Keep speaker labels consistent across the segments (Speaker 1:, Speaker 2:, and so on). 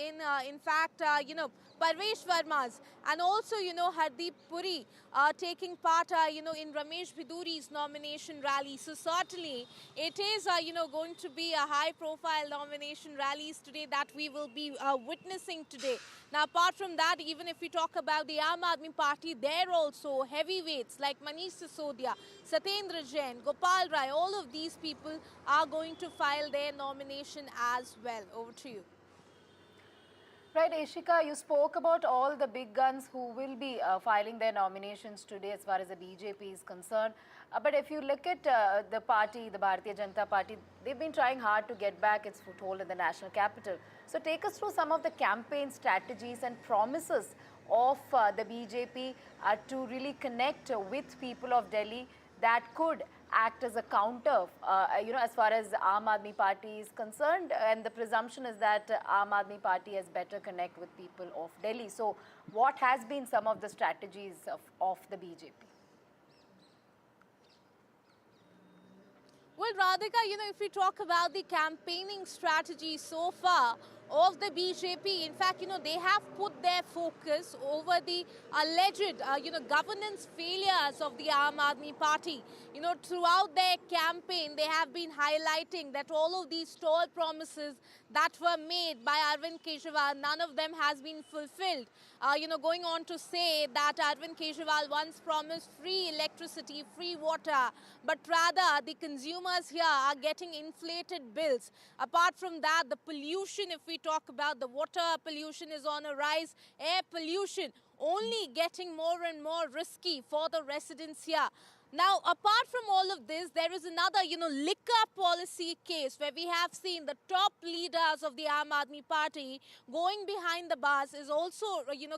Speaker 1: in fact, Parvesh Verma's, and also, Hardeep Puri taking part, in Ramesh Biduri's nomination rally. So certainly it is, going to be a high-profile nomination rallies today that we will be witnessing today. Now, apart from that, even if we talk about the Aam Aadmi Party, there also heavyweights like Manish Sisodia, Satyendra Jain, Gopal Rai, all of these people are going to file their nomination as well. Over to you.
Speaker 2: Right, Ishika, you spoke about all the big guns who will be filing their nominations today as far as the BJP is concerned. But if you look at the party, the Bharatiya Janata Party, they've been trying hard to get back its foothold in the national capital. So take us through some of the campaign strategies and promises of the BJP to really connect with people of Delhi that could act as a counter, as far as Aam Aadmi Party is concerned, and the presumption is that Aam Aadmi Party has better connect with people of Delhi. So what has been some of the strategies of the BJP?
Speaker 1: Well, Radhika, if we talk about the campaigning strategy so far of the BJP, in fact, they have put their focus over the alleged, governance failures of the Aam Aadmi Party. Throughout their campaign, they have been highlighting that all of these tall promises that were made by Arvind Kejriwal, none of them has been fulfilled. Going on to say that Arvind Kejriwal once promised free electricity, free water, but rather the consumers here are getting inflated bills. Apart from that, the pollution, if we talk about the water pollution, is on a rise, air pollution only getting more and more risky for the residents here. Now, apart from all of this, there is another, liquor policy case where we have seen the top leaders of the Aam Aadmi Party going behind the bars is also,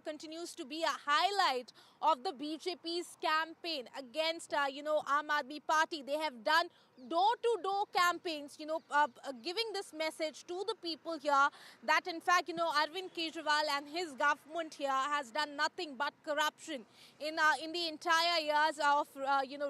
Speaker 1: continues to be a highlight of the BJP's campaign against, Aam Aadmi Party. They have done door-to-door campaigns, giving this message to the people here that, in fact, Arvind Kejriwal and his government here has done nothing but corruption in the entire years of,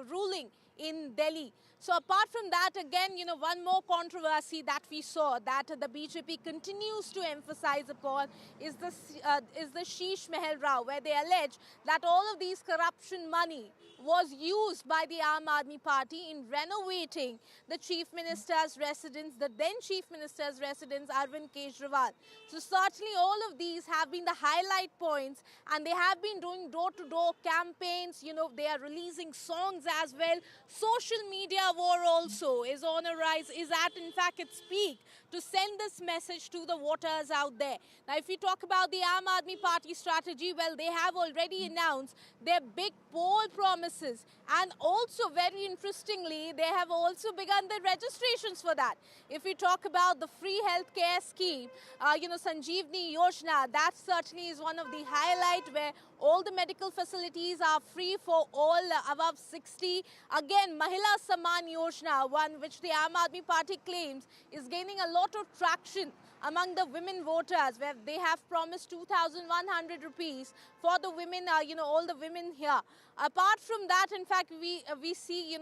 Speaker 1: ruling in Delhi. So apart from that, again, one more controversy that we saw that the BJP continues to emphasize upon is the Sheesh Mahal Rao, where they allege that all of these corruption money was used by the Aam Aadmi Party in renovating the Chief Minister's residence, the then Chief Minister's residence, Arvind Kejriwal. So certainly all of these have been the highlight points, and they have been doing door-to-door campaigns. They are releasing songs as well. Social media war also is on a rise, is at, in fact, its peak to send this message to the voters out there. Now, if we talk about the Aam Aadmi Party strategy, well, they have already announced their big poll promises, and also very interestingly, they have also begun the registrations for that. If we talk about the free healthcare scheme, Sanjeevni Yojana, that certainly is one of the highlight where all the medical facilities are free for all above 60. Again, Mahila Samman Yojana, one which the Aam Aadmi Party claims is gaining a lot of traction among the women voters, where they have promised 2,100 rupees for the women, all the women here. Apart from that, in fact, we see,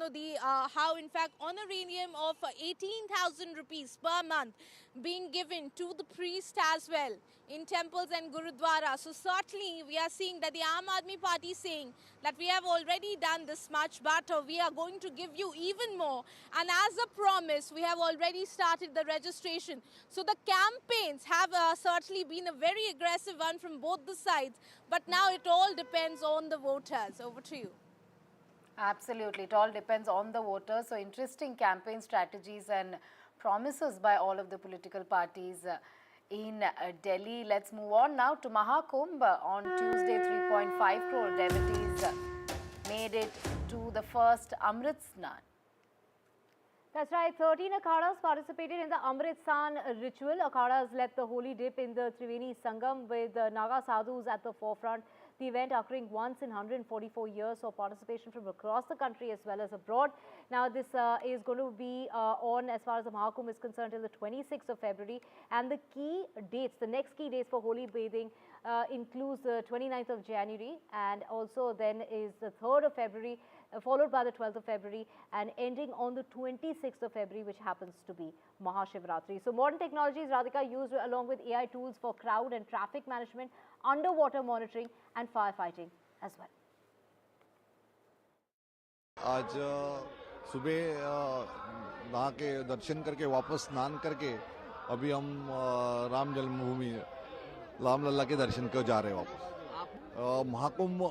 Speaker 1: how, in fact, honorarium of 18,000 rupees per month being given to the priest as well in temples and Gurudwara. So certainly we are seeing that the Aam Aadmi Party is saying that we have already done this much, but we are going to give you even more. And as a promise, we have already started the registration. So the campaigns have certainly been a very aggressive one from both the sides. But now it all depends on the voters. Over to you.
Speaker 2: Absolutely. It all depends on the voters. So interesting campaign strategies and promises by all of the political parties in Delhi. Let's move on now to Mahakumbh. On Tuesday, 3.5 crore devotees made it to the first Amrit Snan.
Speaker 3: That's right. 13 akhadas participated in the Amrit San ritual. Akhadas led the holy dip in the Triveni Sangam with Naga sadhus at the forefront. The event occurring once in 144 years, so participation from across the country as well as abroad. Now this is going to be on, as far as the Mahakumbh is concerned, till the 26th of February. And the key dates, the next key dates for holy bathing includes the 29th of January, and also then is the 3rd of February, followed by the 12th of February, and ending on the 26th of February, which happens to be Mahashivratri. So modern technologies, Radhika, used along with AI tools for crowd and traffic management, underwater monitoring and firefighting as well.
Speaker 4: आज सुबह नहा के दर्शन करके वापस स्नान करके अभी हम राम जन्मभूमि रामलला के दर्शन को जा रहे हैं वापस। महाकुंभ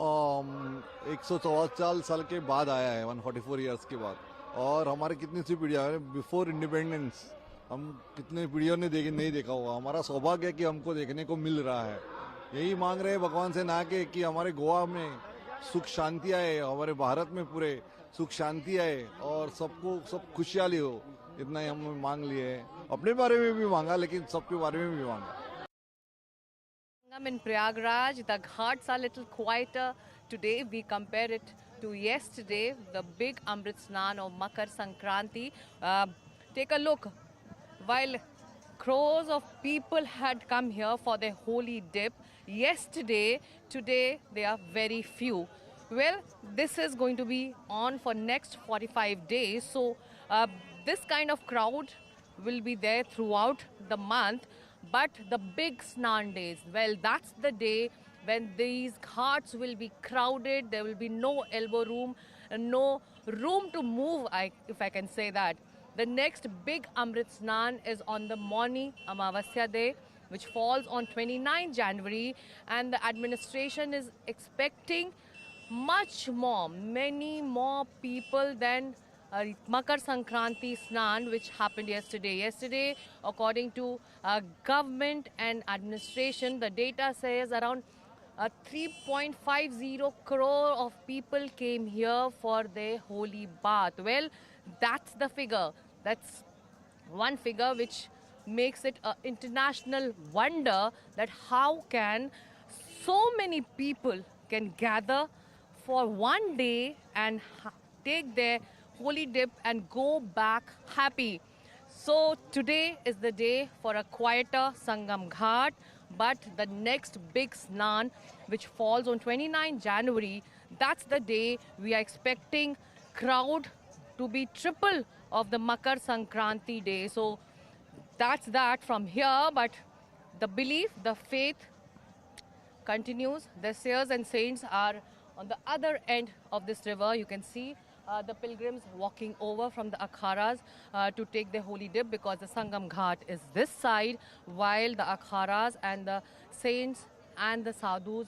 Speaker 4: 114 साल के बाद आया है, 144 इयर्स के बाद। और हमारे कितनी सी पीढ़ियाँ बिफोर इंडिपेंडेंस हम कितने पीढ़ियों ने नहीं देखा हुआ। हमारा सौभाग्य है कि हमको देखने को मिल रहा है। यही मांग रहे हैं भगवान से ना के कि हमारे गोवा में सुख शांति आए, हमारे भारत में पूरे सुख शांति आए और सबको सब खुशहाली हो। इतना ही हम मांग लिए हैं। अपने बारे में भी मांगा लेकिन सबके बारे में भी मांगा।
Speaker 5: In Prayagraj, the ghats are a little quieter today. We compare it to yesterday, the big Amrit Snan of Makar Sankranti. Take a look. While crores of people had come here for their holy dip yesterday, today they are very few. Well, this is going to be on for next 45 days. So this kind of crowd will be there throughout the month. But the big Snan days, well, that's the day when these ghats will be crowded. There will be no elbow room, no room to move, if I can say that. The next big Amrit Snan is on the Mauni Amavasya Day, which falls on 29 January. And the administration is expecting much more, many more people than Makar Sankranti Snan, which happened yesterday. Yesterday, according to government and administration, the data says around 3.50 crore of people came here for their holy bath. Well, that's the figure. That's one figure which makes it an international wonder that how can so many people can gather for one day and take their holy dip and go back happy. So today is the day for a quieter Sangam Ghat, but the next big Snan, which falls on 29 January, that's the day we are expecting crowd to be triple of the Makar Sankranti day. So that's that from here, but the belief, the faith continues. The seers and saints are on the other end of this river. You can see the pilgrims walking over from the akharas to take their holy dip, because the Sangam Ghat is this side, while the akharas and the saints and the sadhus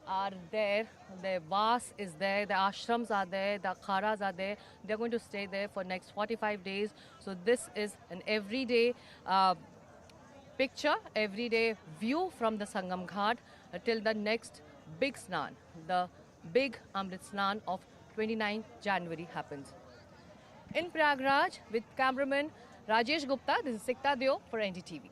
Speaker 5: are there. Their vas is there, the ashrams are there, the akharas are there. They're going to stay there for next 45 days. So this is an everyday picture, everyday view from the Sangam Ghat till the next big Snan, the big Amrit Snan of 29 January happens. In Prayagraj with cameraman Rajesh Gupta, this is Sikta Deo for NDTV.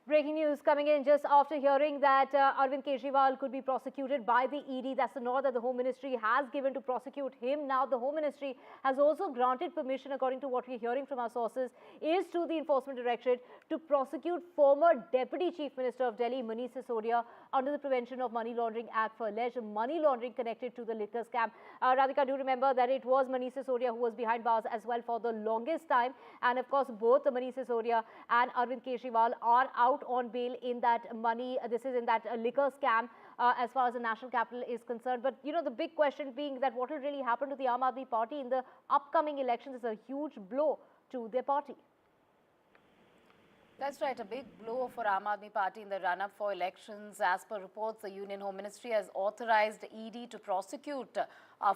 Speaker 3: Breaking news coming in just after hearing that Arvind Kejriwal could be prosecuted by the ED. That's the nod that the Home Ministry has given to prosecute him. Now the Home Ministry has also granted permission, according to what we're hearing from our sources, is to the Enforcement Directorate to prosecute former Deputy Chief Minister of Delhi, Manish Sisodia, under the Prevention of Money Laundering Act for alleged money laundering connected to the liquor scam. Radhika, do remember that it was Manish Sisodia who was behind bars as well for the longest time. And of course, both Manish Sisodia and Arvind Kejriwal are out on bail in that money. This is in that liquor scam as far as the national capital is concerned. But, you know, the big question being that what will really happen to the Aam Aadmi Party in the upcoming elections is a huge blow to their party.
Speaker 2: That's right, a big blow for Aam Aadmi Party in the run-up for elections. As per reports, the Union Home Ministry has authorized ED to prosecute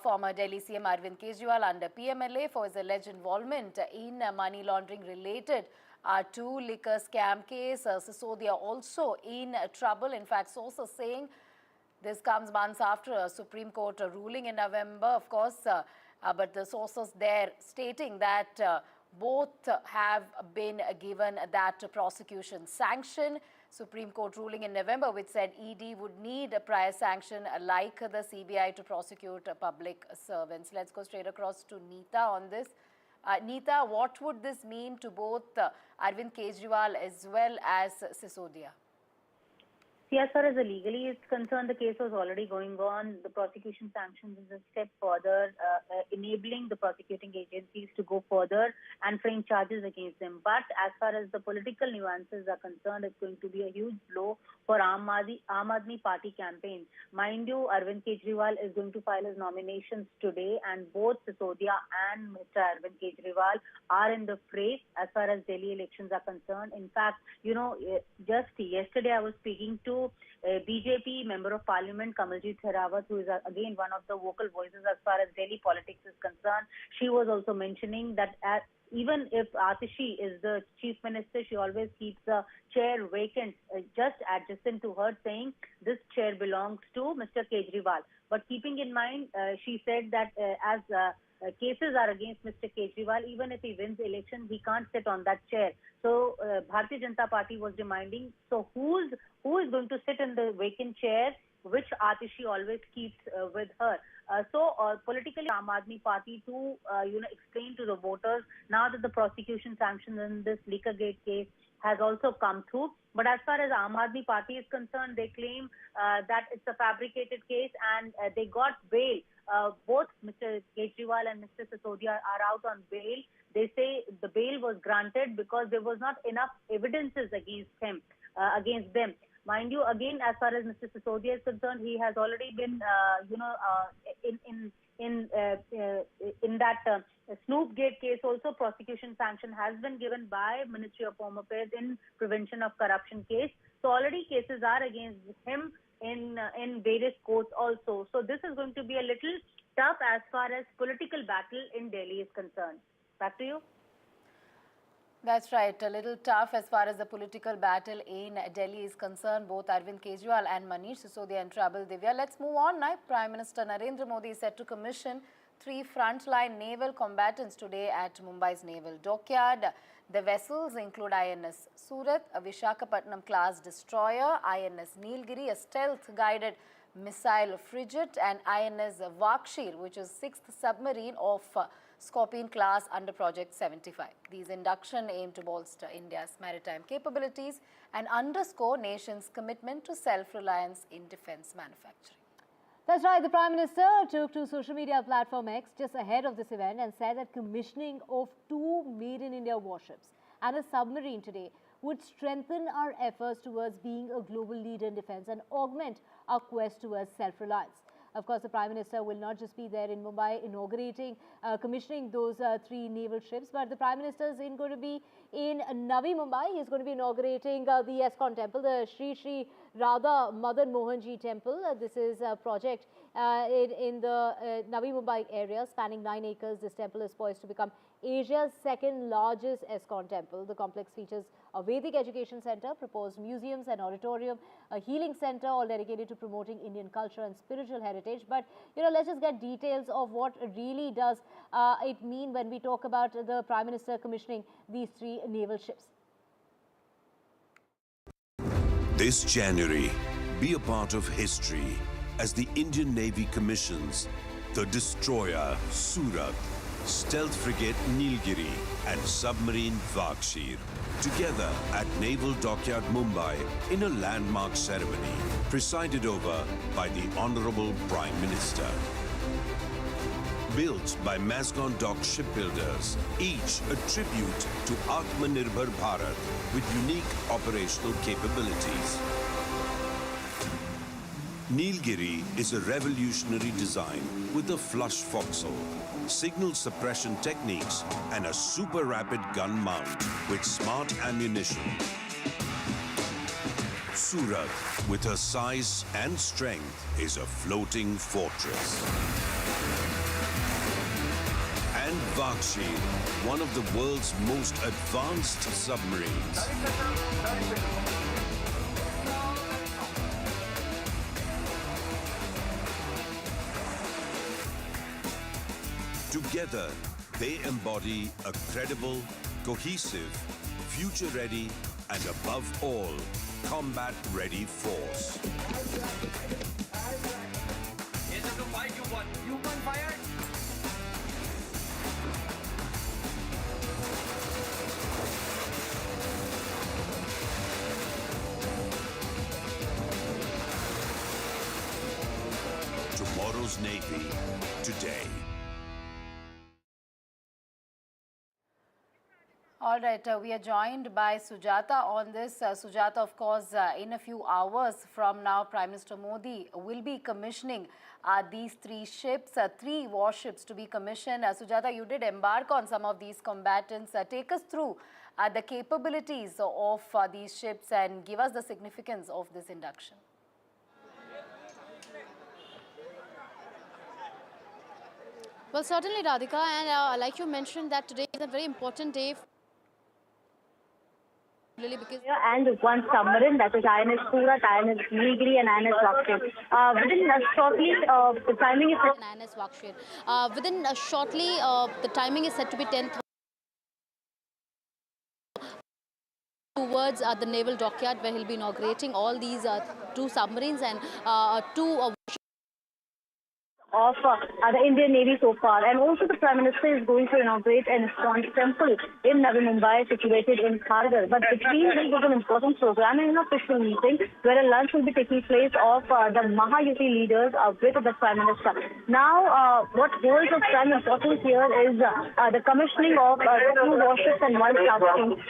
Speaker 2: former Delhi CM Arvind Kejriwal under PMLA for his alleged involvement in money laundering related to liquor scam case. Sisodia also in trouble. In fact, sources saying this comes months after a Supreme Court ruling in November, of course, but the sources there stating that both have been given that prosecution sanction. Supreme Court ruling in November, which said ED would need a prior sanction like the CBI to prosecute public servants. Let's go straight across to Neeta on this. Neeta, what would this mean to both Arvind Kejriwal as well as Sisodia?
Speaker 6: See, as far as the legally is concerned, the case was already going on. The prosecution sanctions is a step further, enabling the prosecuting agencies to go further and frame charges against them. But as far as the political nuances are concerned, it's going to be a huge blow for Aam Aadmi Party campaign. Mind you, Arvind Kejriwal is going to file his nominations today, and both Sisodia and Mr. Arvind Kejriwal are in the fray as far as Delhi elections are concerned. In fact, just yesterday I was speaking to BJP Member of Parliament Kamaljeet Rawat, who is again one of the vocal voices as far as Delhi politics is concerned. She was also mentioning that even if Atishi is the chief minister, she always keeps a chair vacant just adjacent to her, saying this chair belongs to Mr. Kejriwal. But keeping in mind, she said that as cases are against Mr. Kejriwal, even if he wins the election, he can't sit on that chair. So Bharatiya Janata Party was demanding, so who is going to sit in the vacant chair, which Atishi always keeps with her. So politically, Aam Aadmi Party to explain to the voters now that the prosecution sanctions in this Liquorgate case has also come through. But as far as Aam Aadmi Party is concerned, they claim that it's a fabricated case, and they got bail. Both Mr. Kejriwal and Mr. Sisodia are out on bail. They say the bail was granted because there was not enough evidences against them. Mind you, again, as far as Mr. Sisodia is concerned, he has already been, in that Snoopgate case also, prosecution sanction has been given by Ministry of Home Affairs in prevention of corruption case. So already cases are against him in various courts also. So this is going to be a little tough as far as political battle in Delhi is concerned. Back to you.
Speaker 2: That's right, a little tough as far as the political battle in Delhi is concerned. Both Arvind Kejriwal and Manish Sisodia in trouble. Divya, let's move on now. Prime Minister Narendra Modi is set to commission 3 frontline naval combatants today at Mumbai's naval dockyard. The vessels include INS Surat, a Visakhapatnam class destroyer, INS Nilgiri, a stealth guided missile frigate, and INS Vakshir, which is 6th submarine of Scorpion class under Project 75. These induction aim to bolster India's maritime capabilities and underscore nation's commitment to self-reliance in defence manufacturing.
Speaker 3: That's right. The Prime Minister took to social media platform X just ahead of this event and said that commissioning of 2 Made in India warships and a submarine today would strengthen our efforts towards being a global leader in defence and augment our quest towards self-reliance. Of course, the Prime Minister will not just be there in Mumbai commissioning those 3 naval ships, but the Prime Minister is going to be in Navi Mumbai. He is going to be inaugurating the ISKCON temple, the Sri Sri Radha Madan Mohanji temple. This is a project in the Navi Mumbai area spanning 9 acres. This temple is poised to become Asia's 2nd largest ISKCON temple. The complex features a Vedic education center, proposed museums and auditorium, a healing center, all dedicated to promoting Indian culture and spiritual heritage. But, let's just get details of what really does it mean when we talk about the Prime Minister commissioning these 3 naval ships.
Speaker 7: This January, be a part of history as the Indian Navy commissions the destroyer Surat, stealth frigate Nilgiri and submarine Vakshir together at Naval Dockyard Mumbai in a landmark ceremony presided over by the Honorable Prime Minister. Built by Mazgon Dock shipbuilders, each a tribute to Atmanirbhar Bharat with unique operational capabilities. Nilgiri is a revolutionary design with a flush forecastle, signal suppression techniques and a super rapid gun mount with smart ammunition. Surat, with her size and strength, is a floating fortress. And Vakshir, one of the world's most advanced submarines. Together, they embody a credible, cohesive, future-ready, and above all, combat-ready force. News Navy today.
Speaker 2: All right, we are joined by Sujata on this. Sujata, of course, in a few hours from now, Prime Minister Modi will be commissioning these three ships, three warships to be commissioned. Sujata, you did embark on some of these combatants. Take us through the capabilities of these ships and give us the significance of this induction.
Speaker 8: Well, certainly, Radhika, and like you mentioned that today is a very important day. Because
Speaker 6: and one submarine, that is INS Surat, INS Nilgiri and INS Vakshir. Within shortly, the timing is
Speaker 8: INS Vakshir. Within shortly, the timing is set to be 10 towards the naval dockyard, where he'll be inaugurating all these two submarines and two
Speaker 6: of the Indian Navy so far. And also the Prime Minister is going to inaugurate an ISKCON temple in Navi Mumbai, situated in Kharghar. But between this was an important program and an official meeting where a lunch will be taking place of the Mahayuti leaders with the Prime Minister. Now, what holds of prime importance here is the commissioning of two warships and one submarine.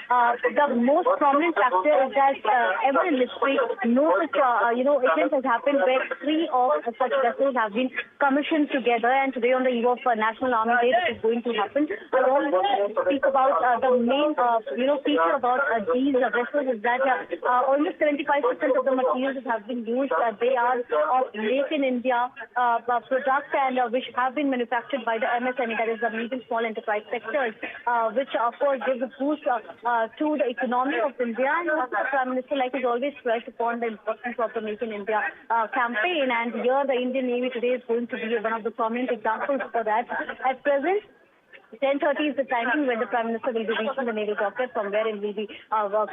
Speaker 6: The most prominent factor is that ever in history, no such event has happened where three of such vessels have been commissioned together, and today on the eve of National Army Day, this is going to happen. I also speak about the main, feature about these vessels is that almost 75% of the materials that have been used, they are of Make in India products and which have been manufactured by the MSME, that is the medium small enterprise sectors, which of course gives a boost to the economy of India. And also the Prime Minister, like, has always stressed upon the importance of the Make in India campaign, and here the Indian Navy today is going to be one of the prominent examples for that. At present, 10:30 is the timing when the Prime Minister will be reaching the naval docket, from where he will be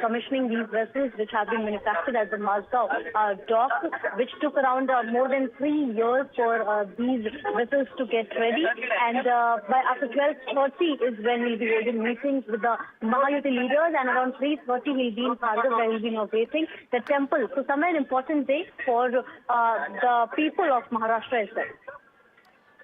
Speaker 6: commissioning these vessels, which have been manufactured at the Mazgaon dock, which took around more than 3 years for these vessels to get ready. And by after 12:30 is when we'll be holding meetings with the Mahayuti leaders, and around 3:30 we'll be in Kharghar, where we'll be inaugurating the temple. So, somewhere an important day for the people of Maharashtra as well.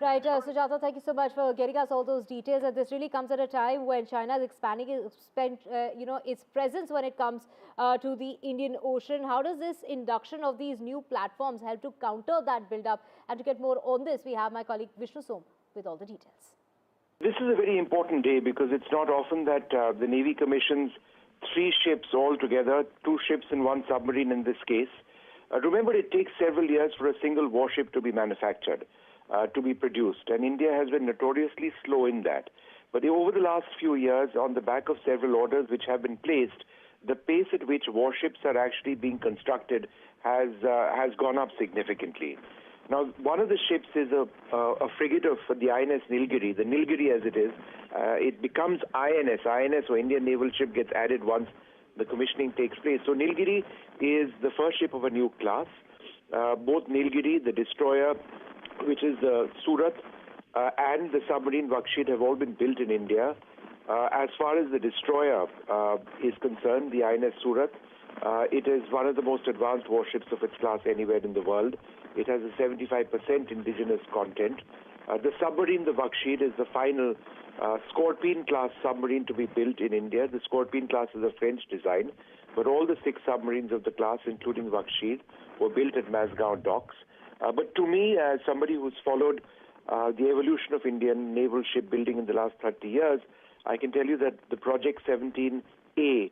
Speaker 3: Right, Sujata, thank you so much for getting us all those details. And this really comes at a time when China is expanding its presence when it comes to the Indian Ocean. How does this induction of these new platforms help to counter that build-up? And to get more on this, we have my colleague Vishnu Som with all the details.
Speaker 9: This is a very important day because it's not often that the Navy commissions three ships all together, two ships and one submarine in this case. Remember, it takes several years for a single warship to be manufactured. To be produced, and India has been notoriously slow in that. But over the last few years, on the back of several orders which have been placed, the pace at which warships are actually being constructed has gone up significantly. Now, one of the ships is a frigate of the INS Nilgiri, the Nilgiri as it is. It becomes INS, or Indian Naval Ship, gets added once the commissioning takes place. So Nilgiri is the first ship of a new class. Both Nilgiri, the destroyer, which is the Surat, and the submarine Vakshir have all been built in India. As far as the destroyer is concerned, the INS Surat, it is one of the most advanced warships of its class anywhere in the world. It has a 75% indigenous content. The submarine, the Vakshir, is the final Scorpion-class submarine to be built in India. The Scorpion-class is a French design, but all the 6 submarines of the class, including Vakshir, were built at Mazgaon docks. But to me, as somebody who's followed the evolution of Indian naval shipbuilding in the last 30 years, I can tell you that the Project 17A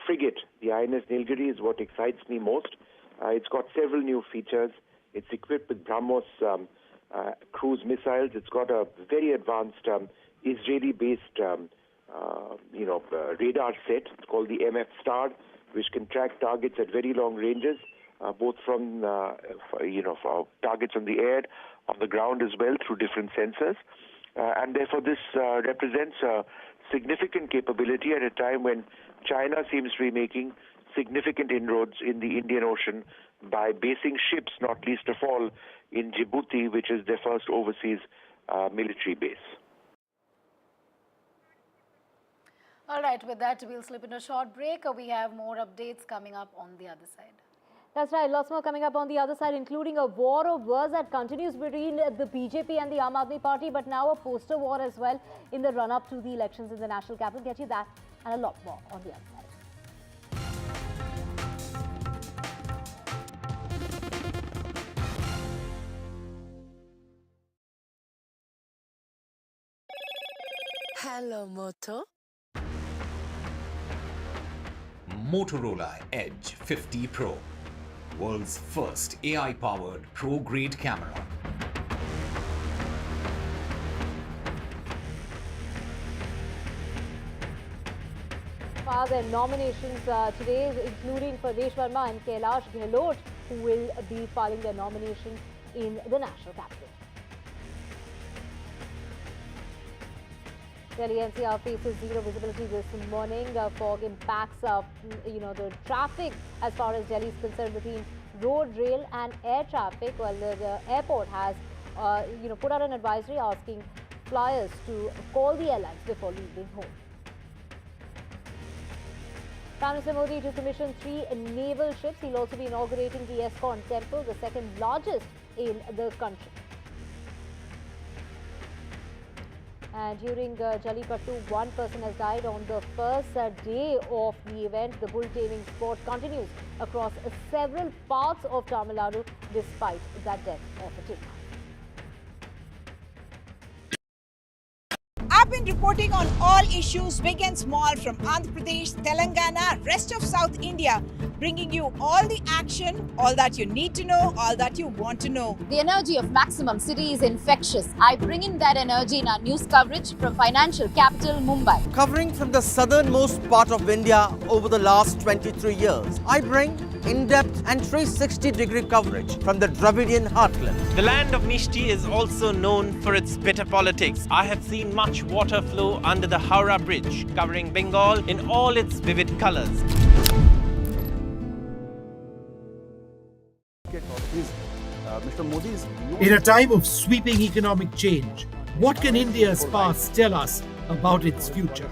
Speaker 9: frigate, the INS Nilgiri, is what excites me most. It's got several new features. It's equipped with BrahMos cruise missiles. It's got a very advanced Israeli-based radar set. It's called the MF Star, which can track targets at very long ranges. Both from, for targets on the air, on the ground as well, through different sensors. And therefore this represents a significant capability at a time when China seems to be making significant inroads in the Indian Ocean by basing ships, not least of all in Djibouti, which is their first overseas military base.
Speaker 2: All right, with that, we'll slip in a short break. We have more updates coming up on the other side.
Speaker 3: That's right. Lots more coming up on the other side, including a war of words that continues between the BJP and the Aam Aadmi Party, but now a poster war as well in the run-up to the elections in the national capital. Get you that and a lot more on the other side.
Speaker 10: Hello, Moto.
Speaker 11: Motorola Edge 50 Pro, world's first AI-powered pro-grade camera.
Speaker 3: Their nominations today, including Pradesh Verma and Kailash Gehlot, who will be filing their nomination in the national capital. Delhi-NCR faces zero visibility this morning. Fog impacts, the traffic as far as Delhi is concerned between road, rail and air traffic. Well, the airport has, put out an advisory asking flyers to call the airlines before leaving home. Prime Minister Modi to commission 3 naval ships. He'll also be inaugurating the ISKCON temple, the second largest in the country. And during Jallikattu, one person has died on the first day of the event. The bull taming sport continues across several parts of Tamil Nadu despite that death of a tiger.
Speaker 12: I've been reporting on all issues, big and small, from Andhra Pradesh, Telangana, rest of South India, bringing you all the action, all that you need to know, all that you want to know.
Speaker 8: The energy of Maximum City is infectious. I bring in that energy in our news coverage from financial capital Mumbai.
Speaker 13: Covering from the southernmost part of India over the last 23 years, I bring in-depth and 360-degree coverage from the Dravidian heartland.
Speaker 14: The land of Mishti is also known for its bitter politics. I have seen much water flow under the Howrah Bridge, covering Bengal in all its vivid colors.
Speaker 15: In a time of sweeping economic change, what can India's past tell us about its future?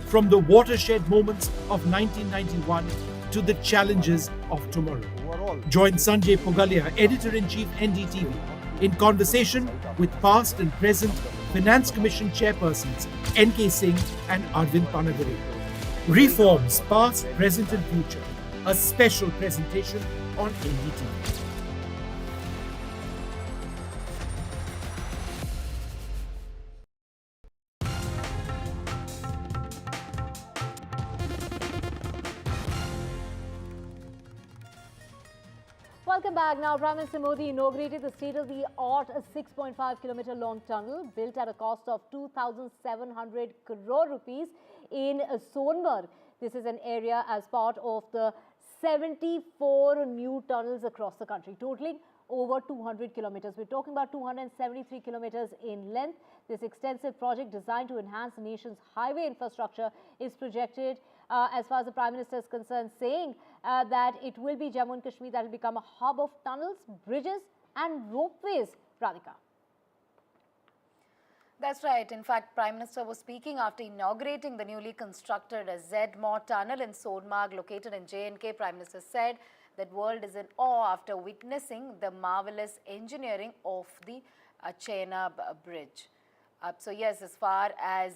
Speaker 15: From the watershed moments of 1991 to the challenges of tomorrow. Join Sanjay Pugalia, Editor-in-Chief NDTV, in conversation with past and present Finance Commission chairpersons N.K. Singh and Arvind Panagare. Reforms past, present and future. A special presentation on NDTV.
Speaker 3: Welcome back. Now, Prime Minister Modi inaugurated the state-of-the-art 6.5-kilometer long tunnel built at a cost of 2,700 crore rupees in Sonmarg. This is an area as part of the 74 new tunnels across the country, totaling over 200 kilometers. We're talking about 273 kilometers in length. This extensive project designed to enhance the nation's highway infrastructure is projected, as far as the Prime Minister is concerned, saying that it will be Jammu and Kashmir that will become a hub of tunnels, bridges and ropeways. Radhika.
Speaker 2: That's right. In fact, Prime Minister was speaking after inaugurating the newly constructed Z-More tunnel in Sonmarg, located in J&K. Prime Minister said that world is in awe after witnessing the marvelous engineering of the Chenab bridge. So yes, as far as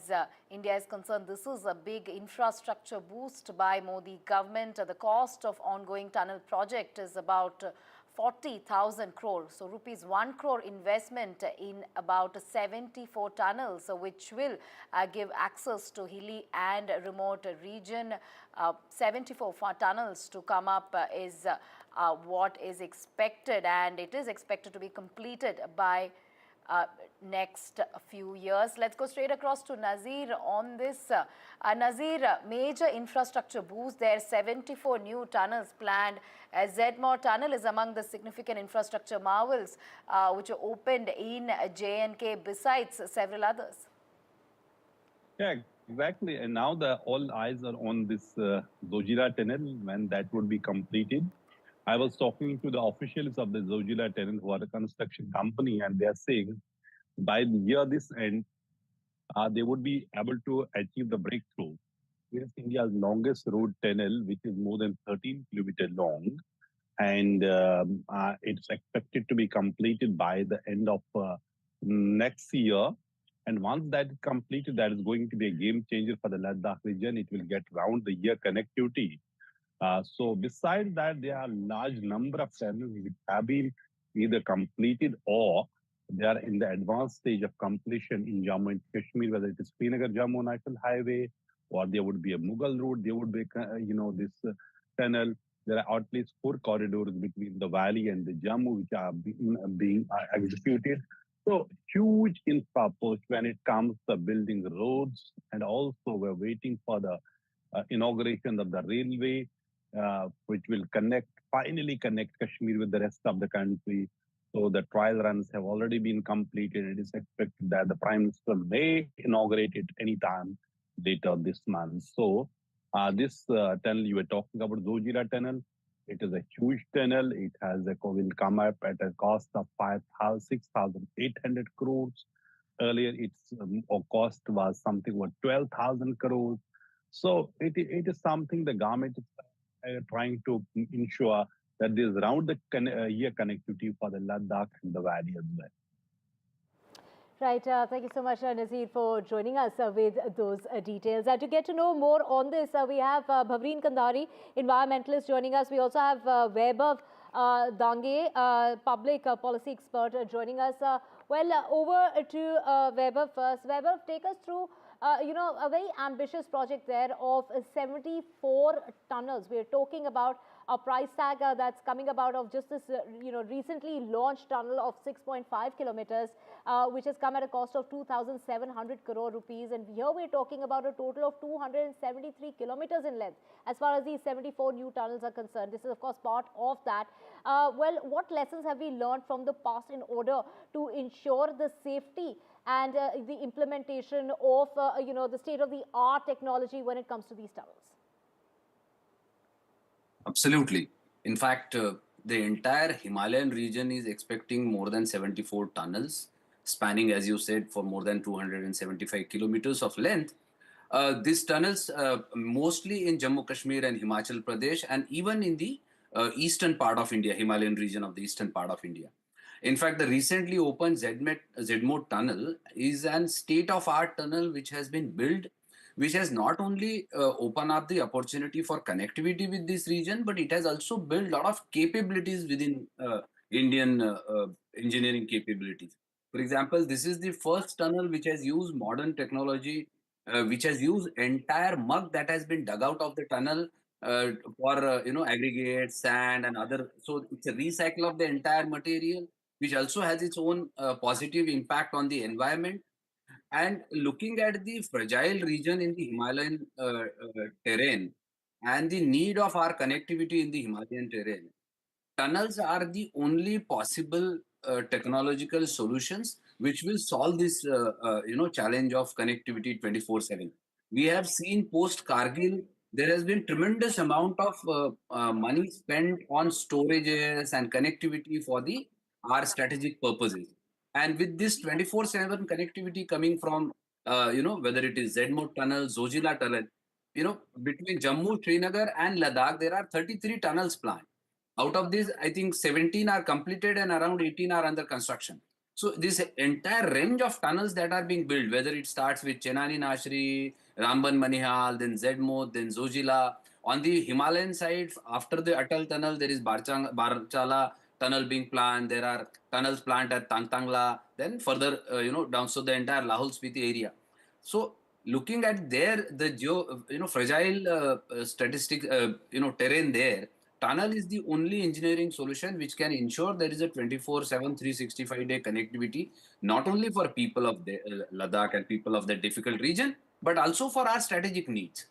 Speaker 2: India is concerned, this is a big infrastructure boost by Modi government. The cost of ongoing tunnel project is about 40,000 crore. So rupees 1 crore investment in about 74 tunnels, which will give access to hilly and remote region. 74 tunnels to come up is what is expected, and it is expected to be completed by next few years. Let's go straight across to Nazir on this. Nazir, major infrastructure boost there, 74 new tunnels planned. Z-More tunnel is among the significant infrastructure marvels which are opened in J&K besides several others.
Speaker 16: Yeah, exactly. And now all eyes are on this Zojila tunnel when that would be completed. I was talking to the officials of the Zojila tunnel, who are a construction company, and they are saying by this end, they would be able to achieve the breakthrough. This is India's longest road tunnel, which is more than 13 kilometers long. and it's expected to be completed by the end of next year. And once that is completed, that is going to be a game changer for the Ladakh region. It will get round the year connectivity. So besides that, there are large number of tunnels which have been either completed or they are in the advanced stage of completion in Jammu and Kashmir, whether it is Srinagar-Jammu National Highway, or there would be a Mughal road, there would be, this tunnel. There are at least 4 corridors between the valley and the Jammu which are being executed. So huge infra push when it comes to building roads, and also we're waiting for the inauguration of the railway, which will finally connect Kashmir with the rest of the country. So the trial runs have already been completed. It is expected that the Prime Minister may inaugurate it anytime later this month. So this tunnel you were talking about, Zojila Tunnel, it is a huge tunnel. It will come up at a cost of 6,800 crores. Earlier, its cost was something like 12,000 crores. So it is something the government is trying to ensure that there is round the year connectivity for the Ladakh and the valley as well.
Speaker 3: Right. Thank you so much, Nazir, for joining us with those details. To get to know more on this, we have Bhavreen Kandhari, environmentalist, joining us. We also have Vaibhav Dange, public policy expert, joining us. Over to Vaibhav first. Vaibhav, take us through a very ambitious project there of 74 tunnels. We're talking about a price tag that's coming about of just this, recently launched tunnel of 6.5 kilometers, which has come at a cost of 2,700 crore rupees. And here we're talking about a total of 273 kilometers in length as far as these 74 new tunnels are concerned. This is, of course, part of that. What lessons have we learned from the past in order to ensure the safety and the implementation of, the state-of-the-art technology when it comes to these tunnels?
Speaker 17: Absolutely. In fact, the entire Himalayan region is expecting more than 74 tunnels, spanning, as you said, for more than 275 kilometers of length. These tunnels, mostly in Jammu Kashmir and Himachal Pradesh, and even in the eastern part of India, Himalayan region of the eastern part of India. In fact, the recently opened Zedmod tunnel is an state-of-art tunnel which has been built, which has not only opened up the opportunity for connectivity with this region, but it has also built a lot of capabilities within Indian engineering capabilities. For example, this is the first tunnel which has used modern technology, which has used entire mud that has been dug out of the tunnel for aggregate, sand, and other. So it's a recycle of the entire material, which also has its own positive impact on the environment. And looking at the fragile region in the Himalayan terrain and the need of our connectivity in the Himalayan terrain, tunnels are the only possible technological solutions which will solve this challenge of connectivity 24/7. We have seen post Kargil there has been tremendous amount of money spent on storages and connectivity for our strategic purposes. And with this 24/7 connectivity coming from whether it is Zedmod tunnel, Zojila tunnel, between Jammu, Srinagar and Ladakh there are 33 tunnels planned. Out of these, I think 17 are completed and around 18 are under construction. So this entire range of tunnels that are being built, whether it starts with Chenani Nashri, Ramban Manihal, then Zedmod, then Zojila. On the Himalayan side, after the Atal tunnel, there is Barchala tunnel being planned. There are tunnels planned at Tangtangla. Then further, down so the entire Lahul Spiti area. So looking at the fragile terrain there, tunnel is the only engineering solution which can ensure there is a 24/7, 365-day connectivity, not only for people of the Ladakh and people of the difficult region, but also for our strategic needs.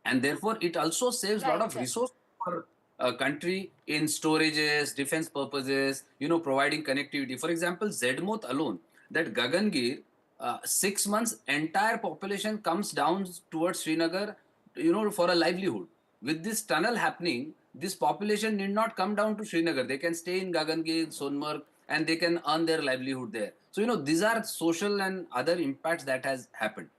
Speaker 17: And therefore, it also saves a lot of resources for a country in storages, defense purposes, providing connectivity. For example, Zedmod alone, that Gagangir, 6 months, entire population comes down towards Srinagar, for a livelihood. With this tunnel happening, this population need not come down to Srinagar. They can stay in Gagangir, Sonmarg, and they can earn their livelihood there. So, these are social and other impacts that has happened.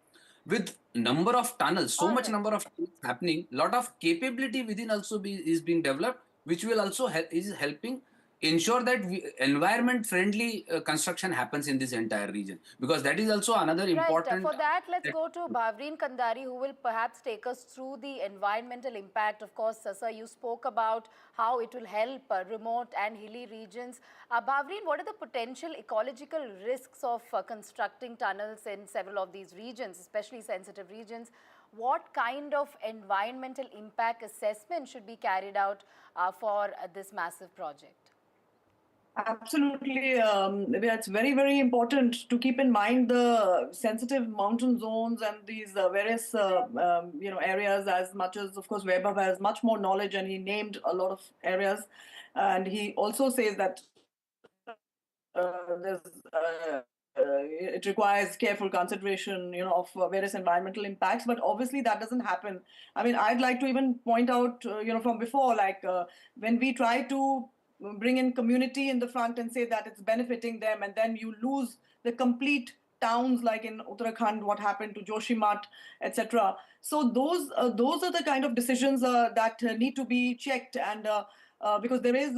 Speaker 17: With number of tunnels, so much number of tunnels happening, lot of capability within also is being developed, which will also is helping ensure that environment friendly construction happens in this entire region, because that is also another important.
Speaker 2: For that, let's go to Bhavreen Kandari, who will perhaps take us through the environmental impact. Of course, sir, you spoke about how it will help remote and hilly regions. Bhavreen, what are the potential ecological risks of constructing tunnels in several of these regions, especially sensitive regions? What kind of environmental impact assessment should be carried out for this massive project?
Speaker 18: Absolutely. It's very, very important to keep in mind the sensitive mountain zones and these various, areas, as much as, of course, Vaibhav has much more knowledge and he named a lot of areas. And he also says that it requires careful consideration, of various environmental impacts, but obviously that doesn't happen. I mean, I'd like to even point out, from before, like when we try to bring in community in the front and say that it's benefiting them, and then you lose the complete towns, like in Uttarakhand, what happened to Joshimath, etc. So those are the kind of decisions that need to be checked, and because there is,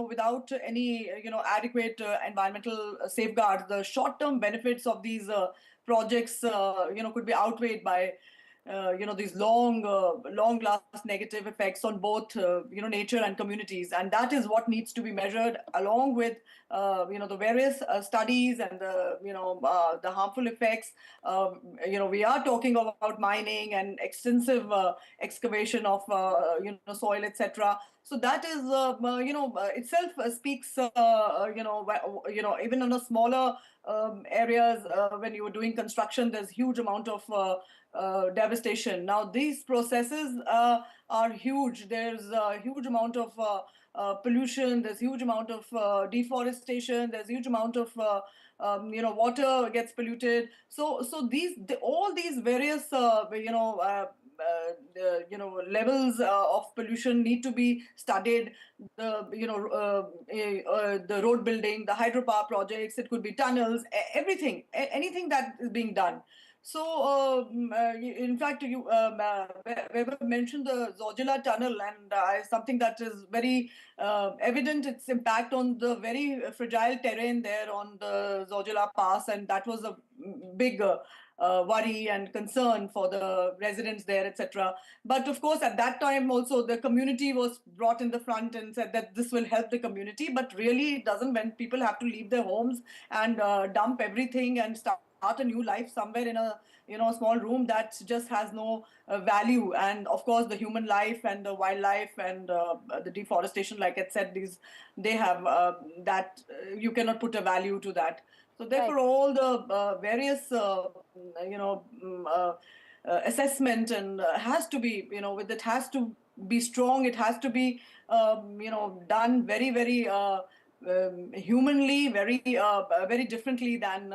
Speaker 18: without any, adequate environmental safeguards, the short-term benefits of these projects, could be outweighed by these long-last negative effects on both, nature and communities. And that is what needs to be measured along with, the various studies and the harmful effects. We are talking about mining and extensive excavation of, soil, etc. So that is, itself speaks, even on a smaller areas, when you are doing construction, there's huge amount of devastation. Now, these processes are huge. There's a huge amount of pollution. There's huge amount of deforestation. There's huge amount of water gets polluted. So all these various levels of pollution need to be studied. The road building, the hydropower projects, it could be tunnels, everything, anything that is being done. So, in fact, you Weber mentioned the Zojila tunnel, and something that is very evident, its impact on the very fragile terrain there on the Zojila Pass, and that was a big worry and concern for the residents there, etc. But of course, at that time also, the community was brought in the front and said that this will help the community, but really it doesn't, when people have to leave their homes and dump everything and start a new life somewhere in a small room, that just has no value. And of course the human life and the wildlife and the deforestation, like I said, they have that you cannot put a value to that. So therefore all the various assessment and has to be, it has to be strong, it has to be done very, very humanly, very very differently than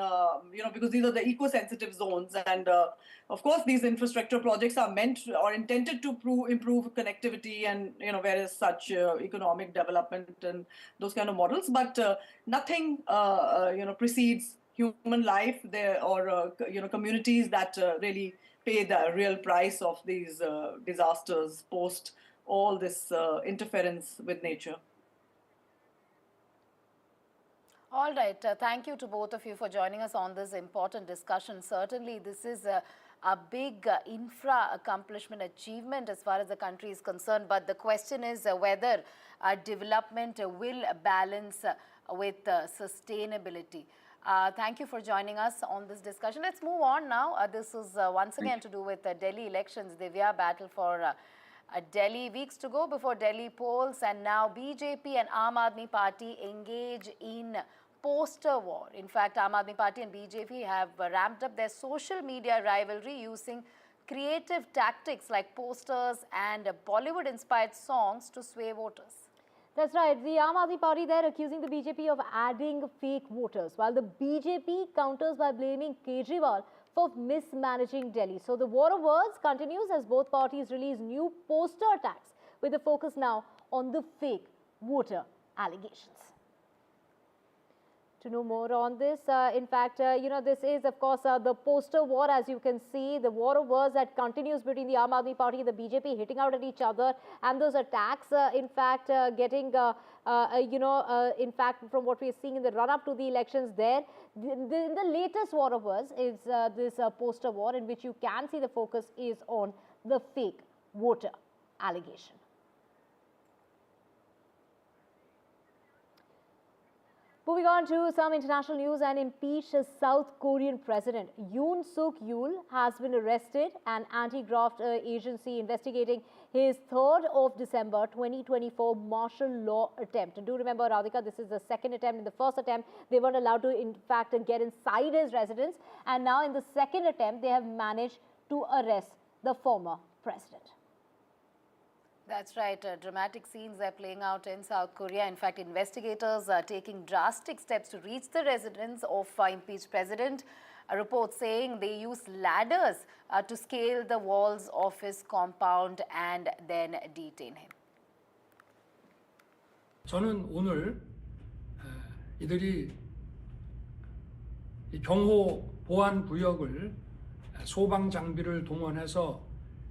Speaker 18: because these are the eco-sensitive zones, and of course these infrastructure projects are meant or intended to improve connectivity and various such economic development and those kind of models, but nothing precedes human life there, or communities that really pay the real price of these disasters post all this interference with nature.
Speaker 2: All right. Thank you to both of you for joining us on this important discussion. Certainly, this is a big infra accomplishment achievement as far as the country is concerned. But the question is whether development will balance with sustainability. Thank you for joining us on this discussion. Let's move on now. This is once again to do with Delhi elections. Divya, battle for Delhi, weeks to go before Delhi polls, and now BJP and Aam Aadmi Party engage in poster war. In fact, Aam Aadmi Party and BJP have ramped up their social media rivalry using creative tactics like posters and Bollywood-inspired songs to sway voters.
Speaker 3: That's right. The Aam Aadmi Party there accusing the BJP of adding fake voters, while the BJP counters by blaming Kejriwal for mismanaging Delhi. So the war of words continues as both parties release new poster attacks, with the focus now on the fake voter allegations. To know more on this, in fact, this is, of course, the poster war, as you can see, the war of words that continues between the Aam Aadmi Party and the BJP, hitting out at each other, and those attacks, in fact, getting, in fact, from what we are seeing in the run-up to the elections there, the latest war of words is this poster war, in which you can see the focus is on the fake voter allegation. Moving on to some international news, an impeached South Korean president Yoon Suk Yeol has been arrested. An anti-graft agency investigating his 3rd of December 2024 martial law attempt. And do remember, Radhika, this is the second attempt. In the first attempt, they weren't allowed to, in fact, get inside his residence. And now in the second attempt, they have managed to arrest the former president.
Speaker 2: That's right. Dramatic scenes are playing out in South Korea. In fact, investigators are taking drastic steps to reach the residence of impeached president. A report saying they used ladders to scale the walls of his compound and then detain him.
Speaker 19: 저는 오늘 이들이 이 경호 보안 구역을 소방 장비를 동원해서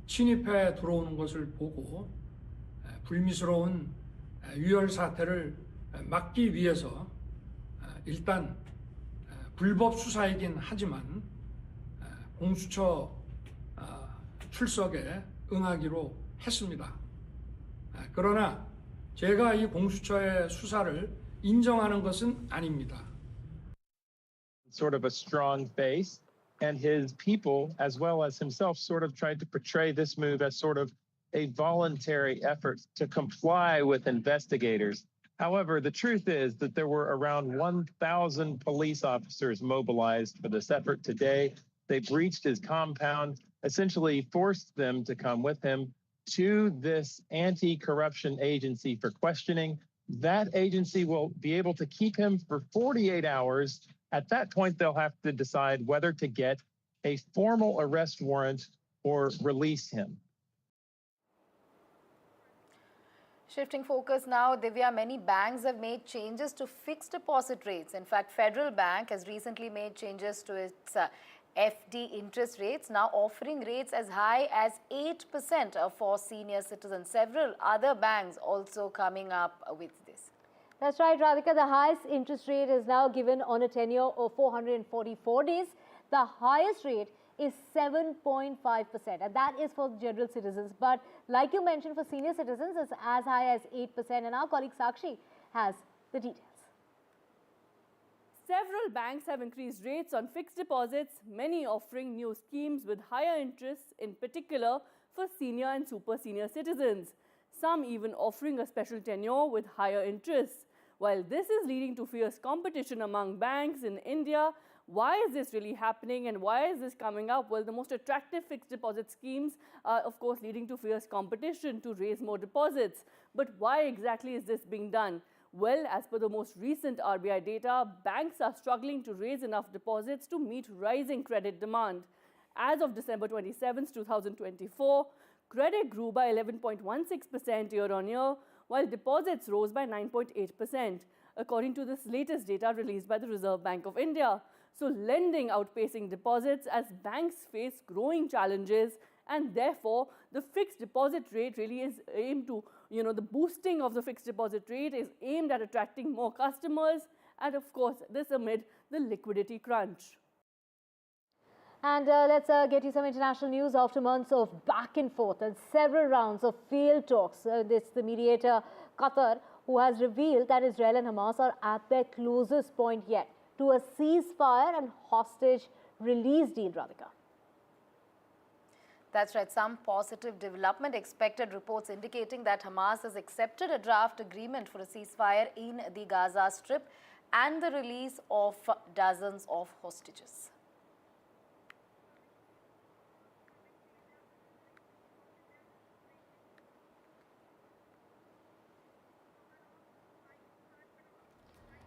Speaker 19: 침입해 들어오는 것을 보고 불미스러운 유혈 사태를 막기 위해서 일단 불법 수사이긴 하지만 공수처 출석에 응하기로 했습니다. 그러나 제가 이 공수처의 수사를 인정하는 것은 아닙니다.
Speaker 20: Sort of a strong face, and his people, as well as himself, sort of tried to portray this move as sort of a voluntary effort to comply with investigators. However, the truth is that there were around 1,000 police officers mobilized for this effort today. They breached his compound, essentially forced them to come with him to this anti-corruption agency for questioning. That agency will be able to keep him for 48 hours. At that point, they'll have to decide whether to get a formal arrest warrant or release him.
Speaker 2: Shifting focus now, Divya, many banks have made changes to fixed deposit rates. In fact, Federal Bank has recently made changes to its FD interest rates, now offering rates as high as 8% for senior citizens. Several other banks also coming up with this.
Speaker 3: That's right, Radhika. The highest interest rate is now given on a tenure of 444 days. The highest rate is 7.5%, and that is for general citizens. But like you mentioned, for senior citizens, it's as high as 8%. And our colleague Sakshi has the details.
Speaker 21: Several banks have increased rates on fixed deposits, many offering new schemes with higher interest, in particular for senior and super senior citizens. Some even offering a special tenure with higher interest. While this is leading to fierce competition among banks in India, why is this really happening and why is this coming up? Well, the most attractive fixed deposit schemes are, of course, leading to fierce competition to raise more deposits. But why exactly is this being done? Well, as per the most recent RBI data, banks are struggling to raise enough deposits to meet rising credit demand. As of December 27, 2024, credit grew by 11.16% year-on-year, while deposits rose by 9.8%, according to this latest data released by the Reserve Bank of India. So lending outpacing deposits as banks face growing challenges, and therefore the fixed deposit rate really is aimed to, the boosting of the fixed deposit rate is aimed at attracting more customers, and of course this amid the liquidity crunch.
Speaker 3: And let's get you some international news. After months of back and forth and several rounds of failed talks, the mediator Qatar, who has revealed that Israel and Hamas are at their closest point yet to a ceasefire and hostage release deal, Radhika.
Speaker 2: That's right. Some positive development expected. Reports indicating that Hamas has accepted a draft agreement for a ceasefire in the Gaza Strip and the release of dozens of hostages.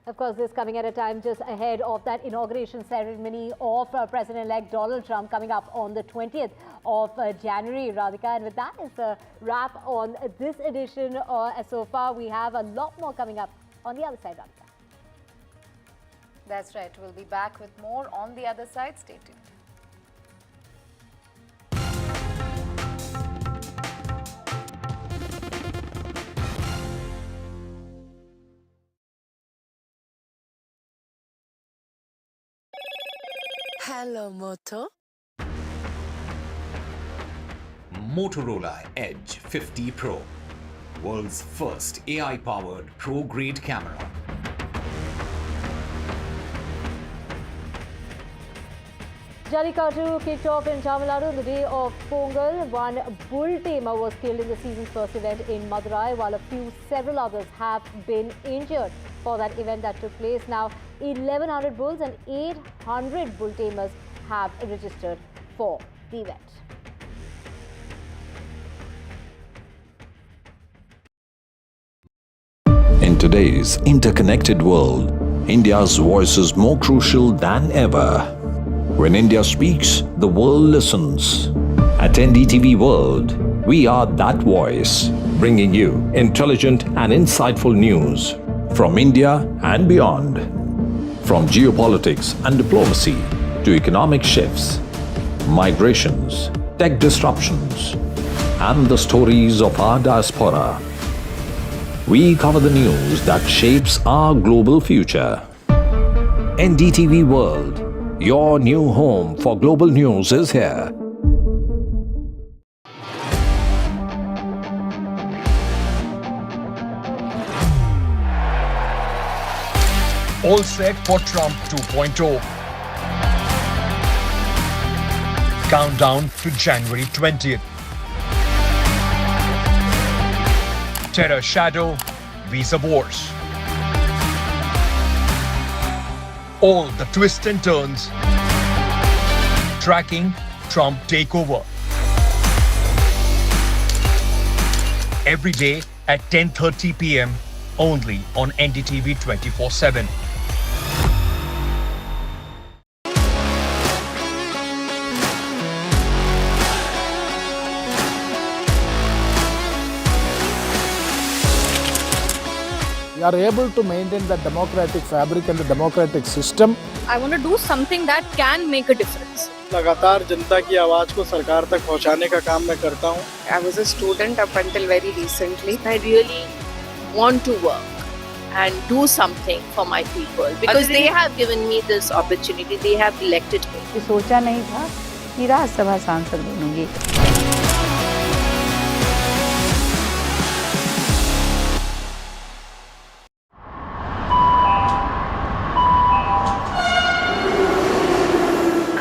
Speaker 3: Of course, this coming at a time just ahead of that inauguration ceremony of President-elect Donald Trump coming up on the 20th of January, Radhika. And with that is a wrap on this edition. So far, we have a lot more coming up on the other side, Radhika.
Speaker 2: That's right. We'll be back with more on the other side. Stay tuned.
Speaker 10: Hello, Moto.
Speaker 11: Motorola Edge 50 Pro, world's first AI-powered pro-grade camera.
Speaker 3: Jallikattu kicked off in Tamil Nadu on the day of Pongal. One bull tamer was killed in the season's first event in Madurai, while several others have been injured for that event that took place. Now, 1,100 bulls and 800 bull tamers have registered for the event.
Speaker 1: In today's interconnected world, India's voice is more crucial than ever. When India speaks, the world listens. At NDTV World, we are that voice, bringing you intelligent and insightful news from India and beyond. From geopolitics and diplomacy to economic shifts, migrations, tech disruptions, and the stories of our diaspora. We cover the news that shapes our global future. NDTV World, your new home for global news, is here.
Speaker 22: All set for Trump 2.0. Countdown to January 20th. Terror shadow, visa wars. All the twists and turns. Tracking Trump takeover. Every day at 10:30 p.m. only on NDTV 24/7.
Speaker 23: We are able to maintain the democratic fabric and the democratic system.
Speaker 24: I want to do something that can make a difference.
Speaker 23: लगातार जनता की आवाज को सरकार तक पहुंचाने का काम मैं करता हूं.
Speaker 24: I was a student up until very recently. I really want to work and do something for my people because they have given me this opportunity. They have elected me.
Speaker 25: सोचा नहीं था कि राज्यसभा सांसद बनूंगी.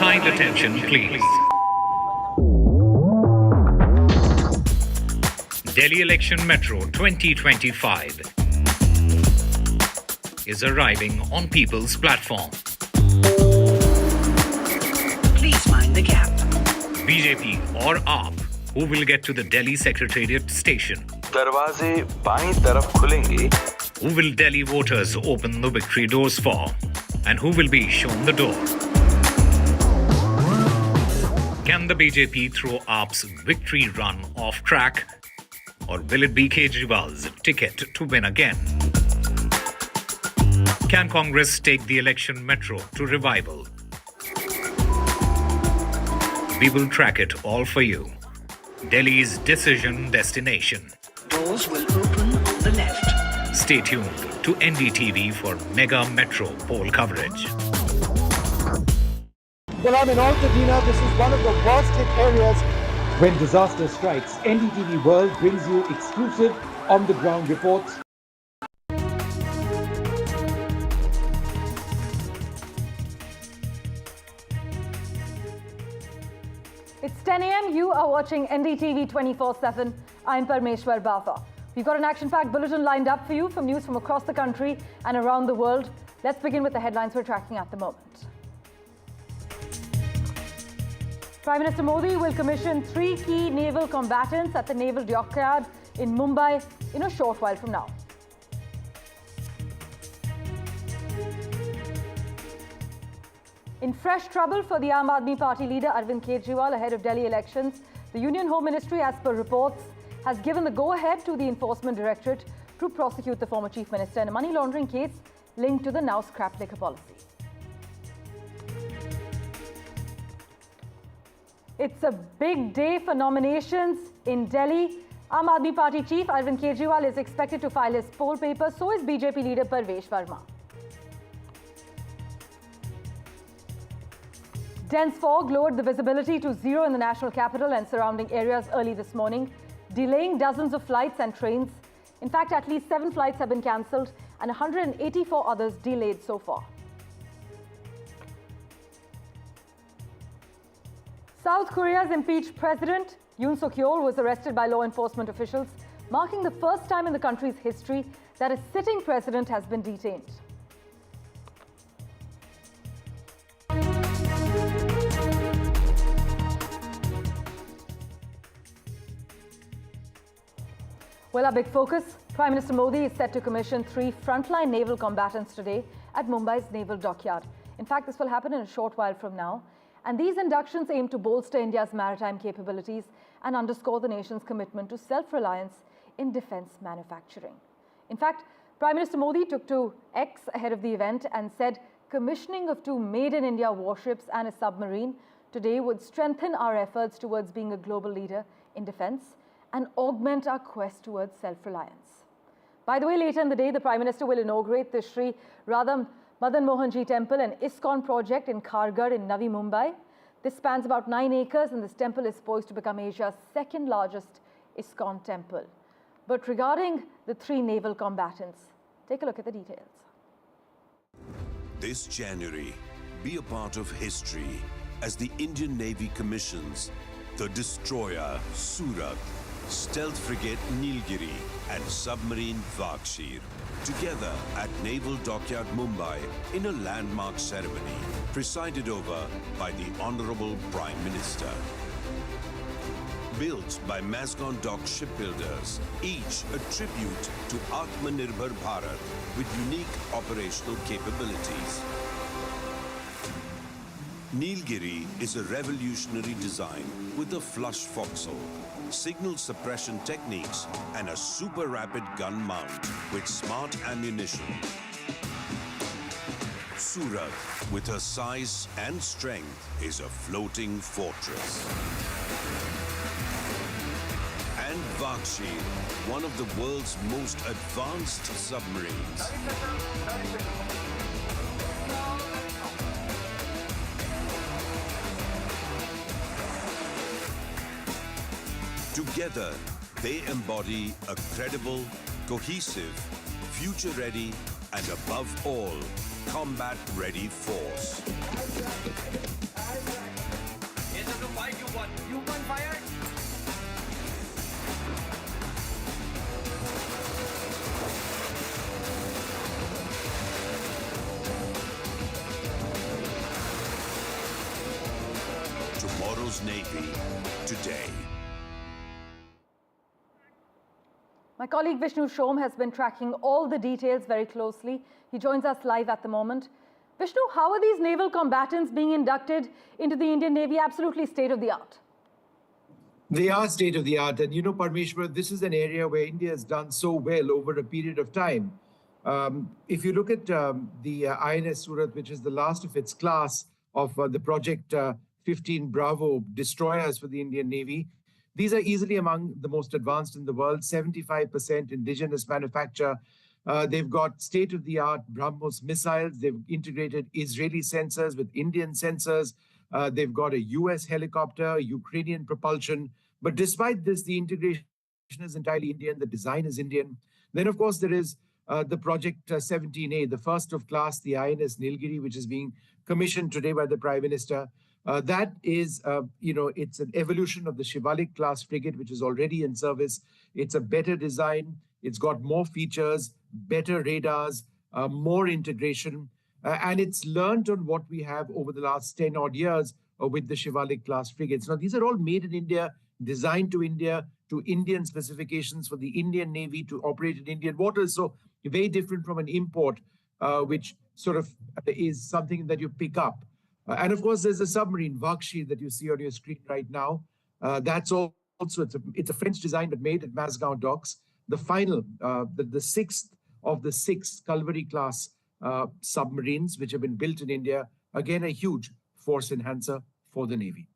Speaker 11: Kind attention, please. Delhi Election Metro 2025 is arriving on people's platform. Please mind the gap. BJP or AAP, who will get to the Delhi Secretariat station?
Speaker 26: दरवाजे बाईं तरफ खुलेंगे.
Speaker 11: Who will Delhi voters open the victory doors for? And who will be shown the door? Can the BJP throw AAP's victory run off track? Or will it be Kejriwal's ticket to win again? Can Congress take the election metro to revival? We will track it all for you. Delhi's decision destination.
Speaker 27: Doors will open on the left.
Speaker 11: Stay tuned to NDTV for mega metro poll coverage.
Speaker 28: Well, I'm in Altadena. This is one of the worst hit areas. When disaster strikes, NDTV World brings you exclusive on-the-ground reports.
Speaker 29: It's 10 a.m. You are watching NDTV 24/7. I'm Parmeshwar Bava. We've got an action-packed bulletin lined up for you from news from across the country and around the world. Let's begin with the headlines we're tracking at the moment. Prime Minister Modi will commission 3 key naval combatants at the Naval Dockyard in Mumbai in a short while from now. In fresh trouble for the Aam Aadmi Party leader Arvind Kejriwal ahead of Delhi elections, the Union Home Ministry, as per reports, has given the go-ahead to the Enforcement Directorate to prosecute the former Chief Minister in a money laundering case linked to the now scrapped liquor policy. It's a big day for nominations in Delhi. Aam Aadmi Party chief Arvind Kejriwal is expected to file his poll papers. So is BJP leader Parvesh Verma. Dense fog lowered the visibility to zero in the national capital and surrounding areas early this morning, delaying dozens of flights and trains. In fact, at least 7 flights have been cancelled and 184 others delayed so far. South Korea's impeached president, Yoon Suk-yeol, was arrested by law enforcement officials, marking the first time in the country's history that a sitting president has been detained. Well, our big focus, Prime Minister Modi is set to commission 3 frontline naval combatants today at Mumbai's naval dockyard. In fact, this will happen in a short while from now. And these inductions aim to bolster India's maritime capabilities and underscore the nation's commitment to self-reliance in defense manufacturing. In fact, Prime Minister Modi took to X ahead of the event and said commissioning of 2 made-in-India warships and a submarine today would strengthen our efforts towards being a global leader in defense and augment our quest towards self-reliance. By the way, later in the day, the Prime Minister will inaugurate the Sri Radha Madan Mohanji Temple, an ISKCON project in Kharghar in Navi Mumbai. This spans about 9 acres and this temple is poised to become Asia's 2nd largest ISKCON temple. But regarding the 3 naval combatants, take a look at the details.
Speaker 4: This January, be a part of history as the Indian Navy commissions the destroyer Surat, stealth frigate Nilgiri and submarine Vakshir together at Naval Dockyard Mumbai in a landmark ceremony presided over by the Honorable Prime Minister. Built by Mazgon Dock shipbuilders, each a tribute to Atmanirbhar Bharat with unique operational capabilities. Nilgiri is a revolutionary design with a flush forecastle, signal suppression techniques and a super rapid gun mount with smart ammunition. Surat, with her size and strength, is a floating fortress. And Vakshir, one of the world's most advanced submarines. Together, they embody a credible, cohesive, future-ready, and above all, combat-ready force. Tomorrow's Navy, today.
Speaker 29: My colleague Vishnu Shom has been tracking all the details very closely. He joins us live at the moment. Vishnu, how are these naval combatants being inducted into the Indian Navy? Absolutely state-of-the-art.
Speaker 28: They are state-of-the-art. And you know, Parmeshwar, this is an area where India has done so well over a period of time. If you look at the INS Surat, which is the last of its class of the Project 15 Bravo destroyers for the Indian Navy, these are easily among the most advanced in the world, 75% indigenous manufacture. They've got state-of-the-art BrahMos missiles. They've integrated Israeli sensors with Indian sensors. They've got a US helicopter, Ukrainian propulsion. But despite this, the integration is entirely Indian. The design is Indian. Then, of course, there is the Project 17A, the first of class, the INS Nilgiri, which is being commissioned today by the Prime Minister. That is, it's an evolution of the Shivalik class frigate, which is already in service. It's a better design. It's got more features, better radars, more integration. And it's learned on what we have over the last 10 odd years with the Shivalik class frigates. Now, these are all made in India, designed to India, to Indian specifications for the Indian Navy to operate in Indian waters. So very different from an import, which sort of is something that you pick up. And of course, there's a submarine, Vakshir, that you see on your screen right now. That's also, it's a French design, but made at Mazgon Docks. The final, the sixth of the 6 Calvary-class submarines, which have been built in India. Again, a huge force enhancer for the Navy.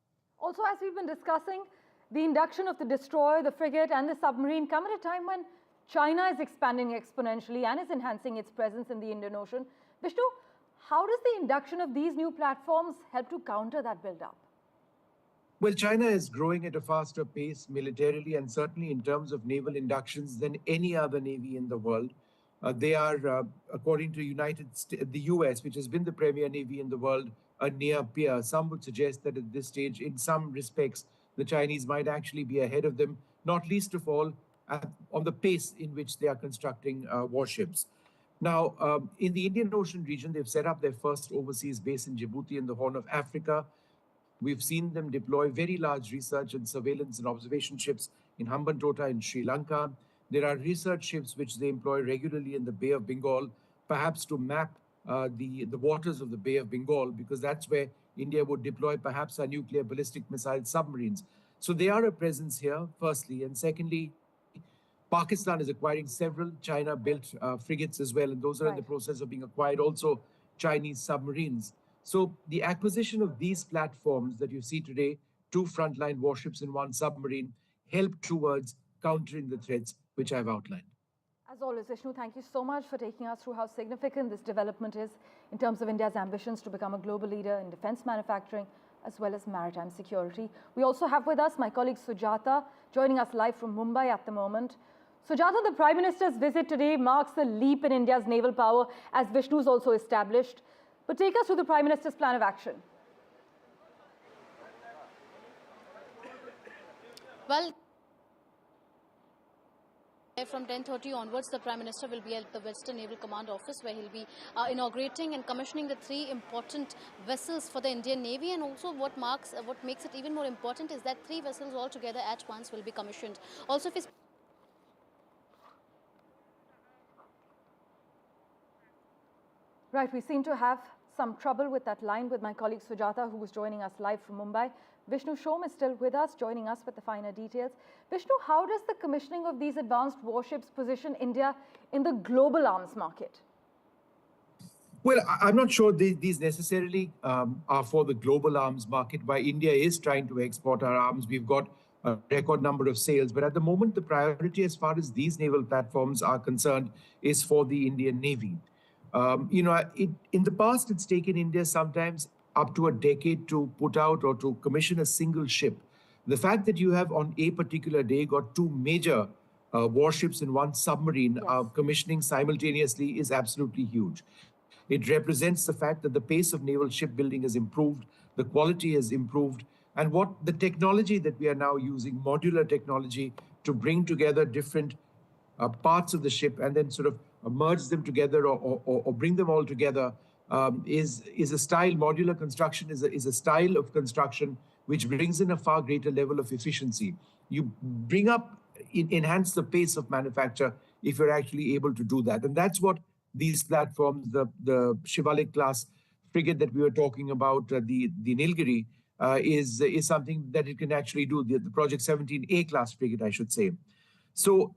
Speaker 29: Also, as we've been discussing, the induction of the destroyer, the frigate and the submarine come at a time when China is expanding exponentially and is enhancing its presence in the Indian Ocean. Vishnu, how does the induction of these new platforms help to counter that build-up?
Speaker 28: Well, China is growing at a faster pace militarily and certainly in terms of naval inductions than any other navy in the world. They are, according to the US, which has been the premier navy in the world, a near peer. Some would suggest that at this stage, in some respects, the Chinese might actually be ahead of them, not least of all on the pace in which they are constructing warships. Now, in the Indian Ocean region, they've set up their first overseas base in Djibouti in the Horn of Africa. We've seen them deploy very large research and surveillance and observation ships in Hambantota in Sri Lanka. There are research ships which they employ regularly in the Bay of Bengal, perhaps to map the waters of the Bay of Bengal, because that's where India would deploy perhaps our nuclear ballistic missile submarines. So they are a presence here, firstly. And secondly, Pakistan is acquiring several China-built frigates as well, and those are in the process of being acquired, also Chinese submarines. So the acquisition of these platforms that you see today, 2 frontline warships and 1 submarine, help towards countering the threats which I've outlined.
Speaker 29: As always, Vishnu, thank you so much for taking us through how significant this development is in terms of India's ambitions to become a global leader in defense manufacturing as well as maritime security. We also have with us my colleague Sujata, joining us live from Mumbai at the moment. Sujata, the Prime Minister's visit today marks a leap in India's naval power, as Vishnu's also established. But take us through the Prime Minister's plan of action.
Speaker 5: Well, from 10:30 onwards, the Prime Minister will be at the Western Naval Command Office, where he'll be inaugurating and commissioning the 3 important vessels for the Indian Navy. And also what makes it even more important is that 3 vessels altogether at once will be commissioned. Also, if
Speaker 29: Right, we seem to have some trouble with that line with my colleague Sujata, who was joining us live from Mumbai. Vishnu Shom is still with us, joining us with the finer details. Vishnu, how does the commissioning of these advanced warships position India in the global arms market?
Speaker 28: Well, I'm not sure these necessarily are for the global arms market. Why India is trying to export our arms, we've got a record number of sales. But at the moment, the priority as far as these naval platforms are concerned is for the Indian Navy. In the past, it's taken India sometimes up to a decade to put out or to commission a single ship. The fact that you have on a particular day got 2 major warships and 1 submarine commissioning simultaneously is absolutely huge. It represents the fact that the pace of naval shipbuilding has improved, the quality has improved, and what the technology that we are now using, modular technology, to bring together different parts of the ship and then sort of merge them together or bring them all together is a style. Modular construction is a style of construction which brings in a far greater level of efficiency. You enhance the pace of manufacture if you're actually able to do that. And that's what these platforms, the Shivalik class frigate that we were talking about, the Nilgiri, is something that it can actually do, the Project 17A class frigate, I should say. So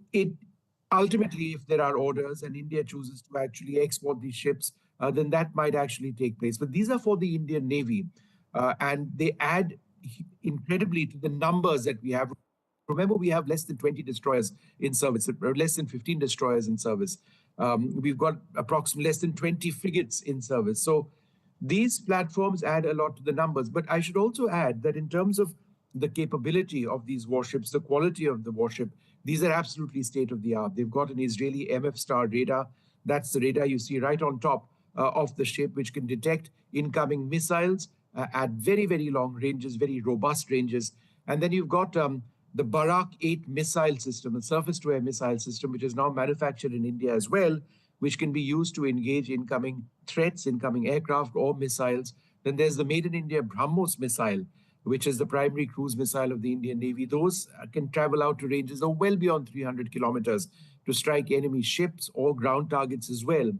Speaker 28: ultimately, if there are orders and India chooses to actually export these ships, then that might actually take place. But these are for the Indian Navy, and they add incredibly to the numbers that we have. Remember, we have less than 20 destroyers in service, or less than 15 destroyers in service. We've got approximately less than 20 frigates in service. So these platforms add a lot to the numbers. But I should also add that in terms of the capability of these warships, the quality of the warship, these are absolutely state-of-the-art. They've got an Israeli MF-Star radar. That's the radar you see right on top of the ship, which can detect incoming missiles at very, very long ranges, very robust ranges. And then you've got the Barak 8 missile system, a surface-to-air missile system, which is now manufactured in India as well, which can be used to engage incoming threats, incoming aircraft or missiles. Then there's the Made in India BrahMos missile, which is the primary cruise missile of the Indian Navy. Those can travel out to ranges of well beyond 300 kilometers to strike enemy ships or ground targets as well.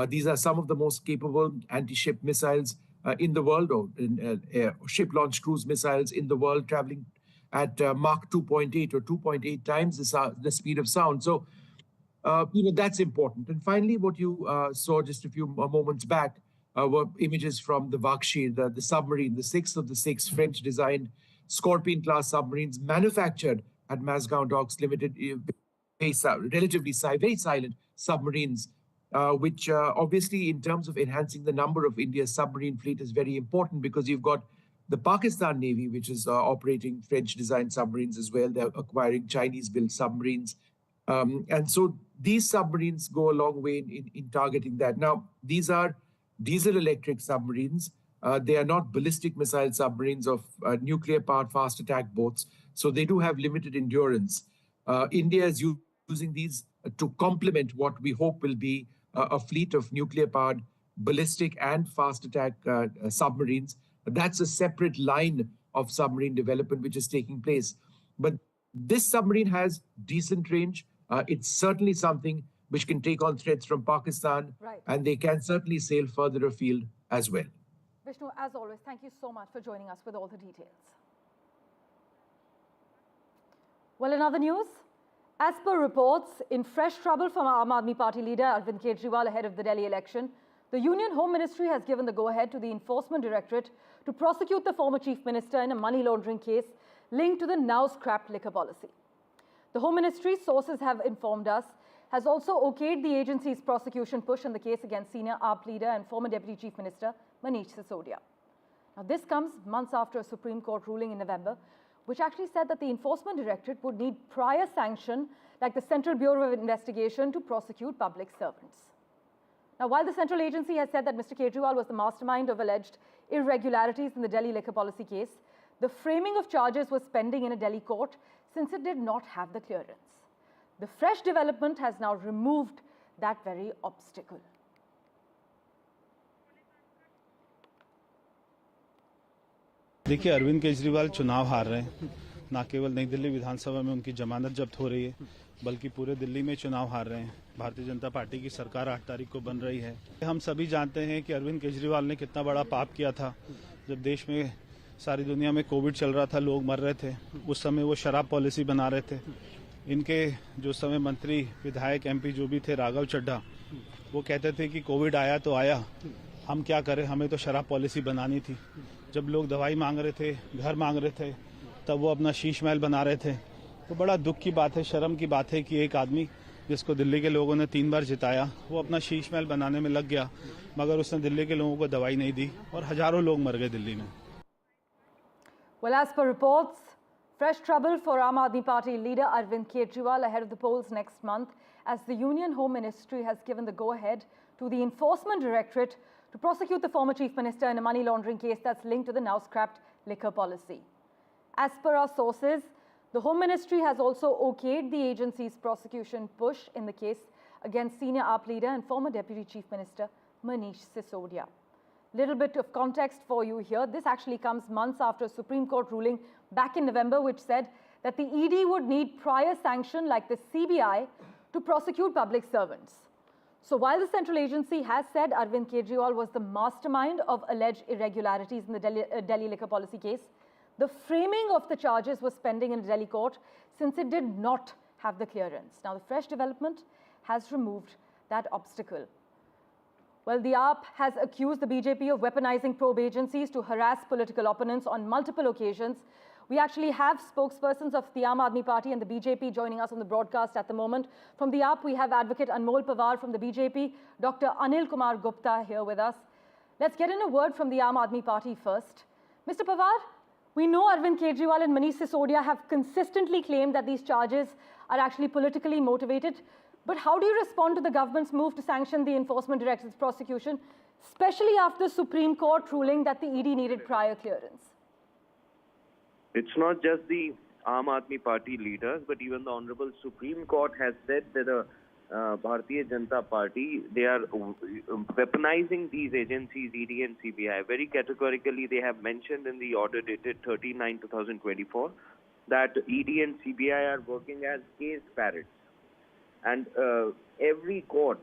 Speaker 28: These are some of the most capable anti-ship missiles in the world, or ship-launched cruise missiles in the world, traveling at Mach 2.8 or 2.8 times the speed of sound. So, that's important. And finally, what you saw just a few moments back were images from the Vakshi, the submarine, the 6th of the 6 French-designed Scorpion-class submarines manufactured at Mazgaon Docks Limited, relatively very silent submarines, which obviously in terms of enhancing the number of India's submarine fleet is very important, because you've got the Pakistan Navy, which is operating French-designed submarines as well. They're acquiring Chinese-built submarines. And so these submarines go a long way in targeting that. Now, these are diesel-electric submarines. They are not ballistic missile submarines of nuclear-powered fast attack boats. So they do have limited endurance. India is using these to complement what we hope will be a fleet of nuclear-powered ballistic and fast attack submarines. That's a separate line of submarine development which is taking place. But this submarine has decent range. It's certainly something which can take on threats from Pakistan, and they can certainly sail further afield as well.
Speaker 29: Vishnu, as always, thank you so much for joining us with all the details. Well, in other news, as per reports, in fresh trouble from Aam Aadmi Party leader Arvind Kejriwal ahead of the Delhi election, the Union Home Ministry has given the go-ahead to the Enforcement Directorate to prosecute the former Chief Minister in a money laundering case linked to the now scrapped liquor policy. The Home Ministry, sources have informed us, has also okayed the agency's prosecution push in the case against senior AAP leader and former Deputy Chief Minister Manish Sisodia. Now, this comes months after a Supreme Court ruling in November, which actually said that the Enforcement Directorate would need prior sanction, like the Central Bureau of Investigation, to prosecute public servants. Now, while the central agency has said that Mr. Kejriwal was the mastermind of alleged irregularities in the Delhi liquor policy case, the framing of charges was pending in a Delhi court since it did not have the clearance. The fresh development has now removed that very obstacle.
Speaker 6: देखिए, अरविंद केजरीवाल चुनाव हार रहे हैं। ना केवल नई दिल्ली विधानसभा में उनकी जमानत जब्त हो रही है, बल्कि पूरे दिल्ली में चुनाव हार रहे हैं। भारतीय जनता पार्टी की सरकार 8 तारीख को बन रही है। हम सभी जानते हैं कि अरविंद केजरीवाल ने कितना बड़ा पाप किया था। जब देश में सारी दुनिया में कोविड चल रहा था, लोग मर रहे थे, उस समय वो शराब पॉलिसी बना रहे थे। इनके जो समय मंत्री, विधायक, MP जो भी थे, राघव चड्ढा, वो कहते थे कि कोविड आया तो आया, हम क्या करें, हमें तो शराब पॉलिसी बनानी थी। जब लोग दवाई मांग रहे थे, घर मांग रहे थे, तब वो अपना शीश महल बना रहे थे। तो बड़ा दुख की बात है, शर्म की बात है कि एक आदमी जिसको दिल्ली के लोगों ने 3 बार जिताया, वो अपना शीश महल बनाने में लग गया, मगर उसने दिल्ली के लोगों को दवाई नहीं दी और हजारों लोग मर गए दिल्ली में।
Speaker 29: Well, as per reports, fresh trouble for Aam Aadmi Party leader Arvind Kejriwal ahead of the polls next month, as the Union Home Ministry has given the go-ahead to the Enforcement Directorate to prosecute the former Chief Minister in a money laundering case that's linked to the now scrapped liquor policy. As per our sources, the Home Ministry has also okayed the agency's prosecution push in the case against senior AAP leader and former Deputy Chief Minister Manish Sisodia. Little bit of context for you here. This actually comes months after a Supreme Court ruling back in November, which said that the ED would need prior sanction, like the CBI, to prosecute public servants. So while the central agency has said Arvind Kejriwal was the mastermind of alleged irregularities in the Delhi liquor policy case, the framing of the charges was pending in a Delhi court since it did not have the clearance. Now, the fresh development has removed that obstacle. Well, the AAP has accused the BJP of weaponizing probe agencies to harass political opponents on multiple occasions. We actually have spokespersons of the Aam Aadmi Party and the BJP joining us on the broadcast at the moment. From the AAP, we have Advocate Anmol Pawar. From the BJP, Dr. Anil Kumar Gupta here with us. Let's get in a word from the Aam Aadmi Party first. Mr. Pawar, we know Arvind Kejriwal and Manish Sisodia have consistently claimed that these charges are actually politically motivated. But how do you respond to the government's move to sanction the Enforcement Directorate's prosecution, especially after the Supreme Court ruling that the ED needed prior clearance?
Speaker 7: It's not just the Aam Aadmi Party leaders, but even the Honorable Supreme Court has said that the Bharatiya Janata Party, they are weaponizing these agencies, ED and CBI. Very categorically, they have mentioned in the order dated 13/9/2024 that ED and CBI are working as case parrots. And every court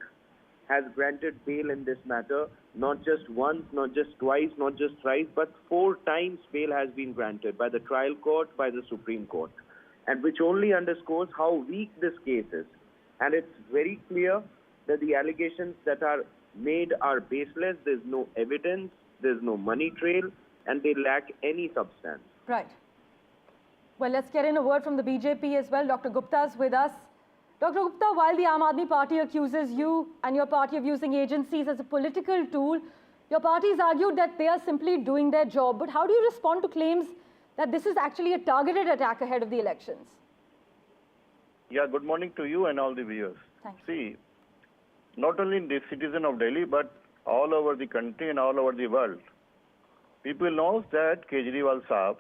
Speaker 7: has granted bail in this matter, not just once, not just twice, not just thrice, but 4 times bail has been granted by the trial court, by the Supreme Court, and which only underscores how weak this case is. And it's very clear that the allegations that are made are baseless. There's no evidence, there's no money trail, and they lack any substance.
Speaker 29: Right. Well, let's get in a word from the BJP as well. Dr. Gupta is with us. Dr. Gupta, while the Aam Aadmi Party accuses you and your party of using agencies as a political tool, your party has argued that they are simply doing their job. But how do you respond to claims that this is actually a targeted attack ahead of the elections?
Speaker 8: Yeah, good morning to you and all the viewers.
Speaker 29: Thanks.
Speaker 8: See, not only the citizen of Delhi, but all over the country and all over the world, people know that Kejriwal Saab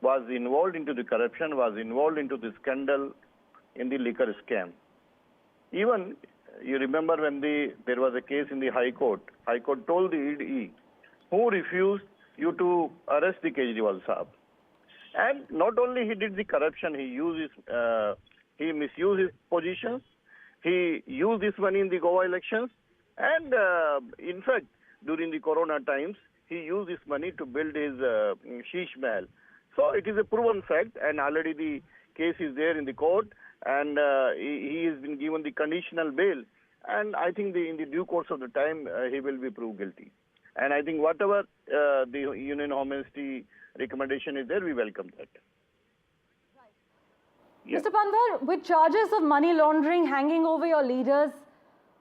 Speaker 8: was involved into the corruption, was involved into the scandal in the liquor scam. Even, you remember when there was a case in the High Court. High Court told the ED, who refused you to arrest the Kejriwal Saab? And not only he did the corruption, he misused his positions, he used this money in the Goa elections, and in fact, during the Corona times, he used this money to build his Sheesh Mahal. So it is a proven fact, and already the case is there in the court, and he has been given the conditional bail. And I think in the due course of the time, he will be proved guilty. And I think whatever the Union Home Ministry recommendation is there, we welcome that.
Speaker 29: Right. Yeah. Mr. Panwar, with charges of money laundering hanging over your leaders,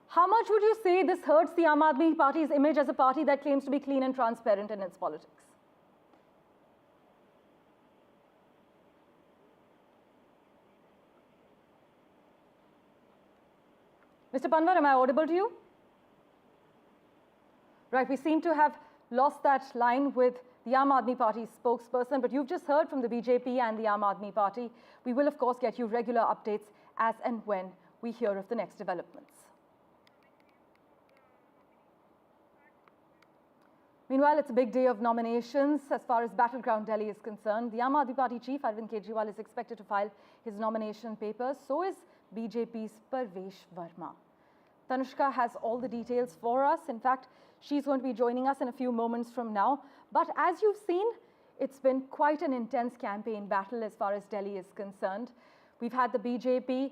Speaker 29: how much would you say this hurts the Aam Aadmi Party's image as a party that claims to be clean and transparent in its politics? Mr. Panwar, am I audible to you? Right, we seem to have lost that line with the Aam Aadmi Party spokesperson, but you've just heard from the BJP and the Aam Aadmi Party. We will, of course, get you regular updates as and when we hear of the next developments. Meanwhile, it's a big day of nominations as far as Battleground Delhi is concerned. The Aam Aadmi Party chief, Arvind Kejriwal, is expected to file his nomination papers. So is BJP's Parvesh Verma. Tanushka has all the details for us. In fact, she's going to be joining us in a few moments from now. But as you've seen, it's been quite an intense campaign battle as far as Delhi is concerned. We've had the BJP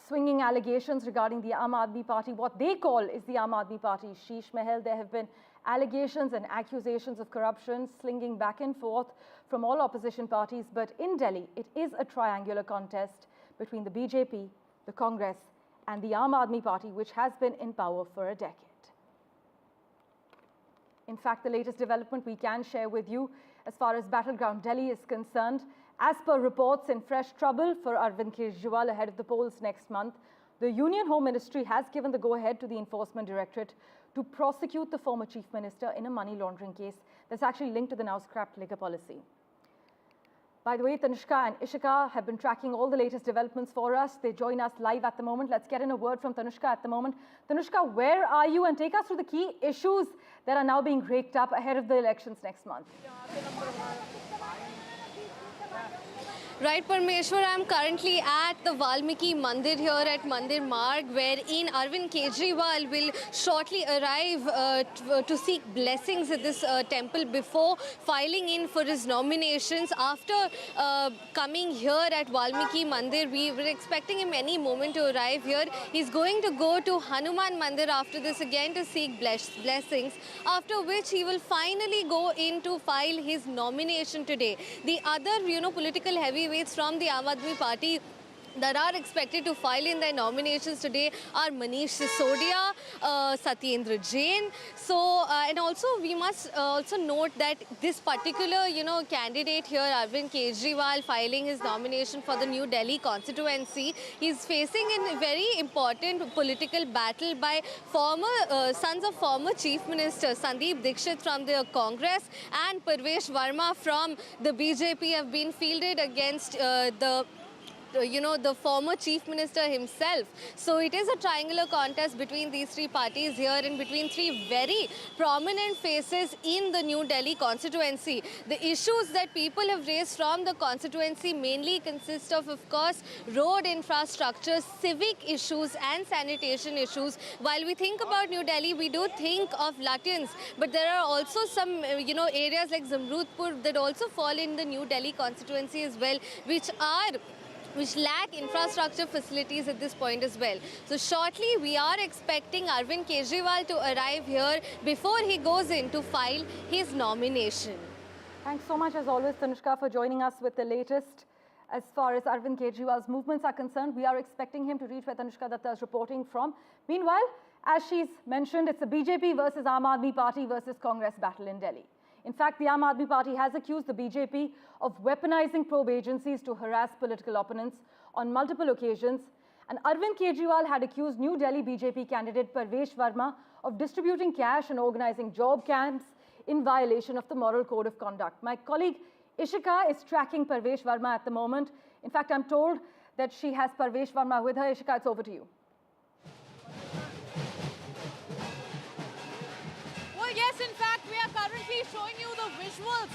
Speaker 29: swinging allegations regarding the Aam Aadmi Party. What they call is the Aam Aadmi Party's Sheesh Mahal. There have been allegations and accusations of corruption slinging back and forth from all opposition parties. But in Delhi, it is a triangular contest between the BJP, the Congress, and the Aam Aadmi Party, which has been in power for a decade. In fact, the latest development we can share with you as far as Battleground Delhi is concerned. As per reports, in fresh trouble for Arvind Kejriwal ahead of the polls next month, the Union Home Ministry has given the go-ahead to the Enforcement Directorate to prosecute the former Chief Minister in a money laundering case that's actually linked to the now-scrapped liquor policy. By the way, Tanushka and Ishika have been tracking all the latest developments for us. They join us live at the moment. Let's get in a word from Tanushka at the moment. Tanushka, where are you? And take us through the key issues that are now being raked up ahead of the elections next month.
Speaker 5: Right, Parmeshwar, I am currently at the Valmiki Mandir here at Mandir Marg, wherein Arvind Kejriwal will shortly arrive to seek blessings at this temple before filing in for his nominations. After coming here at Valmiki Mandir, we were expecting him any moment to arrive here. He's going to go to Hanuman Mandir after this again to seek blessings, after which he will finally go in to file his nomination today. The other, political heavyweights from the Aam Aadmi Party that are expected to file in their nominations today are Manish Sisodia, Satyendra Jain. So, and also we must also note that this particular, candidate here, Arvind Kejriwal, filing his nomination for the New Delhi Constituency, is facing a very important political battle by sons of former Chief Minister Sandeep Dixit from the Congress and Parvesh Verma from the BJP have been fielded against the former Chief Minister himself. So it is a triangular contest between these three parties here and between three very prominent faces in the New Delhi constituency. The issues that people have raised from the constituency mainly consist of course, road infrastructure, civic issues and sanitation issues. While we think about New Delhi, we do think of Lutyens, but there are also some, areas like Zamrudpur that also fall in the New Delhi constituency as well, which lack infrastructure facilities at this point as well. So shortly, we are expecting Arvind Kejriwal to arrive here before he goes in to file his nomination.
Speaker 29: Thanks so much, as always, Tanushka, for joining us with the latest. As far as Arvind Kejriwal's movements are concerned, we are expecting him to reach where Tanushka Datta is reporting from. Meanwhile, as she's mentioned, it's a BJP versus Aam Aadmi Party versus Congress battle in Delhi. In fact, the Aam Aadmi Party has accused the BJP of weaponizing probe agencies to harass political opponents on multiple occasions. And Arvind Kejriwal had accused New Delhi BJP candidate Parvesh Verma of distributing cash and organizing job camps in violation of the moral code of conduct. My colleague Ishika is tracking Parvesh Verma at the moment. In fact, I'm told that she has Parvesh Verma with her. Ishika, it's over to you.
Speaker 9: Well, yes, in fact, we are currently showing you the visuals.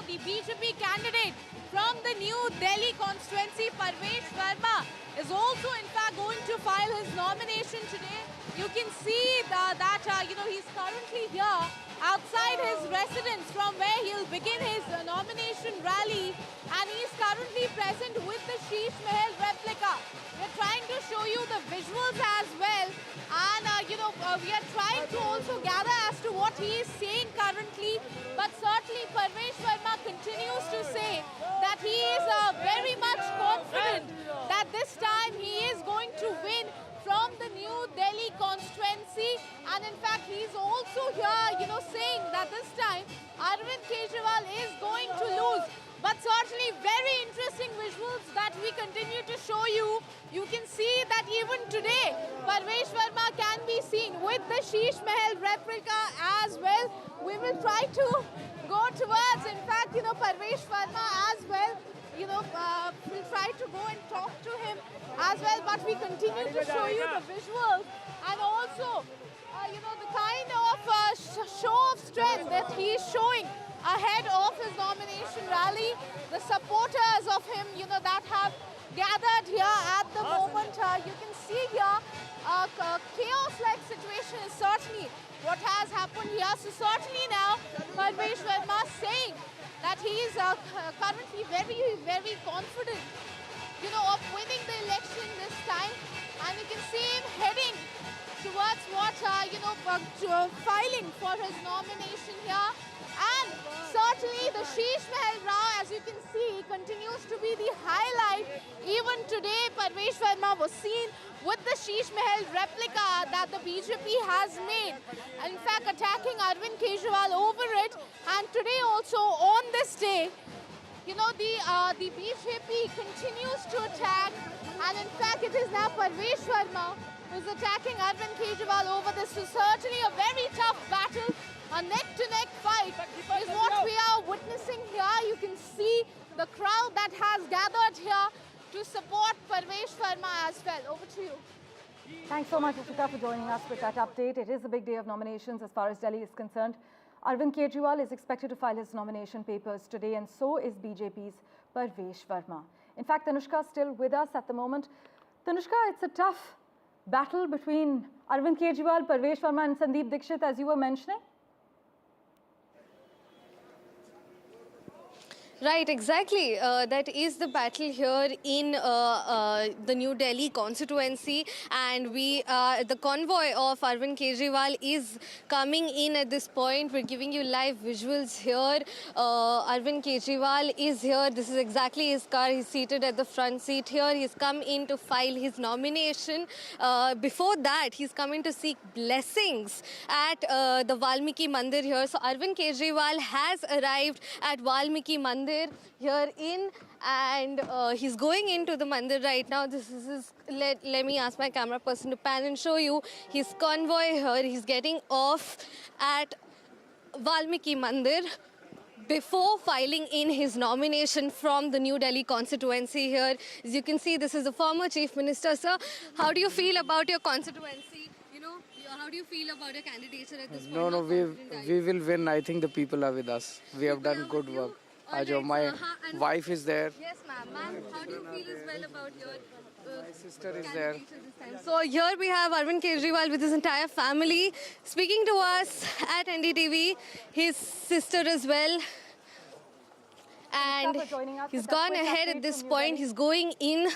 Speaker 9: The BJP candidate from the New Delhi Constituency, Parvesh Verma, is also, in fact, going to file his nomination today. You can see that he's currently here outside his residence from where he'll begin his nomination rally, and he's currently present with the Sheesh Mahal replica. We're trying to show you the visuals as well, and we are trying to also gather as to what he is saying currently, but certainly Parvesh Verma continues to say that he is very much confident that this time he is going to win from the New Delhi constituency, and in fact he's also here, saying that this time Arvind Kejriwal is going to lose. But certainly very interesting visuals that we continue to show you. You can see that even today, Parvesh Verma can be seen with the Sheesh Mahal replica as well. We will try to go towards, in fact, Parvesh Verma as well. We'll try to go and talk to him as well, but we continue to show you the visuals and also, the kind of show of strength that he is showing ahead of his nomination rally. The supporters of him, that have gathered here at the moment. You can see here a chaos-like situation is certainly what has happened here. So certainly now, Parvesh Verma saying that he is currently very, very confident, of winning the election this time. And you can see him heading towards what, filing for his nomination here. And certainly the Sheesh Mahal Rao, as you can see, continues to be the highlight. Even today, Parvesh Verma was seen with the Sheesh Mahal replica that the BJP has made. And in fact, attacking Arvind Kejriwal over it. And today also, on this day, the BJP continues to attack. And in fact, it is now Parvesh Verma who's attacking Arvind Kejriwal over this. So certainly a very tough battle. A neck-to-neck fight is what we are witnessing here. You can see the crowd that has gathered here to support Parvesh Verma as well. Over to you.
Speaker 29: Thanks so much, Ishika, for joining us with that update. It is a big day of nominations as far as Delhi is concerned. Arvind Kejriwal is expected to file his nomination papers today, and so is BJP's Parvesh Verma. In fact, Tanushka is still with us at the moment. Tanushka, it's a tough battle between Arvind Kejriwal, Parvesh Verma and Sandeep Dixit, as you were mentioning.
Speaker 12: Right, exactly. That is the battle here in the New Delhi constituency, and the convoy of Arvind Kejriwal is coming in at this point. We're giving you live visuals here. Arvind Kejriwal is here. This is exactly his car. He's seated at the front seat here. He's come in to file his nomination. Before that, he's coming to seek blessings at the Valmiki Mandir here. So Arvind Kejriwal has arrived at Valmiki Mandir here and he's going into the mandir right now. This is his, let me ask my camera person to pan and show you his convoy here. He's getting off at Valmiki Mandir before filing in his nomination from the New Delhi constituency here. As you can see, this is the former Chief Minister. Sir, how do you feel about your constituency? How do you feel about your candidature at this point?
Speaker 13: No, we will win. I think the people are with us. We have done good work. My wife is there.
Speaker 12: Yes, ma'am. Ma'am, how do you feel as well about your
Speaker 13: my sister is there.
Speaker 12: So here we have Arvind Kejriwal with his entire family speaking to us at NDTV. His sister as well. And he's gone ahead at this point. He's going in.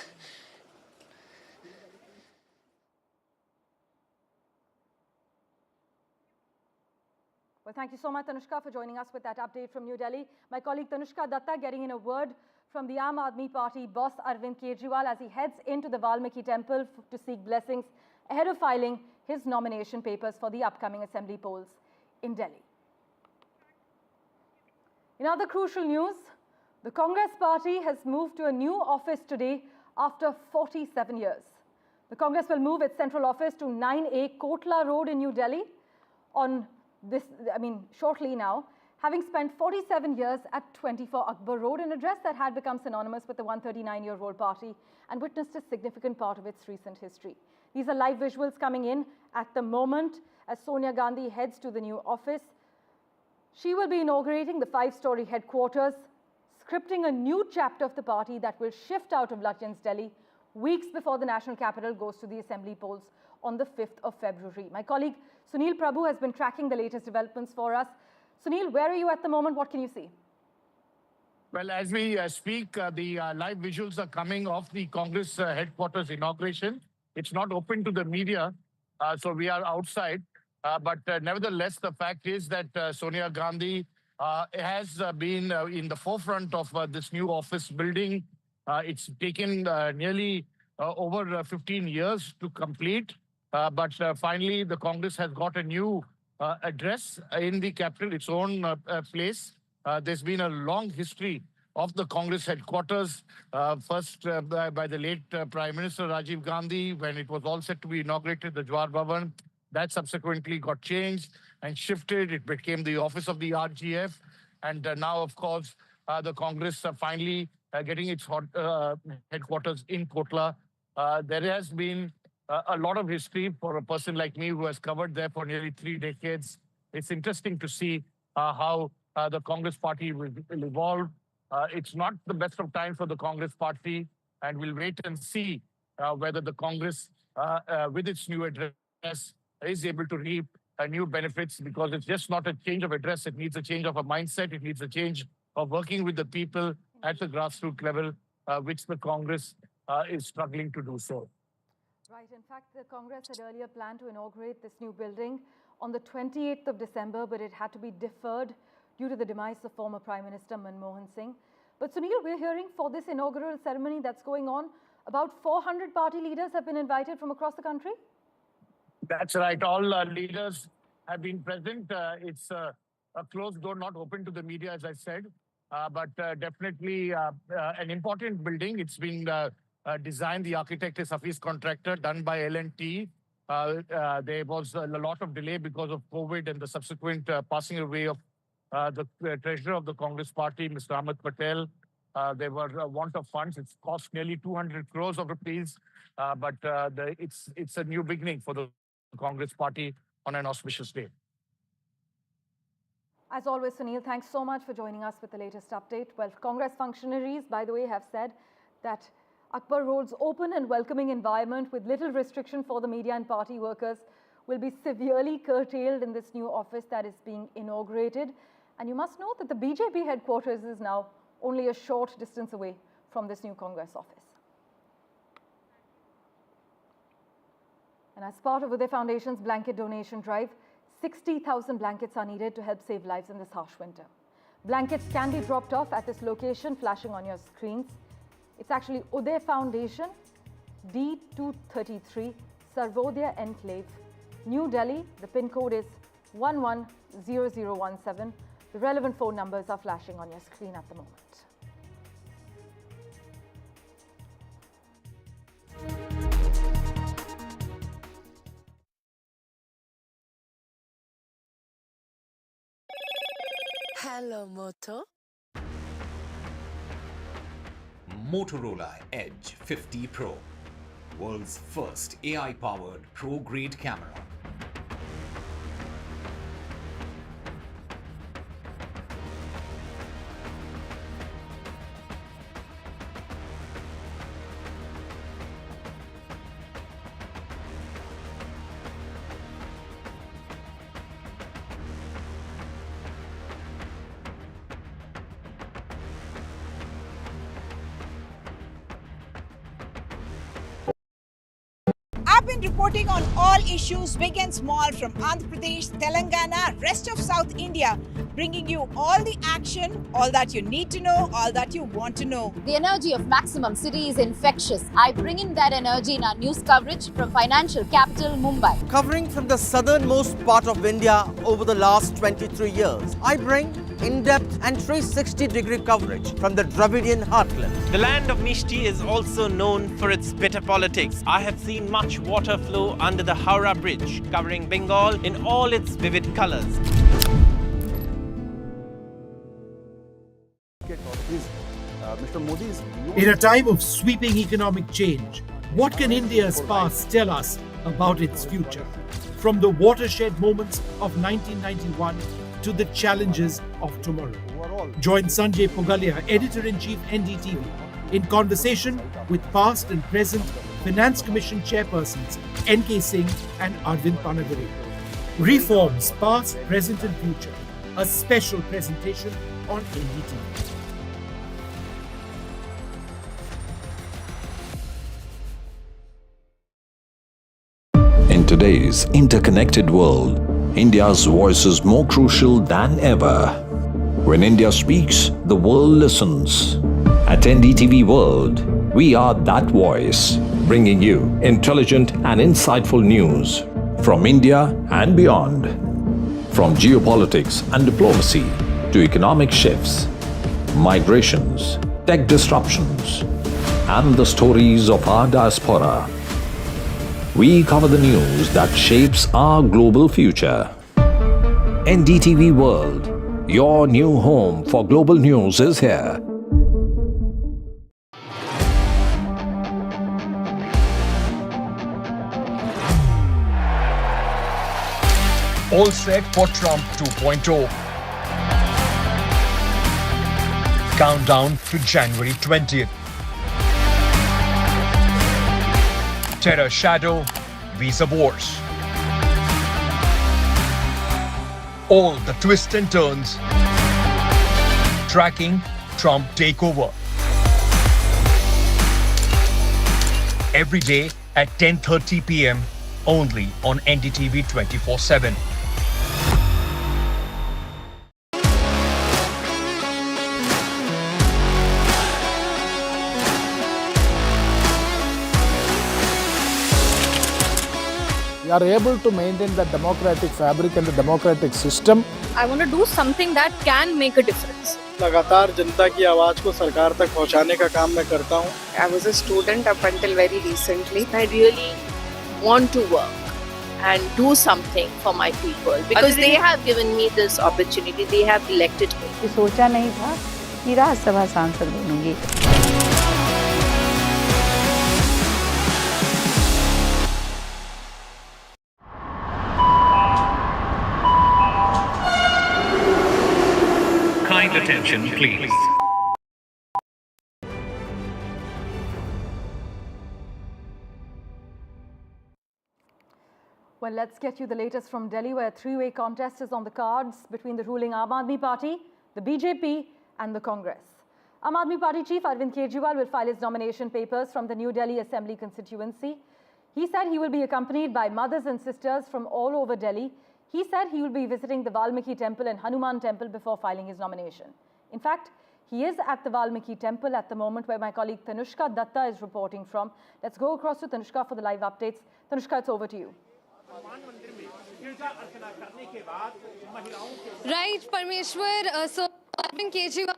Speaker 29: Well, thank you so much, Tanushka, for joining us with that update from New Delhi. My colleague Tanushka Datta getting in a word from the Aam Aadmi Party boss Arvind Kejriwal as he heads into the Valmiki temple to seek blessings ahead of filing his nomination papers for the upcoming assembly polls in Delhi. In other crucial news, the Congress party has moved to a new office today after 47 years. The Congress will move its central office to 9A Kotla Road in New Delhi shortly now, having spent 47 years at 24 Akbar Road, an address that had become synonymous with the 139-year-old party and witnessed a significant part of its recent history. These are live visuals coming in at the moment as Sonia Gandhi heads to the new office. She will be inaugurating the 5-story headquarters, scripting a new chapter of the party that will shift out of Lutyens, Delhi, weeks before the national capital goes to the assembly polls on the 5th of February. My colleague Sunil Prabhu has been tracking the latest developments for us. Sunil, where are you at the moment? What can you see?
Speaker 2: Well, as we speak, the live visuals are coming off the Congress headquarters inauguration. It's not open to the media, so we are outside. But nevertheless, the fact is that Sonia Gandhi has been in the forefront of this new office building. It's taken nearly over 15 years to complete. But finally, the Congress has got a new address in the capital, its own place. There's been a long history of the Congress headquarters, first by the late Prime Minister Rajiv Gandhi, when it was all set to be inaugurated, the Jawar Bhavan. That subsequently got changed and shifted. It became the office of the RGF. And now, of course, the Congress finally getting its headquarters in Kotla. There has been a lot of history for a person like me who has covered there for nearly 3 decades. It's interesting to see how the Congress party will evolve. It's not the best of times for the Congress party, and we'll wait and see whether the Congress, with its new address, is able to reap new benefits, because it's just not a change of address. It needs a change of a mindset. It needs a change of working with the people at the grassroots level, which the Congress is struggling to do so.
Speaker 29: Right. In fact, the Congress had earlier planned to inaugurate this new building on the 28th of December, but it had to be deferred due to the demise of former Prime Minister Manmohan Singh. But Sunil, we're hearing for this inaugural ceremony that's going on, about 400 party leaders have been invited from across the country?
Speaker 2: That's right. All leaders have been present. It's a closed door, not open to the media, as I said, but definitely an important building. It's been designed, the architect is Hafiz Contractor, done by L&T. There was a lot of delay because of COVID and the subsequent passing away of the treasurer of the Congress party, Mr. Ahmed Patel. There were a want of funds. It's cost nearly 200 crores of rupees, but it's a new beginning for the Congress party on an auspicious day.
Speaker 29: As always, Sunil, thanks so much for joining us with the latest update. Well, Congress functionaries, by the way, have said that Akbar Road's open and welcoming environment with little restriction for the media and party workers will be severely curtailed in this new office that is being inaugurated. And you must know that the BJP headquarters is now only a short distance away from this new Congress office. And as part of Uday Foundation's blanket donation drive, 60,000 blankets are needed to help save lives in this harsh winter. Blankets can be dropped off at this location flashing on your screens. It's actually Uday Foundation, D233, Sarvodaya Enclave, New Delhi. The pin code is 110017. The relevant phone numbers are flashing on your screen at the moment.
Speaker 10: Hello, Moto.
Speaker 11: Motorola Edge 50 Pro, world's first AI-powered pro-grade camera.
Speaker 3: been reporting on all issues big and small from Andhra Pradesh, Telangana, rest of South India, bringing you all the action, all that you need to know, all that you want to know.
Speaker 14: The energy of Maximum City is infectious. I bring in that energy in our news coverage from financial capital Mumbai.
Speaker 15: Covering from the southernmost part of India over the last 23 years, I bring in-depth and 360-degree coverage from the Dravidian heartland.
Speaker 16: The land of Mishti is also known for its bitter politics. I have seen much water flow under the Howrah Bridge, covering Bengal in all its vivid colors.
Speaker 17: In a time of sweeping economic change, what can India's past tell us about its future? From the watershed moments of 1991 to the challenges of tomorrow. Join Sanjay Pugalia, Editor-in-Chief NDTV, in conversation with past and present Finance Commission Chairpersons N.K. Singh and Arvind Panagari. Reforms Past, Present and Future. A special presentation on NDTV.
Speaker 1: In today's interconnected world, India's voice is more crucial than ever. When India speaks, the world listens. At NDTV World, we are that voice, bringing you intelligent and insightful news from India and beyond. From geopolitics and diplomacy to economic shifts, migrations, tech disruptions, and the stories of our diaspora. We cover the news that shapes our global future. NDTV World, your new home for global news is here.
Speaker 22: All set for Trump 2.0. Countdown to January 20th. Terror shadow, visa wars. All the twists and turns. Tracking Trump takeover. Every day at 10:30 p.m. only on NDTV 24/7.
Speaker 23: We are able to maintain the democratic fabric and the democratic system.
Speaker 24: I want to do something that can make a difference.
Speaker 13: लगातार जनता की आवाज को सरकार तक पहुंचाने का काम मैं करता हूं.
Speaker 24: I was a student up until very recently. I really want to work and do something for my people because they have given me this opportunity. They have elected me.
Speaker 25: सोचा नहीं था कि राज्यसभा सांसद बनूंगी.
Speaker 11: Kind attention, please.
Speaker 29: Well, let's get you the latest from Delhi, where a three-way contest is on the cards between the ruling Aam Aadmi Party, the BJP and the Congress. Aam Aadmi Party chief Arvind Kejriwal will file his nomination papers from the New Delhi Assembly constituency. He said he will be accompanied by mothers and sisters from all over Delhi. He said he will be visiting the Valmiki temple and Hanuman temple before filing his nomination. In fact, he is at the Valmiki temple at the moment, where my colleague Tanushka Datta is reporting from. Let's go across to Tanushka for the live updates. Tanushka, it's over to you.
Speaker 12: Right, Parmeshwar. So, Arvind Kejriwal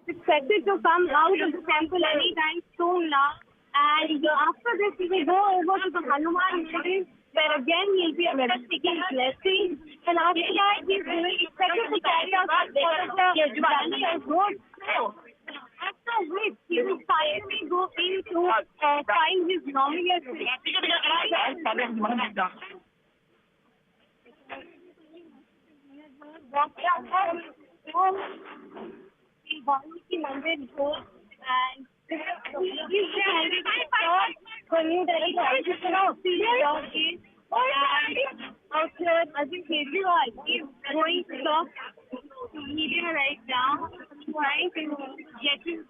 Speaker 18: expected to come out of the temple anytime soon now. And after this, we will go over to the Hanuman temple, where again he'll be taking blessings. And after that, he's expected to carry out the rally as road show. After which, he will finally go in to file his nomination. Valmiki Mandir goes and for New Delhi Arvind Kejriwal is going to talk to media right now, trying to get his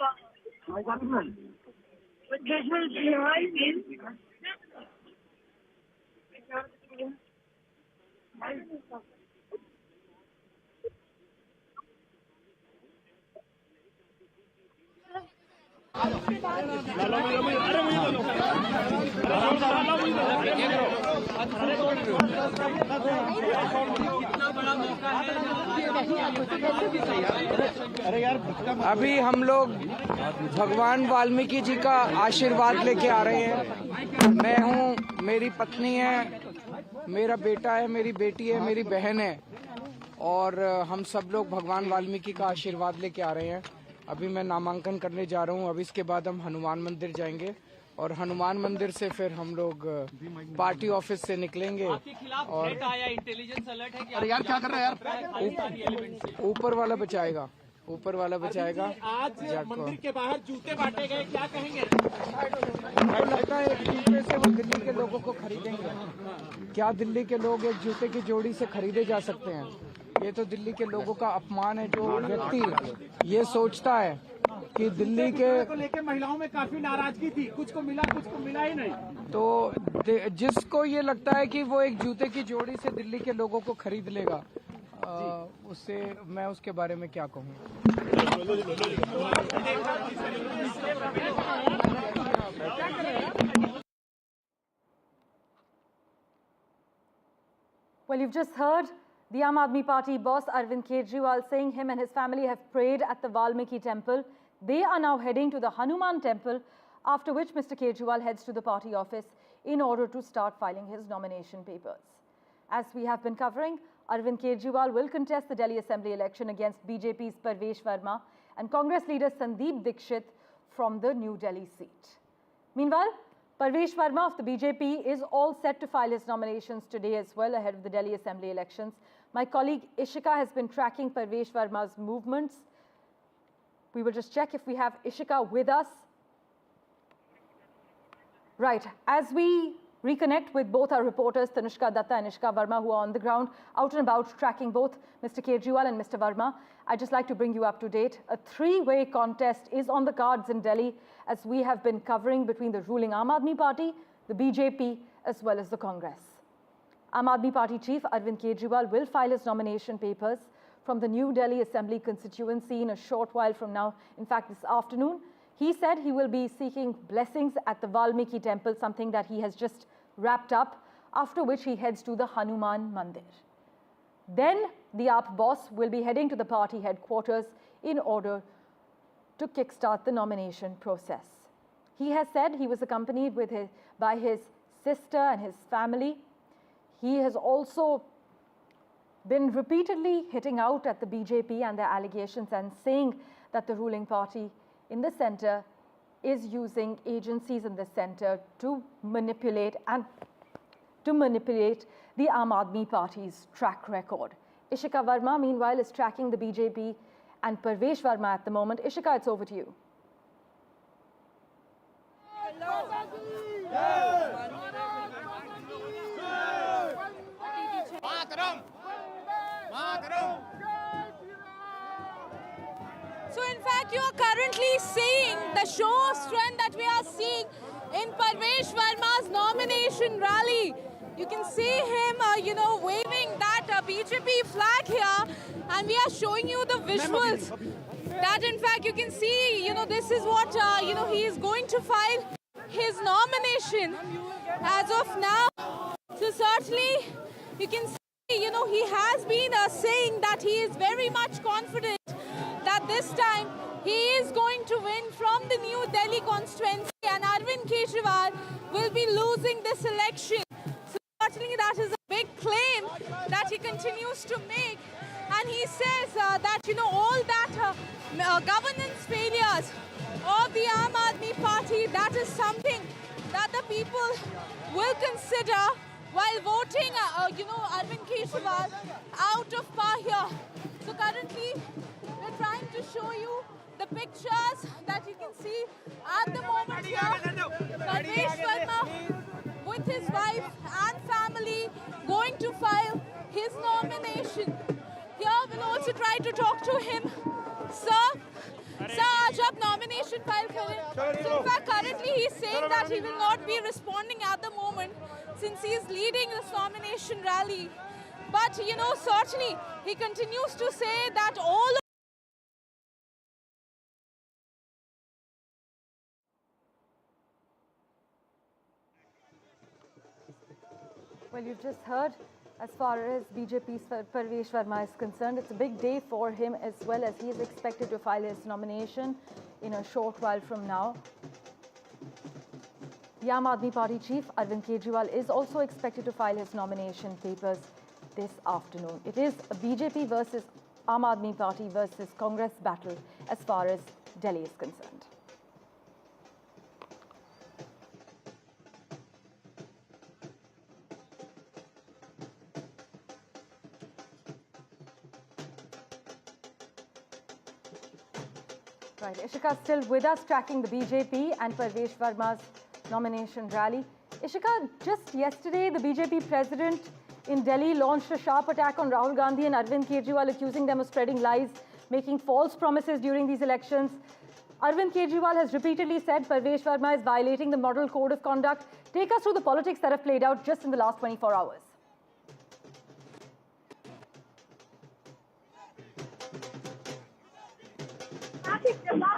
Speaker 18: visual behind is
Speaker 13: अभी हम लोग भगवान वाल्मीकि जी का आशीर्वाद लेके आ रहे हैं। मैं हूँ, मेरी पत्नी है, मेरा बेटा है, मेरी बेटी है, मेरी बहन है और हम सब लोग भगवान वाल्मीकि का आशीर्वाद लेके आ रहे हैं। अभी मैं नामांकन करने जा रहा हूँ। अब इसके बाद हम हनुमान मंदिर जाएंगे और हनुमान मंदिर से फिर हम लोग पार्टी ऑफिस से निकलेंगे। और
Speaker 4: इंटेलिजेंस अलर्ट है कि
Speaker 23: अरे यार क्या कर रहे हैं यार?
Speaker 13: ऊपर वाला बचाएगा, ऊपर वाला बचाएगा।
Speaker 4: आज मंदिर के बाहर जूते बांटे गए, क्या कहेंगे?
Speaker 13: मुझे लगता है एक जूते से वो दिल्ली के लोगों को खरीदेंगे। क्या दिल्ली के लोग एक जूते की जोड़ी से खरीदे जा सकते हैं? ये तो दिल्ली के लोगों का अपमान है। जो व्यक्ति ये सोचता है कि दिल्ली के
Speaker 4: को लेकर महिलाओं में काफी नाराजगी थी, कुछ को मिला कुछ को मिला ही नहीं,
Speaker 13: तो जिसको ये लगता है कि वो एक जूते की जोड़ी से दिल्ली के लोगों को खरीद लेगा, उससे मैं उसके बारे में क्या कहूँ।
Speaker 29: Well, you've just heard the Aam Aadmi Party boss Arvind Kejriwal saying him and his family have prayed at the Valmiki temple. They are now heading to the Hanuman temple, after which Mr. Kejriwal heads to the party office in order to start filing his nomination papers. As we have been covering, Arvind Kejriwal will contest the Delhi Assembly election against BJP's Parvesh Verma and Congress leader Sandeep Dixit from the New Delhi seat. Meanwhile, Parvesh Verma of the BJP is all set to file his nominations today as well ahead of the Delhi Assembly elections. My colleague Ishika has been tracking Parvesh Verma's movements. We will just check if we have Ishika with us. Right, as we reconnect with both our reporters, Tanushka Datta and Ishika Verma, who are on the ground, out and about, tracking both Mr. Kejriwal and Mr. Verma, I'd just like to bring you up to date. A three-way contest is on the cards in Delhi, as we have been covering between the ruling Aam Aadmi Party, the BJP, as well as the Congress. Aam Aadmi Party chief Arvind Kejriwal will file his nomination papers from the New Delhi Assembly constituency in a short while from now. In fact, this afternoon, he said he will be seeking blessings at the Valmiki temple, something that he has just wrapped up, after which he heads to the Hanuman Mandir. Then the AAP boss will be heading to the party headquarters in order to kickstart the nomination process. He has said he was accompanied by his sister and his family. He has also been repeatedly hitting out at the BJP and their allegations and saying that the ruling party in the centre is using agencies in the centre to manipulate the Aam Aadmi Party's track record. Ishika Verma, meanwhile, is tracking the BJP and Parvesh Verma at the moment. Ishika, it's over to you.
Speaker 9: So in fact, you are currently seeing the show of strength that we are seeing in Parvesh Verma's nomination rally. You can see him, waving that BJP flag here, and we are showing you the visuals. That in fact, you can see, this is what, he is going to file his nomination as of now. So certainly, you can see, he has been saying that he is very much confident that this time he is going to win from the New Delhi constituency and Arvind Kejriwal will be losing this election. So certainly that is a big claim that he continues to make, and he says that all that governance failures of the Aam Aadmi Party, that is something that the people will consider while voting Arvind Kejriwal out of power here. So currently we're trying to show you the pictures that you can see at the moment here. Parvesh Verma with his wife and family going to file his nomination. Here we'll also try to talk to him. Sir, आज आप nomination file करें. So in fact, currently he's saying that he will not be responding at the moment since he is leading this nomination rally. But you know, certainly he continues to say that all.
Speaker 29: Well, you've just heard, as far as BJP's Parvesh Verma is concerned, it's a big day for him, as well as he is expected to file his nomination in a short while from now. The Aam Aadmi Party chief, Arvind Kejriwal, is also expected to file his nomination papers this afternoon. It is a BJP versus Aam Aadmi Party versus Congress battle as far as Delhi is concerned. Right, Ishika still with us, tracking the BJP and Parvesh Verma's nomination rally. Ishika, just yesterday, the BJP president in Delhi launched a sharp attack on Rahul Gandhi and Arvind Kejriwal, accusing them of spreading lies, making false promises during these elections. Arvind Kejriwal has repeatedly said Parvesh Verma is violating the Model Code of Conduct. Take us through the politics that have played out just in the last 24 hours.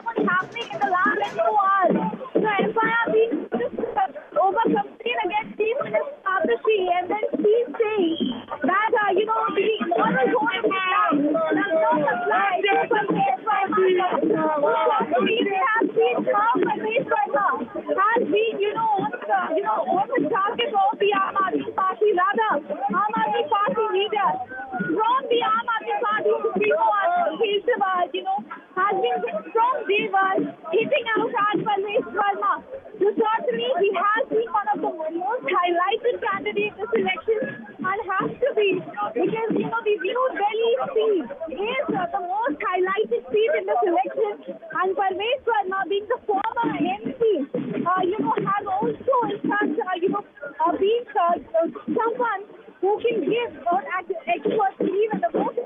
Speaker 18: What's happening in the last 2 hours? The FIR being over complaint against Chief Minister Abdashi, and then she's saying that the model code of conduct does not apply to Parvesh Verma. We have seen how Parvesh Verma has been, on the target of the Aam Aadmi Party, rather Aam Aadmi Party leader from the Aam Aadmi Party Supremo Arvind Kejriwal, has been from day one hitting out at Parvesh Verma. So certainly he has been one of the most highlighted candidates in this election, and has to be, because the New Delhi seat is the most highlighted seat in this election, and Parvesh Verma, being the former MP, has also in fact been someone who can give expertise and the most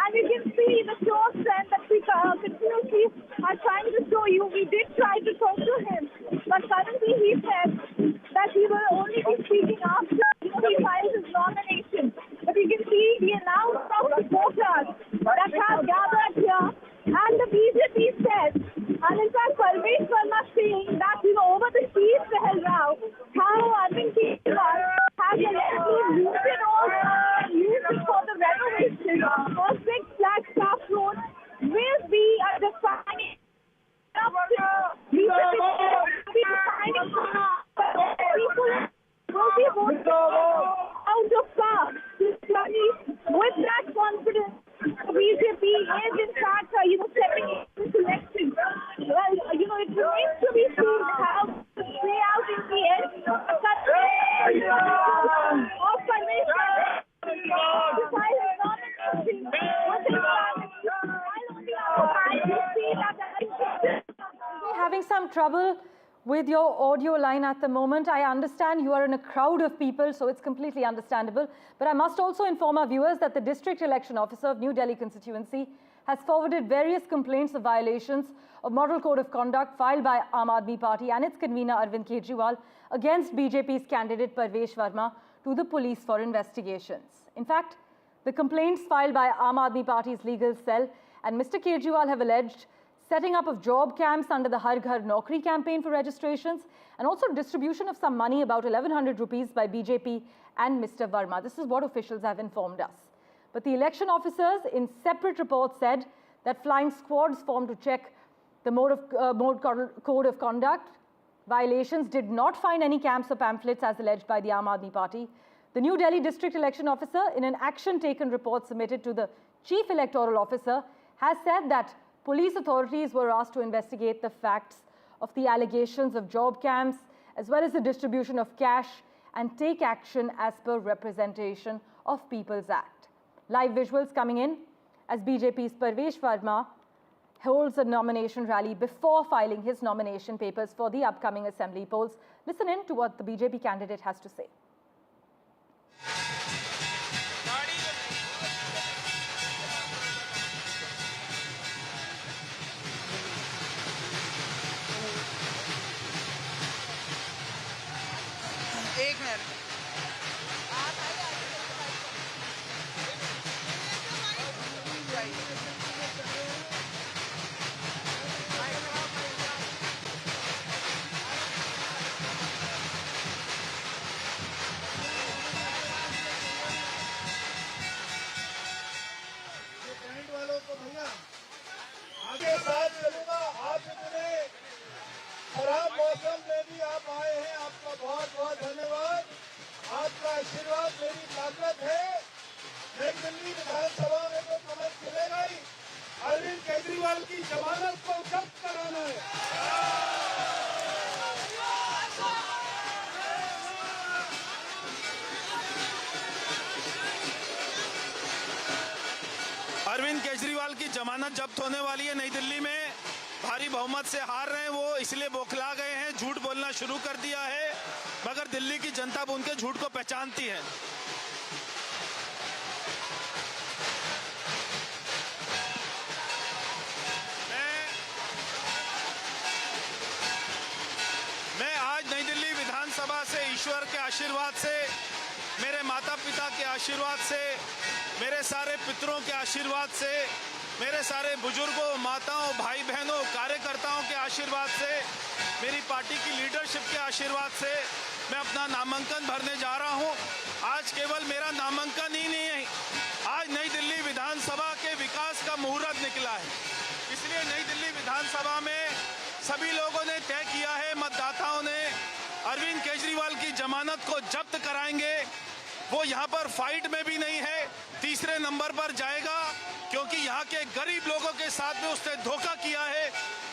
Speaker 18: and you can see the show strength that we continuously are trying to show you. We did try to talk to him, but currently he said that he will only be speaking after he files his nomination. But you can see the announced supporters that have gathered here, and the BJP said, and in fact Parvesh Verma saying that over the Sheet Pehel Rao, how Arvind Kejriwal has allegedly used it for the renovation of Six Flags Staff Road will be a defining out of power. With that confidence, BJP is in fact, stepping into this election. Well, it remains to be seen how to play out in the end. Of Parvesh
Speaker 29: Having some trouble with your audio line at the moment. I understand you are in a crowd of people, so it's completely understandable. But I must also inform our viewers that the District Election Officer of New Delhi Constituency has forwarded various complaints of violations of Model Code of Conduct filed by Aam Aadmi Party and its convener Arvind Kejriwal against BJP's candidate Parvesh Verma to the police for investigations. In fact, the complaints filed by Aam Aadmi Party's legal cell and Mr. Kejriwal have alleged setting up of job camps under the Har Ghar Naukri campaign for registrations, and also distribution of some money, about 1,100 rupees, by BJP and Mr. Verma. This is what officials have informed us. But the election officers in separate reports said that flying squads formed to check the code of conduct violations did not find any camps or pamphlets as alleged by the Aam Aadmi Party. The New Delhi District Election Officer, in an action taken report submitted to the Chief Electoral Officer, has said that police authorities were asked to investigate the facts of the allegations of job camps as well as the distribution of cash and take action as per Representation of People's Act. Live visuals coming in as BJP's Parvesh Verma holds a nomination rally before filing his nomination papers for the upcoming assembly polls. Listen in to what the BJP candidate has to say.
Speaker 6: चुने, खराब मौसम में भी आप आए हैं, आपका बहुत बहुत धन्यवाद। आपका आशीर्वाद मेरी ताकत है। नई दिल्ली विधानसभा में तो कमल खिलेगा ही। अरविंद केजरीवाल की जमानत को जब्त कराना है।
Speaker 7: अरविंद केजरीवाल की जमानत जब्त होने वाली है। नई दिल्ली में भारी बहुमत से हार रहे हैं वो, इसलिए बौखला गए हैं, झूठ बोलना शुरू कर दिया है, मगर दिल्ली की जनता उनके झूठ को पहचानती है। मैं आज नई दिल्ली विधानसभा से ईश्वर के आशीर्वाद से, मेरे माता पिता के आशीर्वाद से, मेरे सारे पितरों के आशीर्वाद से, मेरे सारे बुजुर्गों, माताओं, भाई बहनों, कार्यकर्ताओं के आशीर्वाद से, मेरी पार्टी की लीडरशिप के आशीर्वाद से मैं अपना नामांकन भरने जा रहा हूं। आज केवल मेरा नामांकन ही नहीं है, आज नई दिल्ली विधानसभा के विकास का मुहूर्त निकला है। इसलिए नई दिल्ली विधानसभा में सभी लोगों ने तय किया है, मतदाताओं ने, अरविंद केजरीवाल की जमानत को जब्त कराएंगे। वो यहाँ पर फाइट में भी नहीं है, तीसरे नंबर पर जाएगा, क्योंकि यहाँ के गरीब लोगों के साथ में उसने धोखा किया है।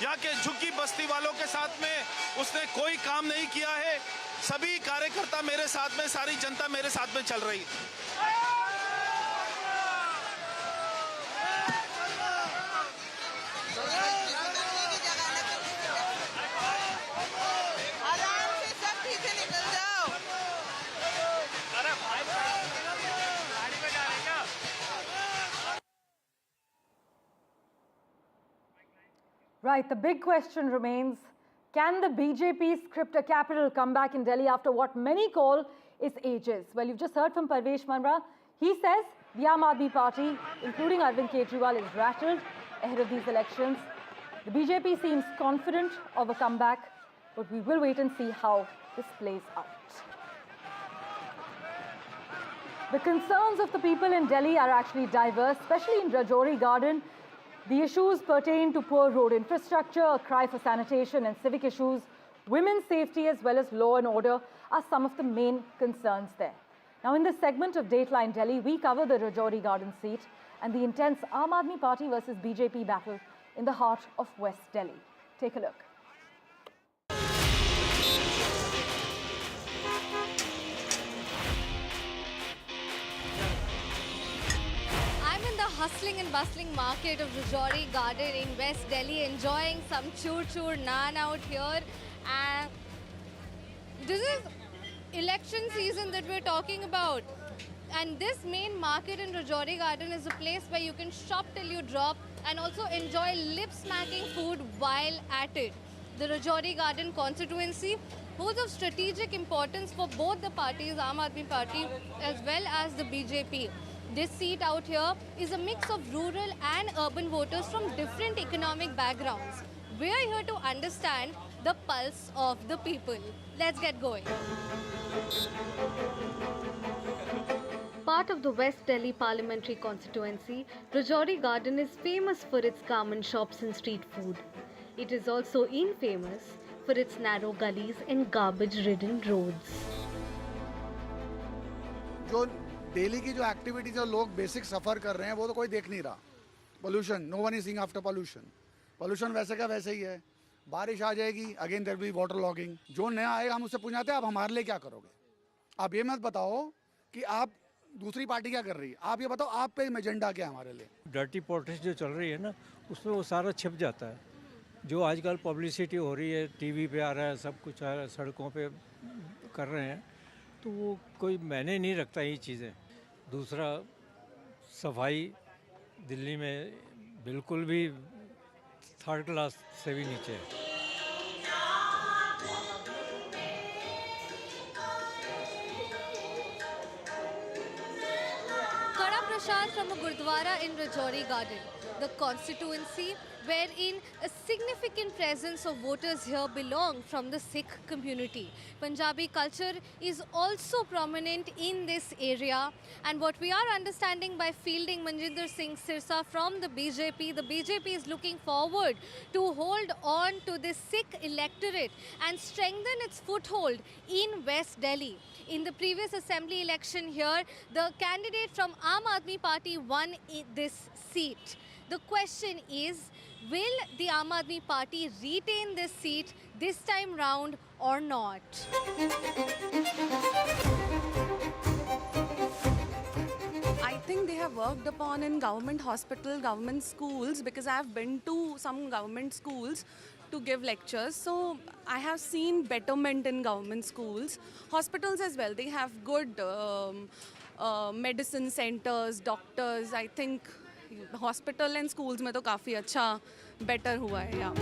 Speaker 7: यहाँ के झुग्गी बस्ती वालों के साथ में उसने कोई काम नहीं किया है। सभी कार्यकर्ता मेरे साथ में, सारी जनता मेरे साथ में चल रही है।
Speaker 29: Right, the big question remains, can the BJP script a capital comeback in Delhi after what many call its ages? Well, you've just heard from Parvesh Manra. He says the Aam Aadmi Party, including Arvind Kejriwal, is rattled ahead of these elections. The BJP seems confident of a comeback, but we will wait and see how this plays out. The concerns of the people in Delhi are actually diverse, especially in Rajouri Garden. The issues pertain to poor road infrastructure, a cry for sanitation and civic issues, women's safety as well as law and order are some of the main concerns there. Now in this segment of Dateline Delhi, we cover the Rajouri Garden seat and the intense Aam Aadmi Party versus BJP battle in the heart of West Delhi. Take a look.
Speaker 12: Hustling and bustling market of Rajouri Garden in West Delhi, enjoying some chur-chur naan out here. And this is election season that we're talking about. And this main market in Rajouri Garden is a place where you can shop till you drop and also enjoy lip-smacking food while at it. The Rajouri Garden constituency holds of strategic importance for both the parties, Aam Aadmi Party as well as the BJP. This seat out here is a mix of rural and urban voters from different economic backgrounds. We are here to understand the pulse of the people. Let's get going. Part of the West Delhi parliamentary constituency, Rajouri Garden is famous for its garment shops and street food. It is also infamous for its narrow gullies and garbage-ridden roads.
Speaker 23: Daily की जो activities और लोग basic सफ़र कर रहे हैं वो तो कोई देख नहीं रहा। Pollution, no one is seeing after pollution. Pollution वैसे का वैसे ही है। बारिश आ जाएगी, again there will be water logging. जो नया आएगा हम उससे पूछाते हैं आप हमारे लिए क्या करोगे। आप ये मत बताओ कि आप दूसरी पार्टी क्या कर रही है, आप ये बताओ आप पे एजेंडा क्या है हमारे लिए।
Speaker 8: डर्टी पॉलिटिक्स जो चल रही है ना, उसमें वो सारा छिप जाता है। जो आजकल पब्लिसिटी हो रही है, टीवी पे आ रहा है, सब कुछ आ रहा है, सड़कों पे कर रहे हैं, तो वो कोई मायने नहीं रखता ये चीज़ें। दूसरा, सफाई दिल्ली में बिल्कुल भी थर्ड क्लास से भी नीचे है।
Speaker 12: Kada Prasad from a Gurdwara in Rajouri Garden. the constituency, wherein a significant presence of voters here belong from the Sikh community. Punjabi culture is also prominent in this area, and what we are understanding by fielding Manjinder Singh Sirsa from the BJP is looking forward to hold on to this Sikh electorate and strengthen its foothold in West Delhi. In the previous assembly election here, the candidate from Aam Aadmi Party won this seat. The question is, will the Aam Aadmi Party retain this seat this time round or not?
Speaker 2: I think they have worked upon in government hospital, government schools, because I have been to some government schools to give lectures. So I have seen betterment in government schools. Hospitals as well, they have good medicine centers, doctors. I think hospital and schools में तो काफ़ी अच्छा better हुआ है यहाँ.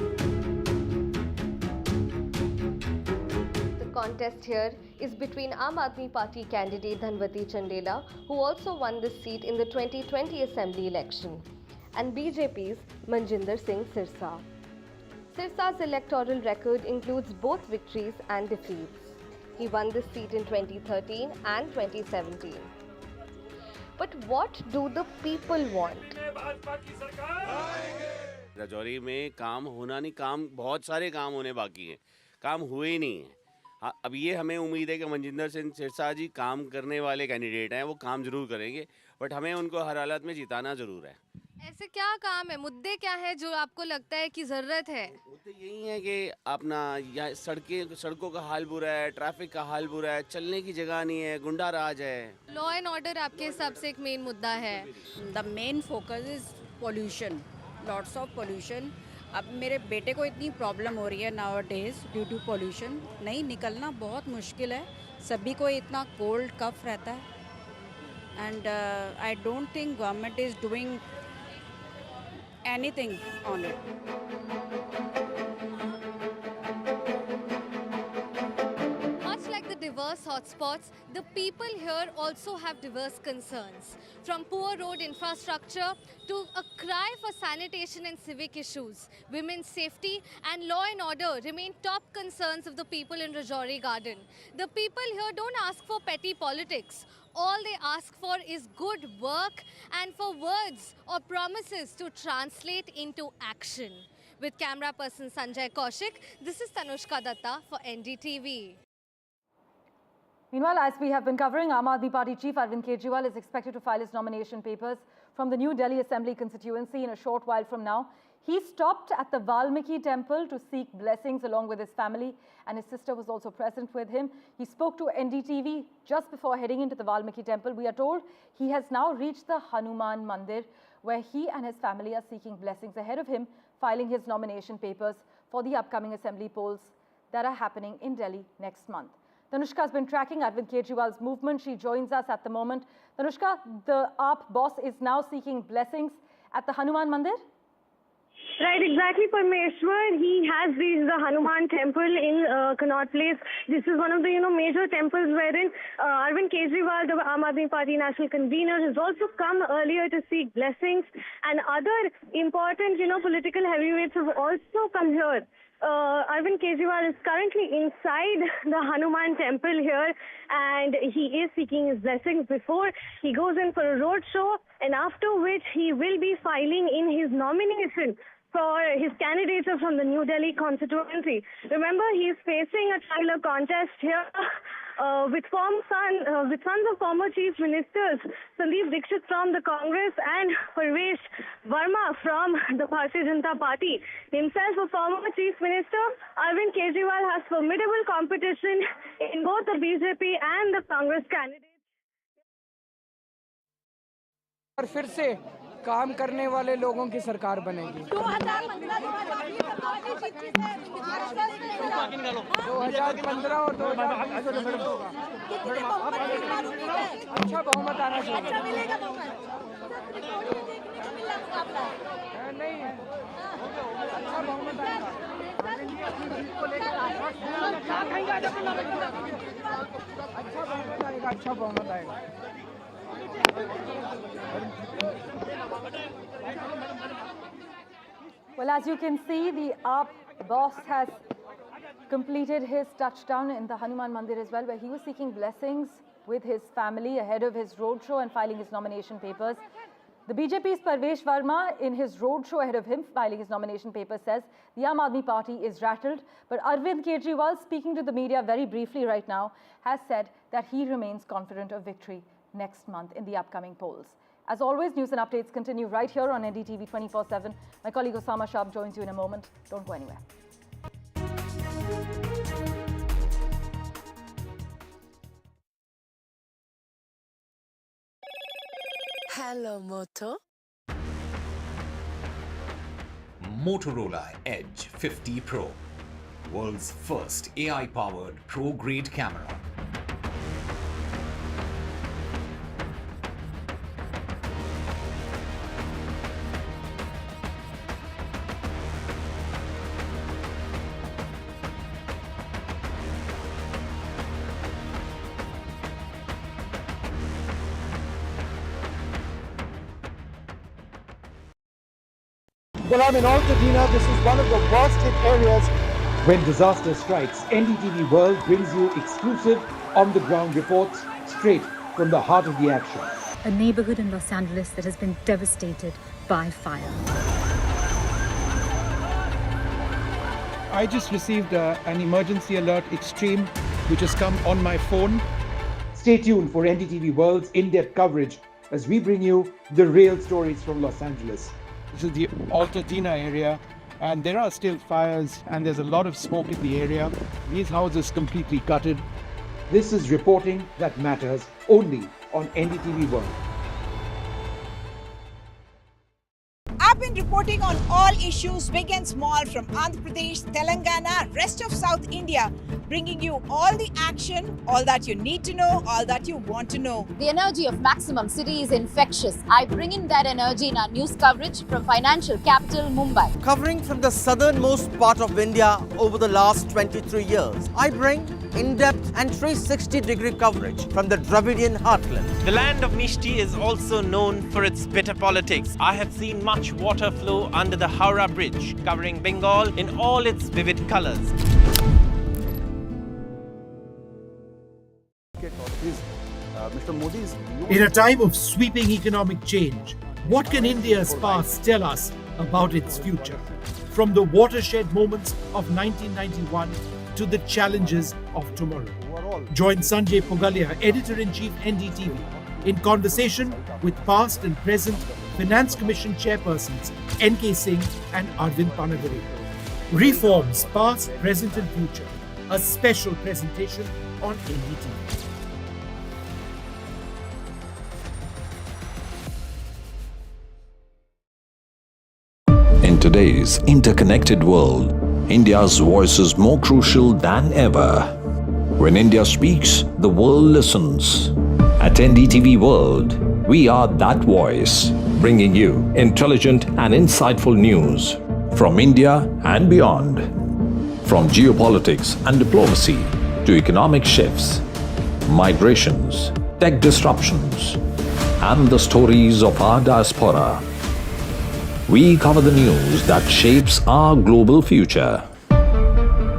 Speaker 12: The contest here is between Aam Aadmi Party candidate Dhanvati Chandela, who also won this seat in the 2020 assembly election, and BJP's Manjinder Singh Sirsa. Sirsa's electoral record includes both victories and defeats. He won this seat in 2013 and 2017. But what do the people want?
Speaker 5: Rajouri में काम होना नहीं, काम बहुत सारे काम होने बाकी हैं, काम हुए ही नहीं हैं. अब ये हमें उम्मीद है कि मनजिंदर सिंह सिरसा जी काम करने वाले कैंडिडेट हैं, वो काम जरूर करेंगे, बट हमें उनको हर हालत में जिताना जरूर है.
Speaker 12: ऐसे क्या काम है, मुद्दे क्या है जो आपको लगता है कि ज़रूरत है?
Speaker 5: मुद्दे यही है कि अपना या सड़कों का हाल बुरा है, ट्रैफिक का हाल बुरा है, चलने की जगह नहीं है, गुंडा राज है.
Speaker 12: लॉ एंड ऑर्डर आपके हिसाब से एक मेन मुद्दा है.
Speaker 10: The main focus is pollution, lots of pollution. अब मेरे बेटे को इतनी प्रॉब्लम हो रही है now days due to pollution. नहीं निकलना बहुत मुश्किल है, सभी को इतना कोल्ड कफ रहता है. And I don't think government is doing anything on it.
Speaker 12: Much like the diverse hotspots, the people here also have diverse concerns. From poor road infrastructure to a cry for sanitation and civic issues, women's safety and law and order remain top concerns of the people in Rajouri Garden. The people here don't ask for petty politics. All they ask for is good work and for words or promises to translate into action. With camera person Sanjay Kaushik, this is Tanushka Datta for NDTV.
Speaker 29: Meanwhile, as we have been covering, Aam Aadmi Party Chief Arvind Kejriwal is expected to file his nomination papers from the new Delhi Assembly constituency in a short while from now. He stopped at the Valmiki temple to seek blessings along with his family, and his sister was also present with him. He spoke to NDTV just before heading into the Valmiki temple. We are told he has now reached the Hanuman Mandir, where he and his family are seeking blessings ahead of him filing his nomination papers for the upcoming assembly polls that are happening in Delhi next month. Tanushka has been tracking Arvind Kejriwal's movement. She joins us at the moment. Tanushka, the AAP boss is now seeking blessings at the Hanuman Mandir?
Speaker 18: Right, exactly, Parmeshwar. He has reached the Hanuman temple in Connaught Place. This is one of the, major temples wherein Arvind Kejriwal, the Aam Aadmi Party national convener, has also come earlier to seek blessings. And other important, political heavyweights have also come here. Arvind Kejriwal is currently inside the Hanuman temple here, and he is seeking his blessings before he goes in for a road show, and after which he will be filing in his nomination for his candidature from the New Delhi constituency. Remember, he is facing a trial contest here with sons of former chief ministers, Sandeep Dixit from the Congress and Parvesh Verma from the Bharatiya Janata Party. Himself a former chief minister, Arvind Kejriwal has formidable competition in both the BJP and the Congress candidates.
Speaker 13: और फिर से काम करने वाले लोगों की सरकार बनेगी। 2015 और 2019 होगा। अच्छा बहुमत आना चाहिए। नहीं, अच्छा बहुमत आएगा। अच्छा बहुमत आएगा।
Speaker 29: Well, as you can see, the AAP boss has completed his touchdown in the Hanuman Mandir as well, where he was seeking blessings with his family ahead of his roadshow and filing his nomination papers. The BJP's Parvesh Verma, in his roadshow ahead of him filing his nomination papers, says the Aam Aadmi Party is rattled. But Arvind Kejriwal, speaking to the media very briefly right now, has said that he remains confident of victory next month in the upcoming polls. As always, news and updates continue right here on NDTV 24/7. My colleague Osama Shab joins you in a moment. Don't go anywhere.
Speaker 3: Hello, Moto.
Speaker 11: Motorola Edge 50 Pro, world's first AI-powered pro-grade camera.
Speaker 17: Well, I'm in Altadena. This is one of the worst hit areas. When disaster strikes, NDTV World brings you exclusive on-the-ground reports straight from the heart of the action.
Speaker 14: A neighborhood in Los Angeles that has been devastated by fire.
Speaker 17: I just received an emergency alert extreme, which has come on my phone. Stay tuned for NDTV World's in-depth coverage as we bring you the real stories from Los Angeles. This is the Altadena area, and there are still fires, and there's a lot of smoke in the area. These houses completely gutted. This is reporting that matters only on NDTV World.
Speaker 15: I've been reporting on all issues, big and small, from Andhra Pradesh, Telangana, rest of South India, bringing you all the action, all that you need to know, all that you want to know.
Speaker 19: The energy of Maximum City is infectious. I bring in that energy in our news coverage from financial capital Mumbai.
Speaker 20: Covering from the southernmost part of India over the last 23 years, I bring in-depth and 360-degree coverage from the Dravidian heartland.
Speaker 16: The land of Mishti is also known for its bitter politics. I have seen much water flow under the Howrah Bridge, covering Bengal in all its vivid colors.
Speaker 17: In a time of sweeping economic change, what can India's past tell us about its future? From the watershed moments of 1991 to the challenges of tomorrow. Join Sanjay Pugalia, Editor-in-Chief NDTV, in conversation with past and present Finance Commission Chairpersons N.K. Singh and Arvind Panagari. Reforms past, present and future. A special presentation on NDTV.
Speaker 1: In today's interconnected world, India's voice is more crucial than ever. When India speaks, the world listens. At NDTV World, we are that voice, bringing you intelligent and insightful news from India and beyond. From geopolitics and diplomacy to economic shifts, migrations, tech disruptions, and the stories of our diaspora. We cover the news that shapes our global future.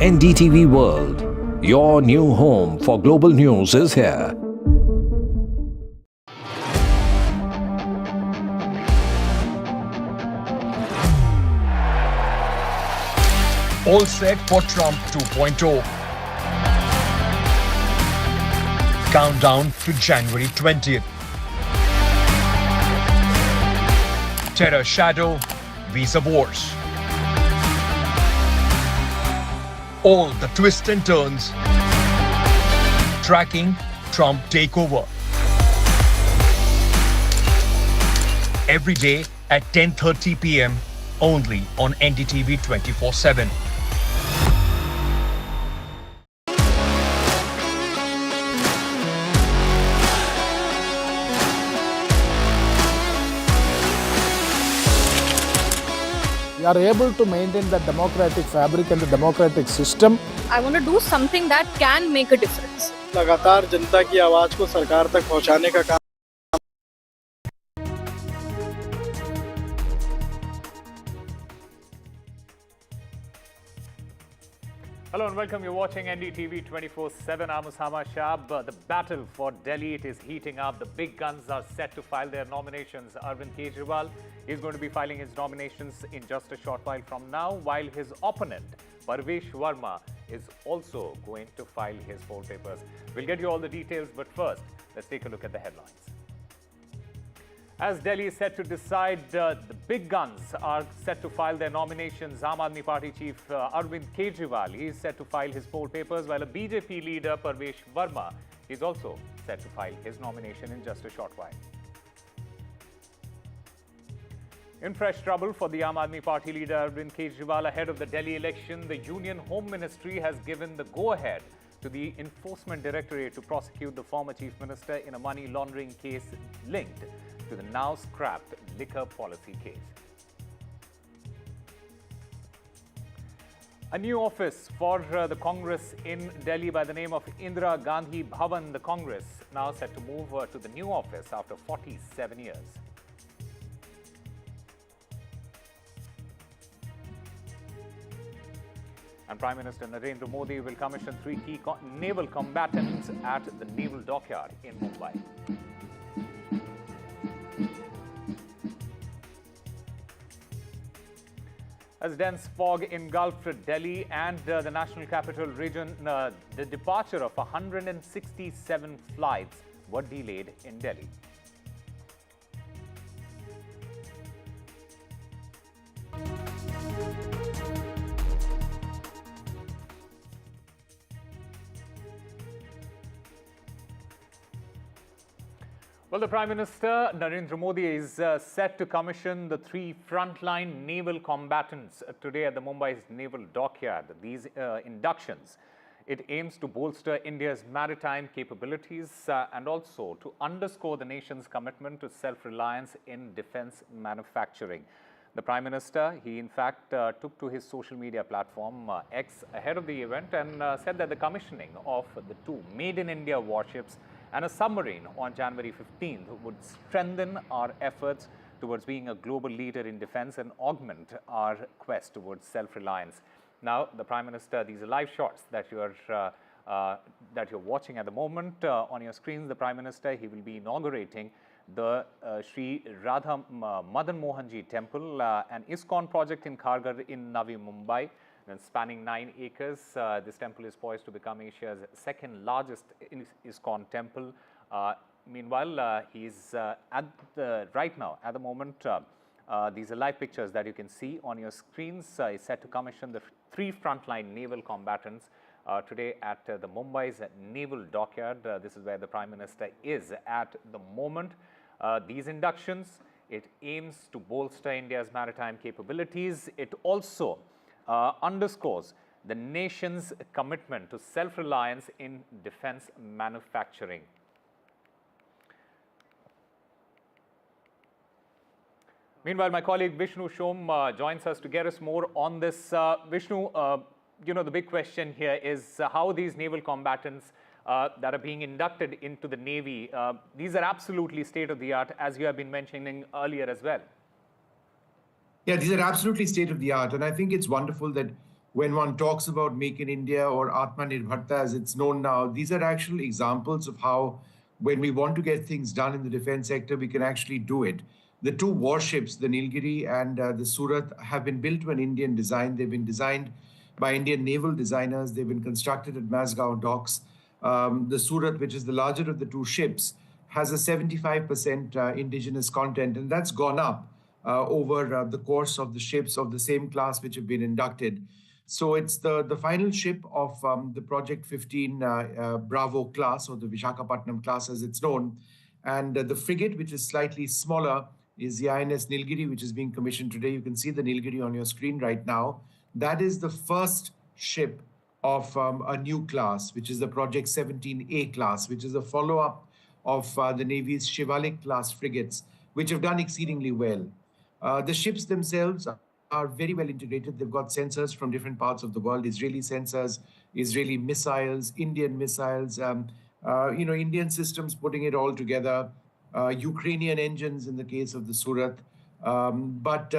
Speaker 1: NDTV World, your new home for global news, is here.
Speaker 22: All set for Trump 2.0. Countdown to January 20th. Terror shadow, visa wars. All the twists and turns. Tracking Trump takeover. Every day at 10:30 p.m. only on NDTV 24/7.
Speaker 4: We are able to maintain the democratic fabric and the democratic system.
Speaker 19: I want to do something that can make a difference.
Speaker 4: लगातार जनता की आवाज को सरकार तक पहुंचाने का काम
Speaker 11: Hello and welcome. You're watching NDTV 24/7. I'm Usama Shab. The battle for Delhi, it is heating up. The big guns are set to file their nominations. Arvind Kejriwal is going to be filing his nominations in just a short while from now, while his opponent, Parvesh Verma, is also going to file his poll papers. We'll get you all the details, but first, let's take a look at the headlines. As Delhi is set to decide, the big guns are set to file their nominations. Aam Aadmi Party chief Arvind Kejriwal, he is set to file his poll papers, while a BJP leader, Parvesh Verma, is also set to file his nomination in just a short while. In fresh trouble for the Aam Aadmi Party leader Arvind Kejriwal ahead of the Delhi election, the Union Home Ministry has given the go-ahead to the Enforcement Directorate to prosecute the former Chief Minister in a money laundering case linked to the now scrapped liquor policy case. A new office for the Congress in Delhi by the name of Indira Gandhi Bhavan, the Congress, now set to move to the new office after 47 years. And Prime Minister Narendra Modi will commission 3 key naval combatants at the Naval Dockyard in Mumbai. As dense fog engulfed Delhi and the National Capital Region, the departure of 167 flights were delayed in Delhi. Well, the Prime Minister, Narendra Modi, is set to commission the 3 frontline naval combatants today at the Mumbai's Naval Dockyard. These inductions, it aims to bolster India's maritime capabilities and also to underscore the nation's commitment to self-reliance in defense manufacturing. The Prime Minister, he in fact took to his social media platform X ahead of the event and said that the commissioning of the 2 made-in-India warships and a submarine on January 15th would strengthen our efforts towards being a global leader in defense and augment our quest towards self-reliance. Now, the Prime Minister, these are live shots that you're watching at the moment on your screens. The Prime Minister, he will be inaugurating the Sri Radha Madan Mohanji Temple, an ISKCON project in Kharghar in Navi Mumbai. And spanning 9 acres, this temple is poised to become Asia's 2nd largest ISKCON temple. Meanwhile, he's right now, at the moment, these are live pictures that you can see on your screens. He's set to commission the 3 frontline naval combatants today at the Mumbai's Naval Dockyard. This is where the Prime Minister is at the moment. These inductions, it aims to bolster India's maritime capabilities. It also underscores the nation's commitment to self-reliance in defense manufacturing. Meanwhile, my colleague Vishnu Shom joins us to get us more on this. Vishnu, you know, the big question here is how these naval combatants that are being inducted into the Navy, these are absolutely state-of-the-art, as you have been mentioning earlier as well.
Speaker 6: Yeah, these are absolutely state-of-the-art, and I think it's wonderful that when one talks about Make in India or Atmanirbharta as it's known now, these are actual examples of how when we want to get things done in the defense sector, we can actually do it. The 2 warships, the Nilgiri and the Surat, have been built to an Indian design. They've been designed by Indian naval designers. They've been constructed at Mazgaon docks. The Surat, which is the larger of the 2 ships, has a 75% indigenous content, and that's gone up over the course of the ships of the same class which have been inducted. So it's the final ship of the Project 15 Bravo class, or the Vishakhapatnam class as it's known. And the frigate, which is slightly smaller, is the INS Nilgiri, which is being commissioned today. You can see the Nilgiri on your screen right now. That is the first ship of a new class, which is the Project 17A class, which is a follow-up of the Navy's Shivalik class frigates, which have done exceedingly well. The ships themselves are very well integrated. They've got sensors from different parts of the world, Israeli sensors, Israeli missiles, Indian missiles, Indian systems putting it all together, Ukrainian engines in the case of the Surat, But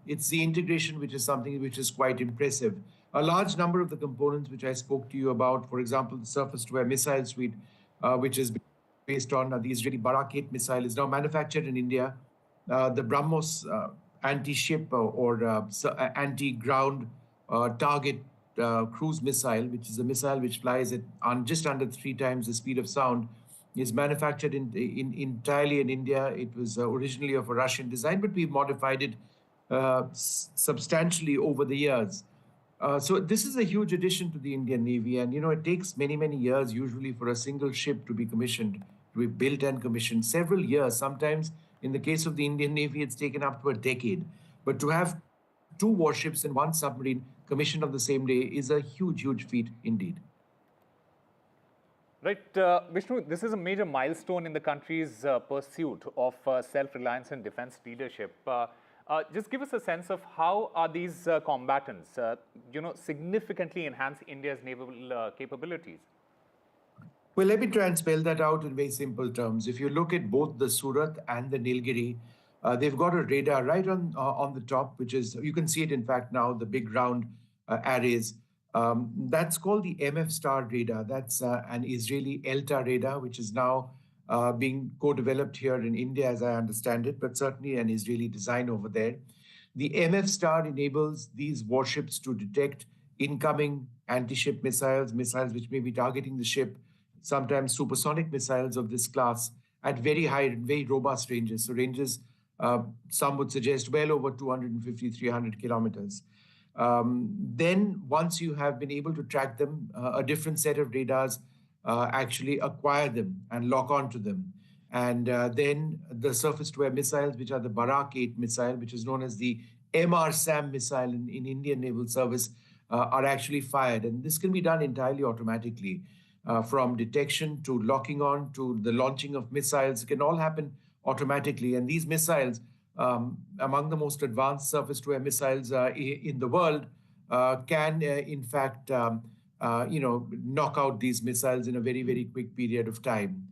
Speaker 6: it's the integration which is something which is quite impressive. A large number of the components which I spoke to you about, for example, the surface-to-air missile suite, which is based on the Israeli Barak-8 missile, is now manufactured in India. The BrahMos anti-ship or anti-ground target cruise missile, which is a missile which flies at just under 3 times the speed of sound, is manufactured entirely in India. It was originally of a Russian design, but we've modified it substantially over the years. So this is a huge addition to the Indian Navy, and it takes many, many years usually for a single ship to be commissioned, to be built and commissioned. Several years, sometimes in the case of the Indian Navy, it's taken up to a decade. But to have 2 warships and 1 submarine commissioned on the same day is a huge, huge feat indeed.
Speaker 11: Right, Vishnu, this is a major milestone in the country's pursuit of self-reliance and defense leadership. Just give us a sense of how are these combatants, significantly enhance India's naval capabilities?
Speaker 6: Well, let me try and spell that out in very simple terms. If you look at both the Surat and the Nilgiri, they've got a radar right on the top, which is, you can see it in fact now, the big round arrays. That's called the MF Star radar. That's an Israeli ELTA radar, which is now being co-developed here in India, as I understand it, but certainly an Israeli design over there. The MF Star enables these warships to detect incoming anti-ship missiles, missiles which may be targeting the ship, sometimes supersonic missiles of this class at very high, very robust ranges. So ranges, some would suggest well over 250, 300 kilometers. Then once you have been able to track them, a different set of radars actually acquire them and lock onto them. And then the surface-to-air missiles, which are the Barak-8 missile, which is known as the MR-SAM missile in Indian Naval Service, are actually fired. And this can be done entirely automatically. From detection to locking on to the launching of missiles, it can all happen automatically. And these missiles, among the most advanced surface-to-air missiles in the world, can in fact knock out these missiles in a very, very quick period of time,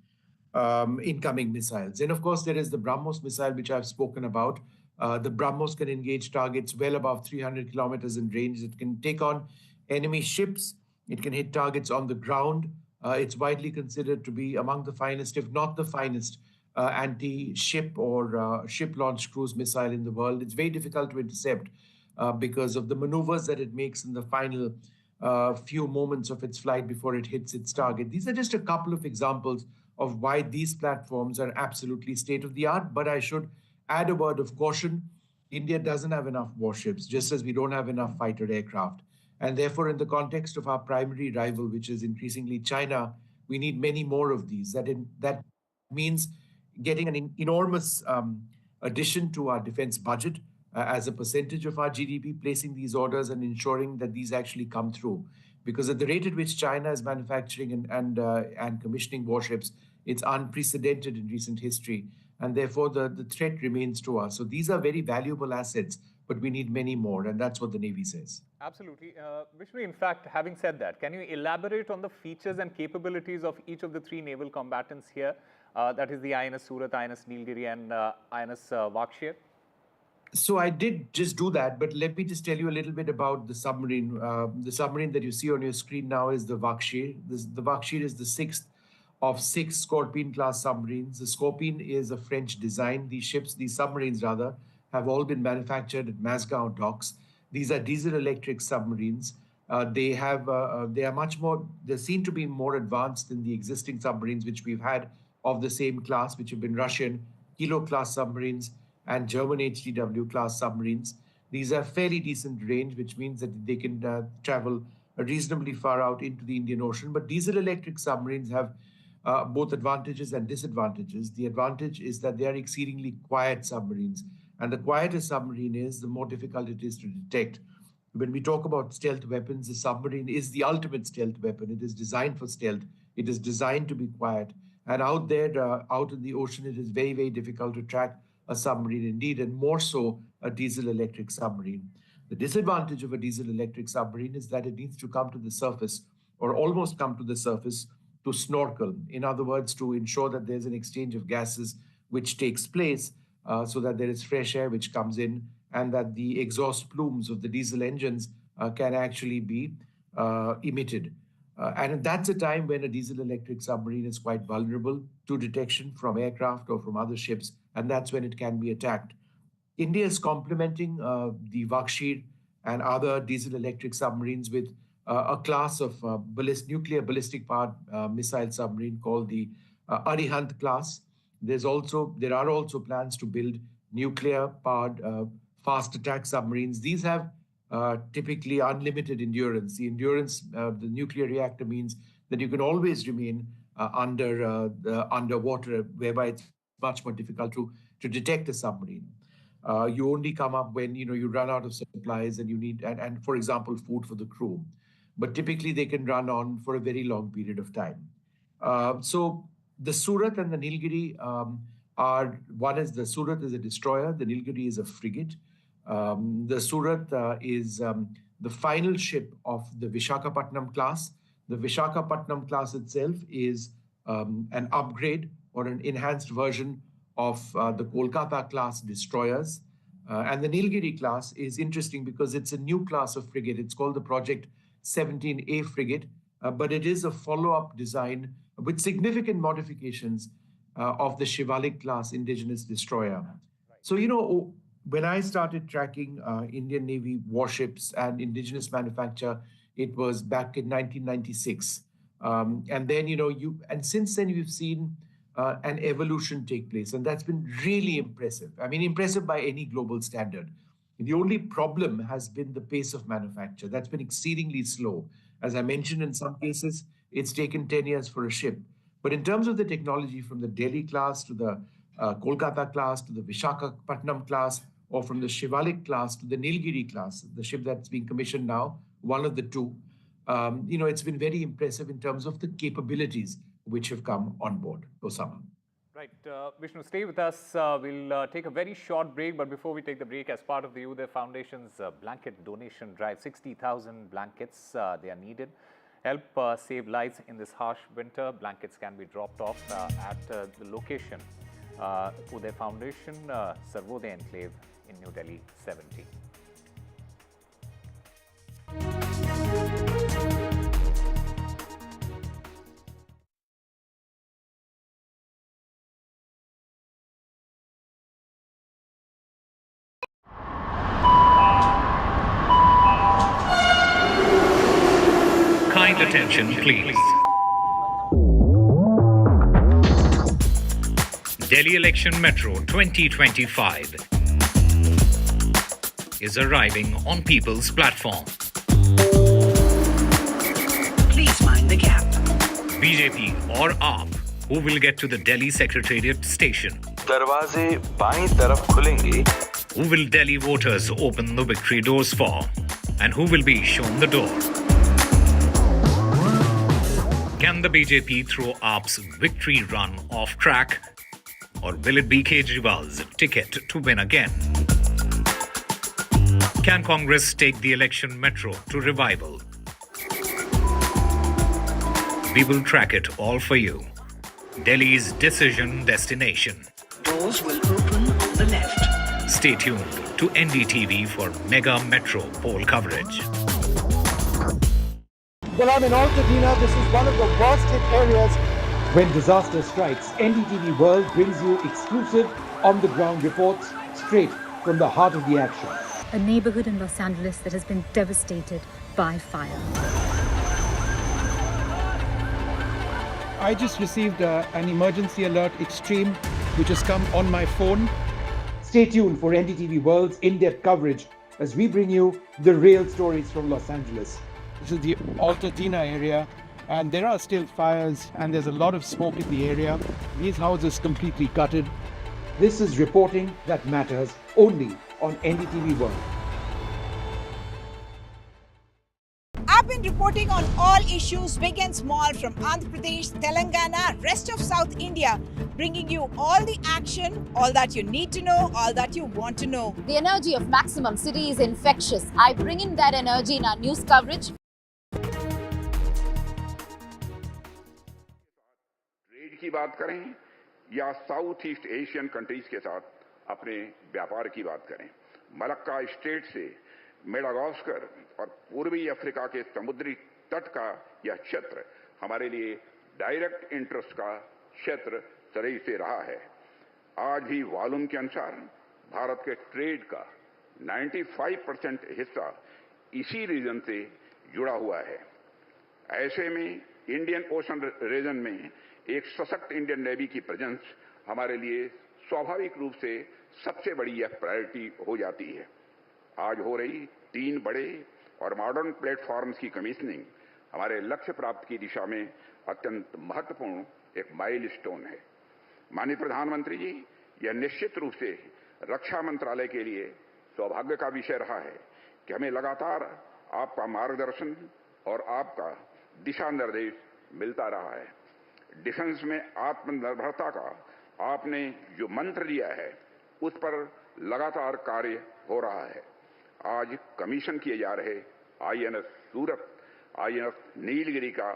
Speaker 6: incoming missiles. And of course, there is the BrahMos missile, which I've spoken about. The BrahMos can engage targets well above 300 kilometers in range. It can take on enemy ships. It can hit targets on the ground. It's widely considered to be among the finest, if not the finest, anti-ship or ship-launched cruise missile in the world. It's very difficult to intercept because of the maneuvers that it makes in the final few moments of its flight before it hits its target. These are just a couple of examples of why these platforms are absolutely state-of-the-art. But I should add a word of caution. India doesn't have enough warships, just as we don't have enough fighter aircraft. And therefore, in the context of our primary rival, which is increasingly China, we need many more of these. That means getting an enormous addition to our defense budget as a percentage of our GDP, placing these orders and ensuring that these actually come through. Because at the rate at which China is manufacturing and commissioning warships, it's unprecedented in recent history. And therefore, the threat remains to us. So these are very valuable assets, but we need many more. And that's what the Navy says.
Speaker 11: Absolutely. Vishnu, in fact, having said that, can you elaborate on the features and capabilities of each of the 3 naval combatants here? That is the INS Surat, INS Nilgiri, and INS Vakshir. So
Speaker 6: I did just do that, but let me just tell you a little bit about the submarine. The submarine that you see on your screen now is the Vakshir. The Vakshir is the 6th of 6 Scorpion-class submarines. The Scorpion is a French design. These submarines rather, have all been manufactured at Mazgaon docks. These are diesel-electric submarines. They are much more, they seem to be more advanced than the existing submarines which we've had of the same class, which have been Russian Kilo-class submarines and German HTW-class submarines. These are fairly decent range, which means that they can travel reasonably far out into the Indian Ocean. But diesel-electric submarines have both advantages and disadvantages. The advantage is that they are exceedingly quiet submarines. And the quieter submarine is, the more difficult it is to detect. When we talk about stealth weapons, the submarine is the ultimate stealth weapon. It is designed for stealth. It is designed to be quiet. And out there, out in the ocean, it is very, very difficult to track a submarine indeed, and more so a diesel-electric submarine. The disadvantage of a diesel-electric submarine is that it needs to come to the surface, or almost come to the surface, to snorkel. In other words, to ensure that there's an exchange of gases which takes place. so that there is fresh air which comes in and that the exhaust plumes of the diesel engines can actually be emitted. And that's a time when a diesel-electric submarine is quite vulnerable to detection from aircraft or from other ships, and that's when it can be attacked. India is complementing the Vakshir and other diesel-electric submarines with a class of nuclear ballistic-powered missile submarine called the Arihant class. There are also plans to build nuclear-powered fast attack submarines. These have typically unlimited endurance. The endurance, the nuclear reactor means that you can always remain underwater, whereby it's much more difficult to detect a submarine. You only come up when you run out of supplies and you need, and for example, food for the crew. But typically they can run on for a very long period of time. So the Surat and the Nilgiri the Surat is a destroyer, the Nilgiri is a frigate. The Surat is the final ship of the Vishakhapatnam class. The Vishakhapatnam class itself is an upgrade or an enhanced version of the Kolkata class destroyers. And the Nilgiri class is interesting because it's a new class of frigate. It's called the Project 17A frigate, but it is a follow-up design with significant modifications of the Shivalik class indigenous destroyer. So, when I started tracking Indian Navy warships and indigenous manufacture, it was back in 1996. And then, and since then we've seen an evolution take place, and that's been really impressive. I mean, impressive by any global standard. The only problem has been the pace of manufacture. That's been exceedingly slow. As I mentioned, in some cases, it's taken 10 years for a ship. But in terms of the technology, from the Delhi class to the Kolkata class to the Vishakhapatnam class, or from the Shivalik class to the Nilgiri class, the ship that's being commissioned now, one of the two, it's been very impressive in terms of the capabilities which have come on board. Osama.
Speaker 11: Right. Vishnu, stay with us. We'll take a very short break. But before we take the break, as part of the Uday Foundation's blanket donation drive, 60,000 blankets, they are needed. Help save lives in this harsh winter. Blankets can be dropped off at the location, Uday Foundation, Sarvodaya Enclave in New Delhi, 70.
Speaker 22: Kind attention, please. Delhi Election Metro 2025 is arriving on people's platform.
Speaker 7: Please mind the gap.
Speaker 22: BJP or AAP, who will get to the Delhi Secretariat station?
Speaker 9: दरवाजे बाईं तरफ खुलेंगे.
Speaker 22: Who will Delhi voters open the victory doors for? And who will be shown the door? Can the BJP throw AAP's victory run off track? Or will it be Kejriwal's ticket to win again? Can Congress take the election metro to revival? We will track it all for you. Delhi's decision destination.
Speaker 7: Doors will open on the left.
Speaker 22: Stay tuned to NDTV for mega metro poll coverage.
Speaker 17: Well, I'm in Altadena. This is one of the worst hit areas. When disaster strikes, NDTV World brings you exclusive on-the-ground reports straight from the heart of the action.
Speaker 14: A neighborhood in Los Angeles that has been devastated by fire.
Speaker 17: I just received an emergency alert extreme, which has come on my phone. Stay tuned for NDTV World's in-depth coverage as we bring you the real stories from Los Angeles. This is the Altadena area, and there are still fires, and there's a lot of smoke in the area. These houses completely gutted. This is reporting that matters only on NDTV World.
Speaker 15: I've been reporting on all issues, big and small, from Andhra Pradesh, Telangana, rest of South India, bringing you all the action, all that you need to know, all that you want to know.
Speaker 19: The energy of Maximum City is infectious. I bring in that energy in our news coverage.
Speaker 21: Trade की बात करें या south east Asian countries के साथ
Speaker 2: अपने व्यापार की बात करें। मलक्का स्टेट से मेडागास्कर और पूर्वी अफ्रीका के समुद्री तट का यह क्षेत्र हमारे लिए डायरेक्ट इंटरेस्ट का क्षेत्र सदैव से रहा है। आज भी वॉल्यूम के अनुसार भारत के ट्रेड का 95% हिस्सा इसी रीजन से जुड़ा हुआ है। ऐसे में इंडियन ओशन रीजन में एक सशक्त इंडियन नेवी की प्रेजेंस हमारे लिए स्वाभाविक रूप से सबसे बड़ी यह प्रायोरिटी हो जाती है। आज हो रही 3 बड़े और मॉडर्न प्लेटफॉर्म्स की कमीशनिंग हमारे लक्ष्य प्राप्ति की दिशा में अत्यंत महत्वपूर्ण एक माइलस्टोन है। माननीय प्रधानमंत्री जी, यह निश्चित रूप से रक्षा मंत्रालय के लिए सौभाग्य का विषय रहा है कि हमें लगातार आपका मार्गदर्शन और आपका दिशा निर्देश मिलता रहा है। डिफेंस में आत्मनिर्भरता का आपने जो मंत्र दिया है उस पर लगातार कार्य हो रहा है। आज कमीशन किए जा रहे आईएनएस सूरत, आईएनएस नीलगिरी का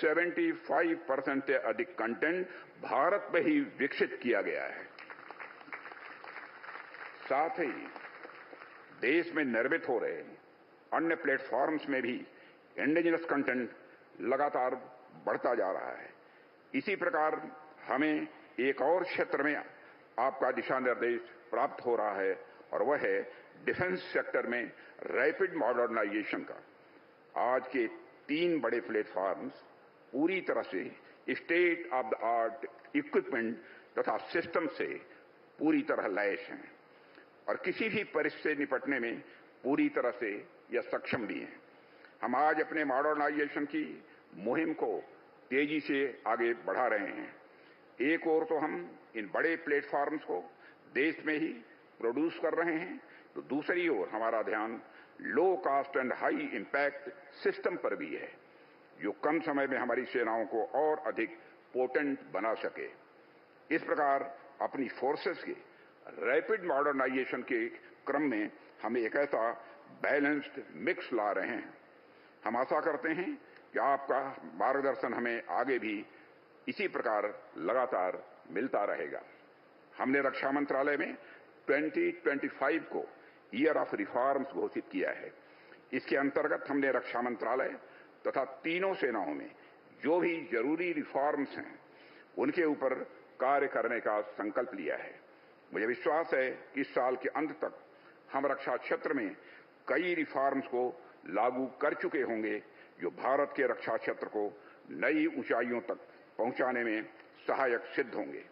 Speaker 2: 75% से अधिक कंटेंट भारत में ही विकसित किया गया है। साथ ही देश में निर्मित हो रहे अन्य प्लेटफॉर्म्स में भी इंडिजिनस कंटेंट लगातार बढ़ता जा रहा है। इसी प्रकार हमें एक और क्षेत्र में आपका दिशा निर्देश प्राप्त हो रहा है और वह है डिफेंस सेक्टर में रैपिड मॉडर्नाइजेशन का। आज के 3 बड़े प्लेटफॉर्म्स पूरी तरह से state of the art equipment तथा सिस्टम से पूरी तरह लैस हैं और किसी भी परिस्थिति से निपटने में पूरी तरह से यह सक्षम भी हैं। हम आज अपने मॉडर्नाइजेशन की मुहिम को तेजी से आगे बढ़ा रहे हैं। एक ओर तो हम इन बड़े प्लेटफॉर्म्स को देश में ही प्रोड्यूस कर रहे हैं, तो दूसरी ओर हमारा ध्यान low cost and high impact system पर भी है, जो कम समय में हमारी सेनाओं को और अधिक पोटेंट बना सके। इस प्रकार अपनी फोर्सेस के रैपिड मॉडर्नाइजेशन के क्रम में हम एक ऐसा बैलेंस्ड मिक्स ला रहे हैं। हम आशा करते हैं कि आपका मार्गदर्शन हमें आगे भी इसी प्रकार लगातार मिलता रहेगा। हमने रक्षा मंत्रालय में 2025 को ईयर ऑफ रिफॉर्म्स घोषित किया है। इसके अंतर्गत हमने रक्षा मंत्रालय तथा तीनों सेनाओं में जो भी जरूरी रिफॉर्म्स हैं उनके ऊपर कार्य करने का संकल्प लिया है। मुझे विश्वास है कि इस साल के अंत तक हम रक्षा क्षेत्र में कई रिफॉर्म्स को लागू कर चुके होंगे, जो भारत के रक्षा क्षेत्र को नई ऊंचाइयों तक पहुंचाने में सहायक सिद्ध होंगे।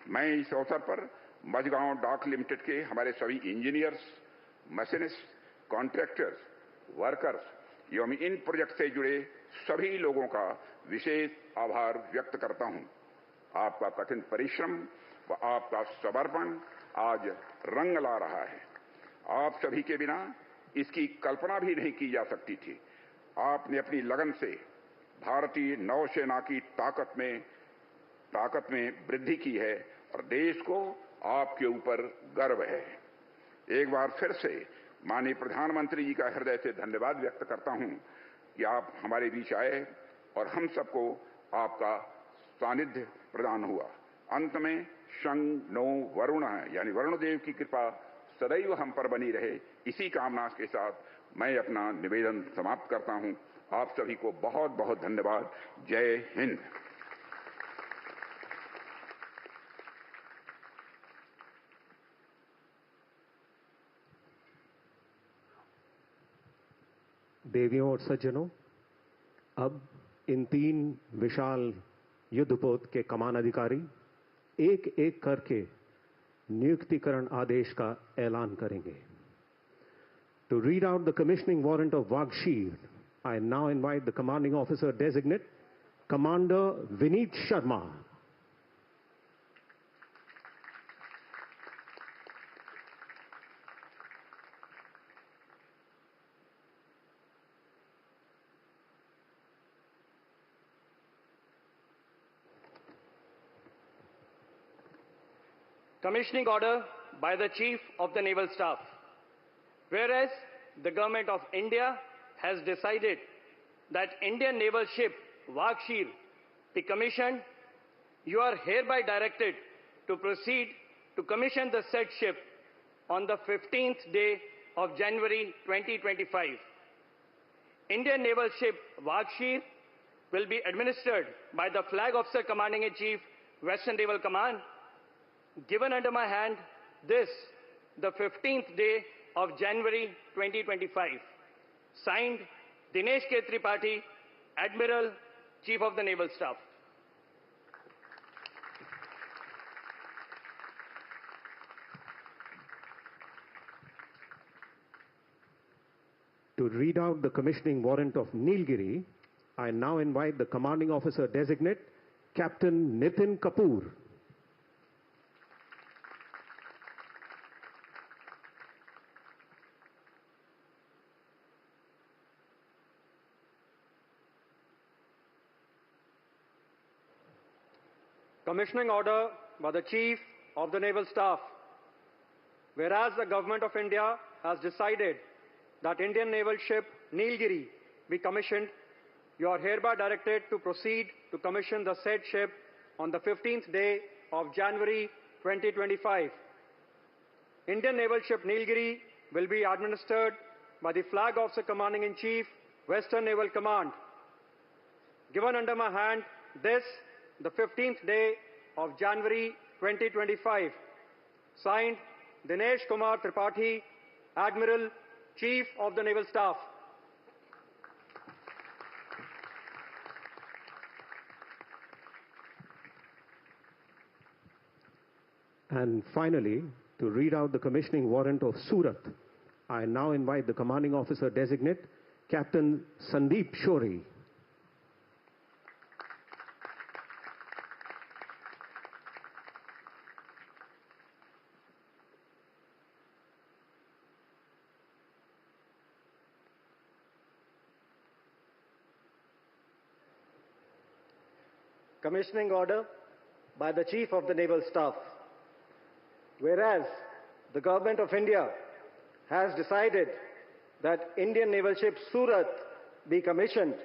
Speaker 2: मैं इस अवसर पर मझगांव डॉक लिमिटेड के हमारे सभी इंजीनियर्स, मशीनिस्ट, कॉन्ट्रैक्टर्स, वर्कर्स एवं इन प्रोजेक्ट से जुड़े सभी लोगों का विशेष आभार व्यक्त करता हूं। आपका कठिन परिश्रम व आपका समर्पण आज रंग ला रहा है। आप सभी के बिना इसकी कल्पना भी नहीं की जा सकती थी। आपने अपनी लगन से भारतीय नौसेना की ताकत में वृद्धि की है और देश को आपके ऊपर गर्व है। एक बार फिर से माननीय प्रधानमंत्री जी का हृदय से धन्यवाद व्यक्त करता हूं कि आप हमारे बीच आए और हम सबको आपका सानिध्य प्रदान हुआ। अंत में शं नो वरुण यानी वरुण देव की कृपा सदैव हम पर बनी रहे, इसी कामना के साथ मैं अपना निवेदन समाप्त करता हूं। आप सभी को बहुत बहुत धन्यवाद। जय हिंद।
Speaker 8: देवियों और सज्जनों, अब इन 3 विशाल युद्धपोत के कमान अधिकारी एक एक करके नियुक्तिकरण आदेश का ऐलान करेंगे। To read out the commissioning warrant of Wagshir, I now invite the commanding officer designate, Commander Vineet Sharma.
Speaker 21: Commissioning order by the Chief of the Naval Staff. Whereas the Government of India has decided that Indian naval ship Wagshir be commissioned, you are hereby directed to proceed to commission the said ship on the 15th day of January 2025. Indian naval ship Vakshir will be administered by the Flag Officer Commanding-in-Chief, Western Naval Command, given under my hand this, the 15th day of January 2025. Signed, Dinesh K. Tripathi, Admiral, Chief of the Naval Staff.
Speaker 8: To read out the commissioning warrant of Nilgiri, I now invite the Commanding Officer Designate, Captain Nitin Kapoor.
Speaker 21: Commissioning order by the Chief of the Naval Staff. Whereas the Government of India has decided that Indian naval ship Nilgiri be commissioned, you are hereby directed to proceed to commission the said ship on the 15th day of January 2025. Indian naval ship Nilgiri will be administered by the Flag Officer Commanding-in-Chief, Western Naval Command. Given under my hand this, the 15th day of January 2025. Signed, Dinesh Kumar Tripathi, Admiral, Chief of the Naval Staff.
Speaker 8: And finally, to read out the commissioning warrant of Surat, I now invite the Commanding Officer Designate, Captain Sandeep Shori.
Speaker 21: Commissioning order by the Chief of the Naval Staff. Whereas the Government of India has decided that Indian naval ship Surat be commissioned,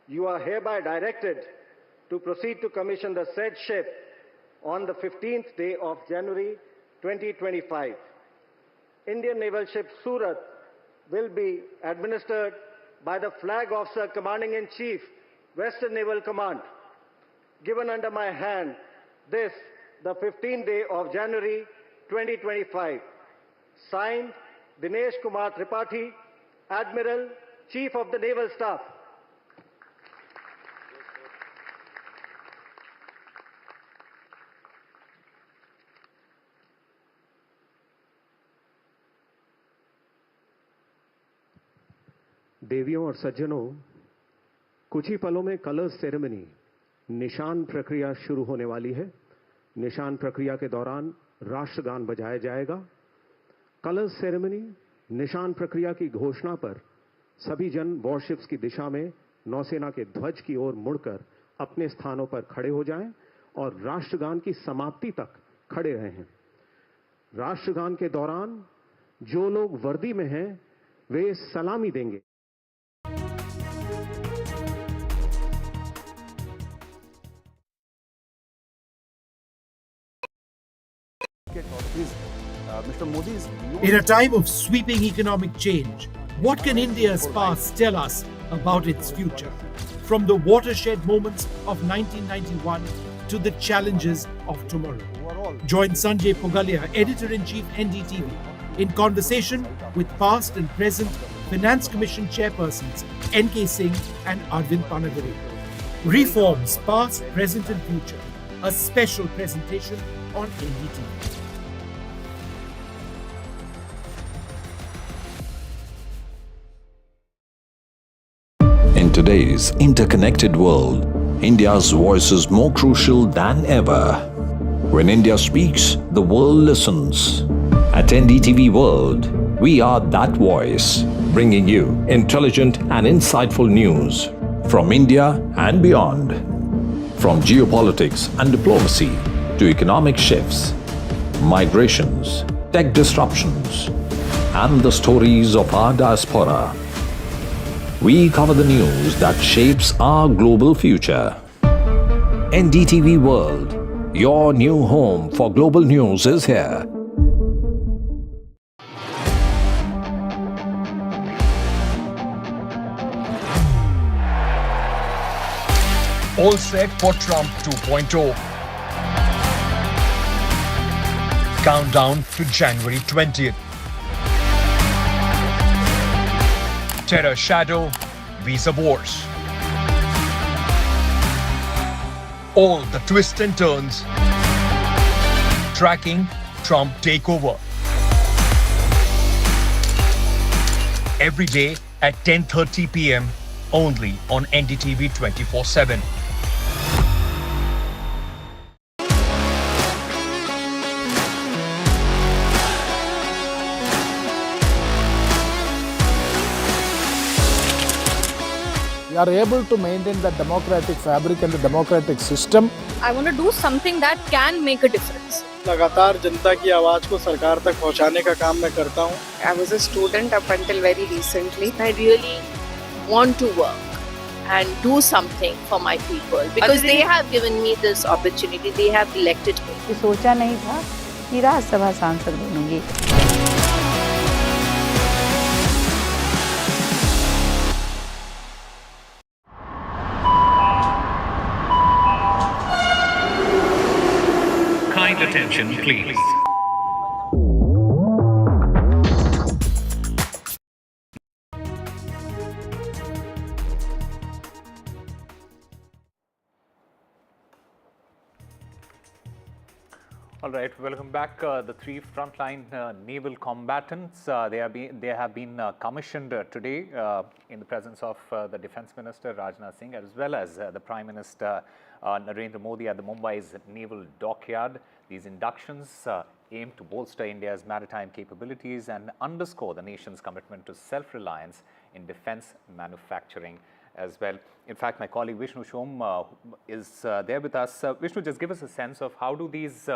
Speaker 21: you are hereby directed to proceed to commission the said ship on the 15th day of January 2025. Indian naval ship Surat will be administered by the Flag Officer Commanding-in-Chief, Western Naval Command. Given under my hand this, the 15th day of January 2025. Signed, Dinesh Kumar Tripathi, Admiral, Chief of the Naval Staff.
Speaker 8: देवियों और सज्जनों, कुछ ही पलों में colours ceremony निशान प्रक्रिया शुरू होने वाली है। निशान प्रक्रिया के दौरान राष्ट्रगान बजाया जाएगा। कलर्स सेरेमनी निशान प्रक्रिया की घोषणा पर सभी जन वॉरशिप्स की दिशा में नौसेना के ध्वज की ओर मुड़कर अपने स्थानों पर खड़े हो जाएं और राष्ट्रगान की समाप्ति तक खड़े रहें। राष्ट्रगान के दौरान जो लोग वर्दी में हैं वे सलामी देंगे।
Speaker 17: In a time of sweeping economic change, what can India's past tell us about its future? From the watershed moments of 1991 to the challenges of tomorrow. Join Sanjay Pugalia, Editor-in-Chief NDTV, in conversation with past and present Finance Commission Chairpersons N.K. Singh and Arvind Panagare. Reforms past, present and future. A special presentation on NDTV.
Speaker 1: In today's interconnected world, India's voice is more crucial than ever. When India speaks, the world listens. At NDTV World, we are that voice, bringing you intelligent and insightful news from India and beyond. From geopolitics and diplomacy to economic shifts, migrations, tech disruptions, and the stories of our diaspora. We cover the news that shapes our global future. NDTV World, Your new home for global news is here.
Speaker 5: All set for Trump 2.0. Countdown to January 20th. Terror shadow, visa wars. All the twists and turns. Tracking Trump takeover. Every day at 10:30 p.m. only on NDTV 24/7.
Speaker 4: We are able to maintain the democratic fabric and the democratic system.
Speaker 10: I want to do something that can make a difference.
Speaker 12: लगातार जनता की आवाज को सरकार तक पहुंचाने का काम मैं करता हूं.
Speaker 23: I was a student up until very recently. I really want to work and do something for my people because they have given me this opportunity. They have elected me.
Speaker 24: सोचा नहीं था कि राज्यसभा सांसद बनूंगी.
Speaker 22: Kind attention, please.
Speaker 11: All right, welcome back. The three frontline naval combatants, they have been commissioned today in the presence of the Defence Minister Rajnath Singh as well as the Prime Minister Narendra Modi at the Mumbai's Naval Dockyard. These inductions aim to bolster India's maritime capabilities and underscore the nation's commitment to self-reliance in defence manufacturing as well. In fact, my colleague Vishnu Shom is there with us. Vishnu, just give us a sense of how do these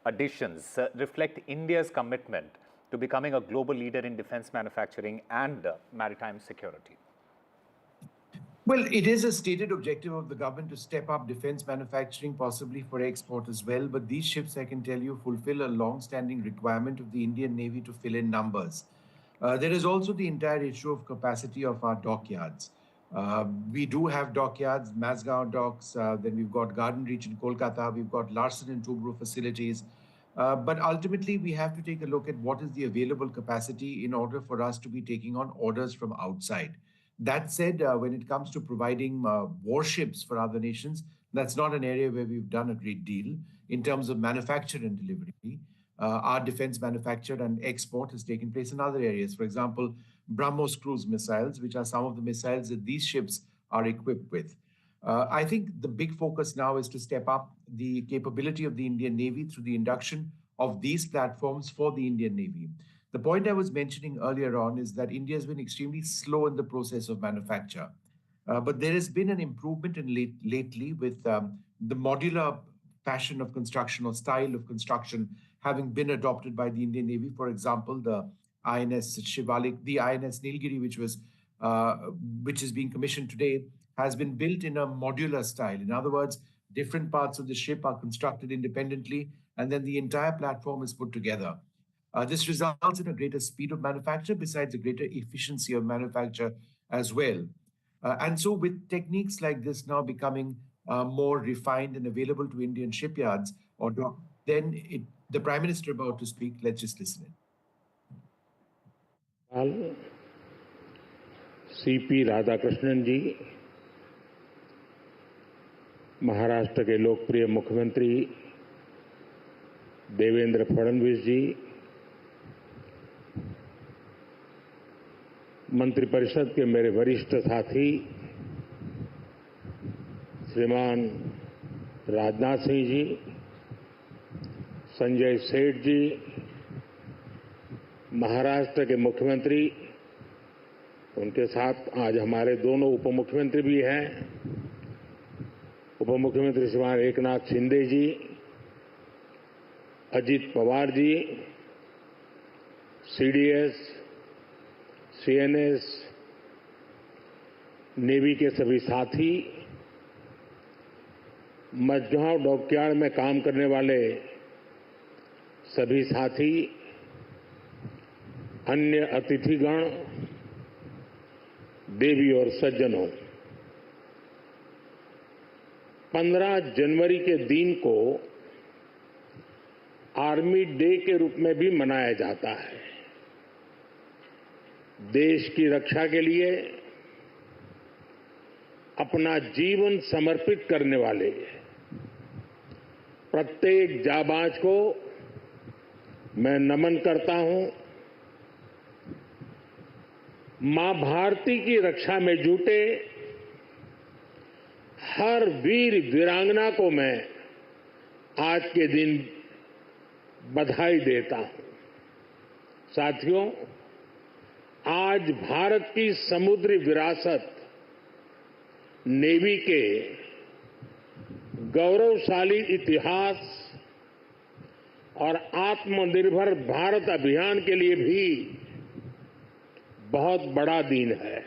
Speaker 11: additions reflect India's commitment to becoming a global leader in defense manufacturing and maritime security?
Speaker 6: Well, it is a stated objective of the government to step up defense manufacturing, possibly for export as well. But these ships, I can tell you, fulfill a long-standing requirement of the Indian Navy to fill in numbers. There is also the entire issue of capacity of our dockyards. We do have dockyards, Mazgaon docks, then we've got Garden Reach in Kolkata, we've got Larsen and Toubro facilities. But ultimately, we have to take a look at what is the available capacity in order for us to be taking on orders from outside. That said, when it comes to providing warships for other nations, that's not an area where we've done a great deal. In terms of manufacture and delivery, our defense manufacture and export has taken place in other areas. For example, BrahMos cruise missiles, which are some of the missiles that these ships are equipped with. I think the big focus now is to step up the capability of the Indian Navy through the induction of these platforms for the Indian Navy. The point I was mentioning earlier on is that India has been extremely slow in the process of manufacture. But there has been an improvement lately with the modular fashion of construction or style of construction having been adopted by the Indian Navy. For example, the INS Shivalik, the INS Nilgiri, which is being commissioned today, has been built in a modular style. In other words, different parts of the ship are constructed independently, and then the entire platform is put together. This results in a greater speed of manufacture, besides a greater efficiency of manufacture as well. And so with techniques like this now becoming more refined and available to Indian shipyards, the Prime Minister about to speak, let's just listen in.
Speaker 25: CP Radhakrishnan जी, महाराष्ट्र के लोकप्रिय मुख्यमंत्री देवेंद्र फडणवीस जी, मंत्रिपरिषद के मेरे वरिष्ठ साथी श्रीमान राजनाथ सिंह जी, संजय सेठ जी, महाराष्ट्र के मुख्यमंत्री, उनके साथ आज हमारे दोनों उप मुख्यमंत्री भी हैं, उप मुख्यमंत्री श्रीमान एकनाथ शिंदे जी, Ajit Pawar ji, CDS, CNS, navy के सभी साथी, मझगांव डॉकयार्ड में काम करने वाले सभी साथी, अन्य अतिथिगण, देवी और सज्जनों, 15 जनवरी के दिन को आर्मी डे के रूप में भी मनाया जाता है। देश की रक्षा के लिए अपना जीवन समर्पित करने वाले प्रत्येक जाबाज को मैं नमन करता हूं। मां भारती की रक्षा में जुटे हर वीर वीरांगना को मैं आज के दिन बधाई देता हूं। साथियों, आज भारत की समुद्री विरासत नेवी के गौरवशाली इतिहास और आत्मनिर्भर भारत अभियान के लिए भी बहुत बड़ा दिन है।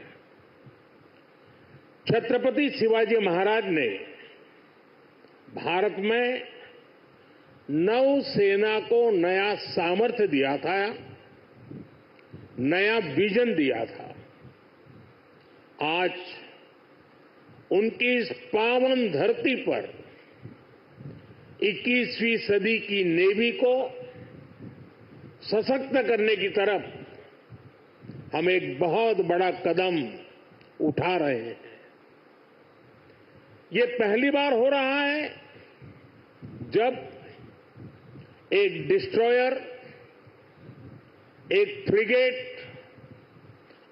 Speaker 25: छत्रपति शिवाजी महाराज ने भारत में नौसेना को नया सामर्थ्य दिया था, नया विजन दिया था। आज उनकी इस पावन धरती पर 21वीं सदी की नेवी को सशक्त करने की तरफ हम एक बहुत बड़ा कदम उठा रहे हैं। ये पहली बार हो रहा है जब एक डिस्ट्रॉयर, एक फ्रिगेट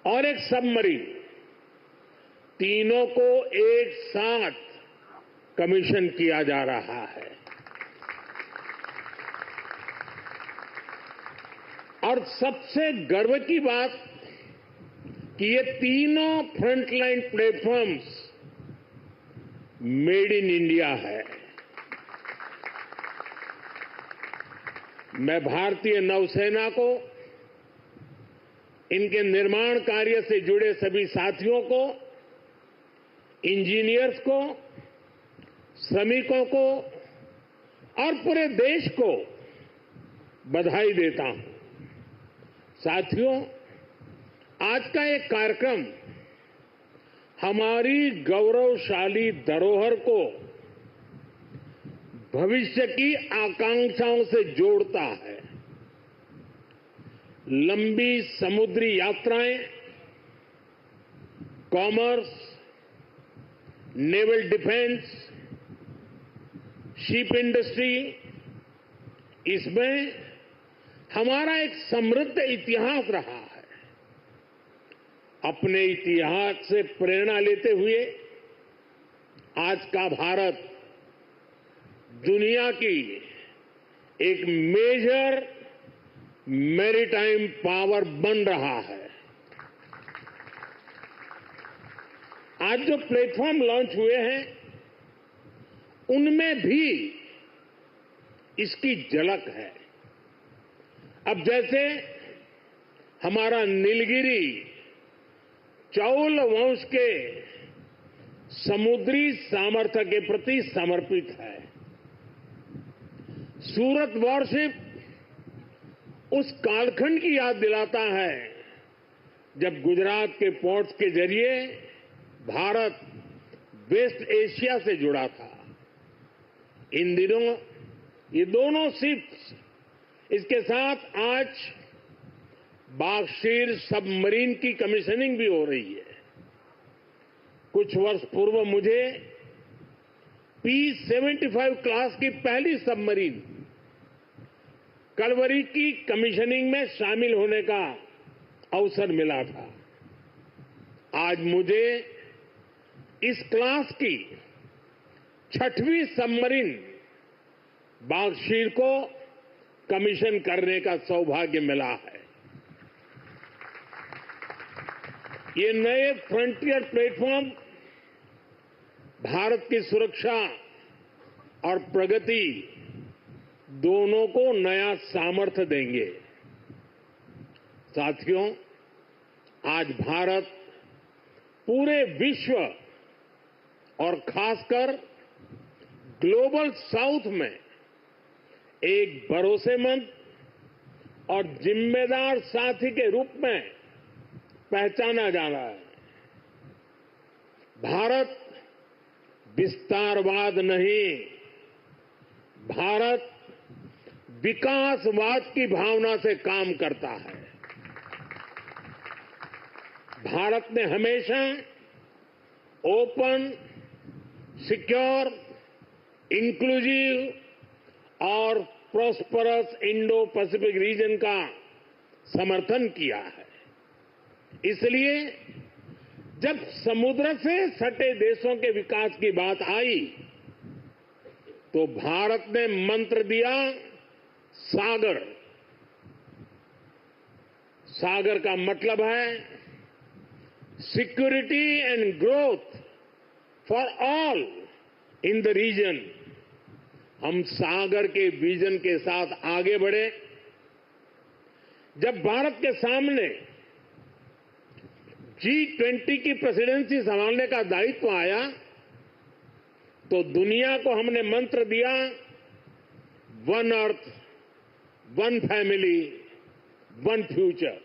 Speaker 25: और एक सबमरीन, तीनों को एक साथ कमीशन किया जा रहा है। और सबसे गर्व की बात कि ये तीनों frontline platforms made in India है। मैं भारतीय नौसेना को, इनके निर्माण कार्य से जुड़े सभी साथियों को, इंजीनियर्स को, श्रमिकों को और पूरे देश को बधाई देता हूं। साथियों, आज का एक कार्यक्रम हमारी गौरवशाली धरोहर को भविष्य की आकांक्षाओं से जोड़ता है। लंबी समुद्री यात्राएं, commerce, naval defence, ship industry, इसमें हमारा एक समृद्ध इतिहास रहा है। अपने इतिहास से प्रेरणा लेते हुए आज का भारत दुनिया की एक मेजर मैरीटाइम पावर बन रहा है। आज जो प्लेटफॉर्म लॉन्च हुए हैं, उनमें भी इसकी झलक है। अब जैसे हमारा नीलगिरी चौल वंश के समुद्री सामर्थ्य के प्रति समर्पित है। सूरत वॉरशिप उस कालखंड की याद दिलाता है जब गुजरात के पोर्ट्स के जरिए भारत वेस्ट एशिया से जुड़ा था। इन दिनों ये दोनं शिप्स, इसके साथ आज बागशीर सबमरीन की कमीशनिंग भी हो रही है। कुछ वर्ष पूर्व मुझे P-75 क्लास की पहली सबमरीन कलवरी की कमीशनिंग में शामिल होने का अवसर मिला था। आज मुझे इस क्लास की 6वीं सबमरीन बागशीर को कमीशन करने का सौभाग्य मिला है। ये नए फ्रंटियर प्लेटफॉर्म भारत की सुरक्षा और प्रगति दोनों को नया सामर्थ्य देंगे। साथियों, आज भारत पूरे विश्व और खासकर ग्लोबल साउथ में एक भरोसेमंद और जिम्मेदार साथी के रूप में पहचाना जा रहा है। भारत विस्तारवाद नहीं, भारत विकासवाद की भावना से काम करता है। भारत ने हमेशा ओपन, सिक्योर, इंक्लूसिव और प्रॉस्परस इंडो पैसिफिक रीजन का समर्थन किया है। इसलिए जब समुद्र से सटे देशों के विकास की बात आई तो भारत ने मंत्र दिया सागर। सागर का मतलब है security and growth for all in the region. हम सागर के विजन के साथ आगे बढ़े। जब भारत के सामने G20 की प्रेसिडेंसी संभालने का दायित्व आया तो दुनिया को हमने मंत्र दिया one earth, one family, one future.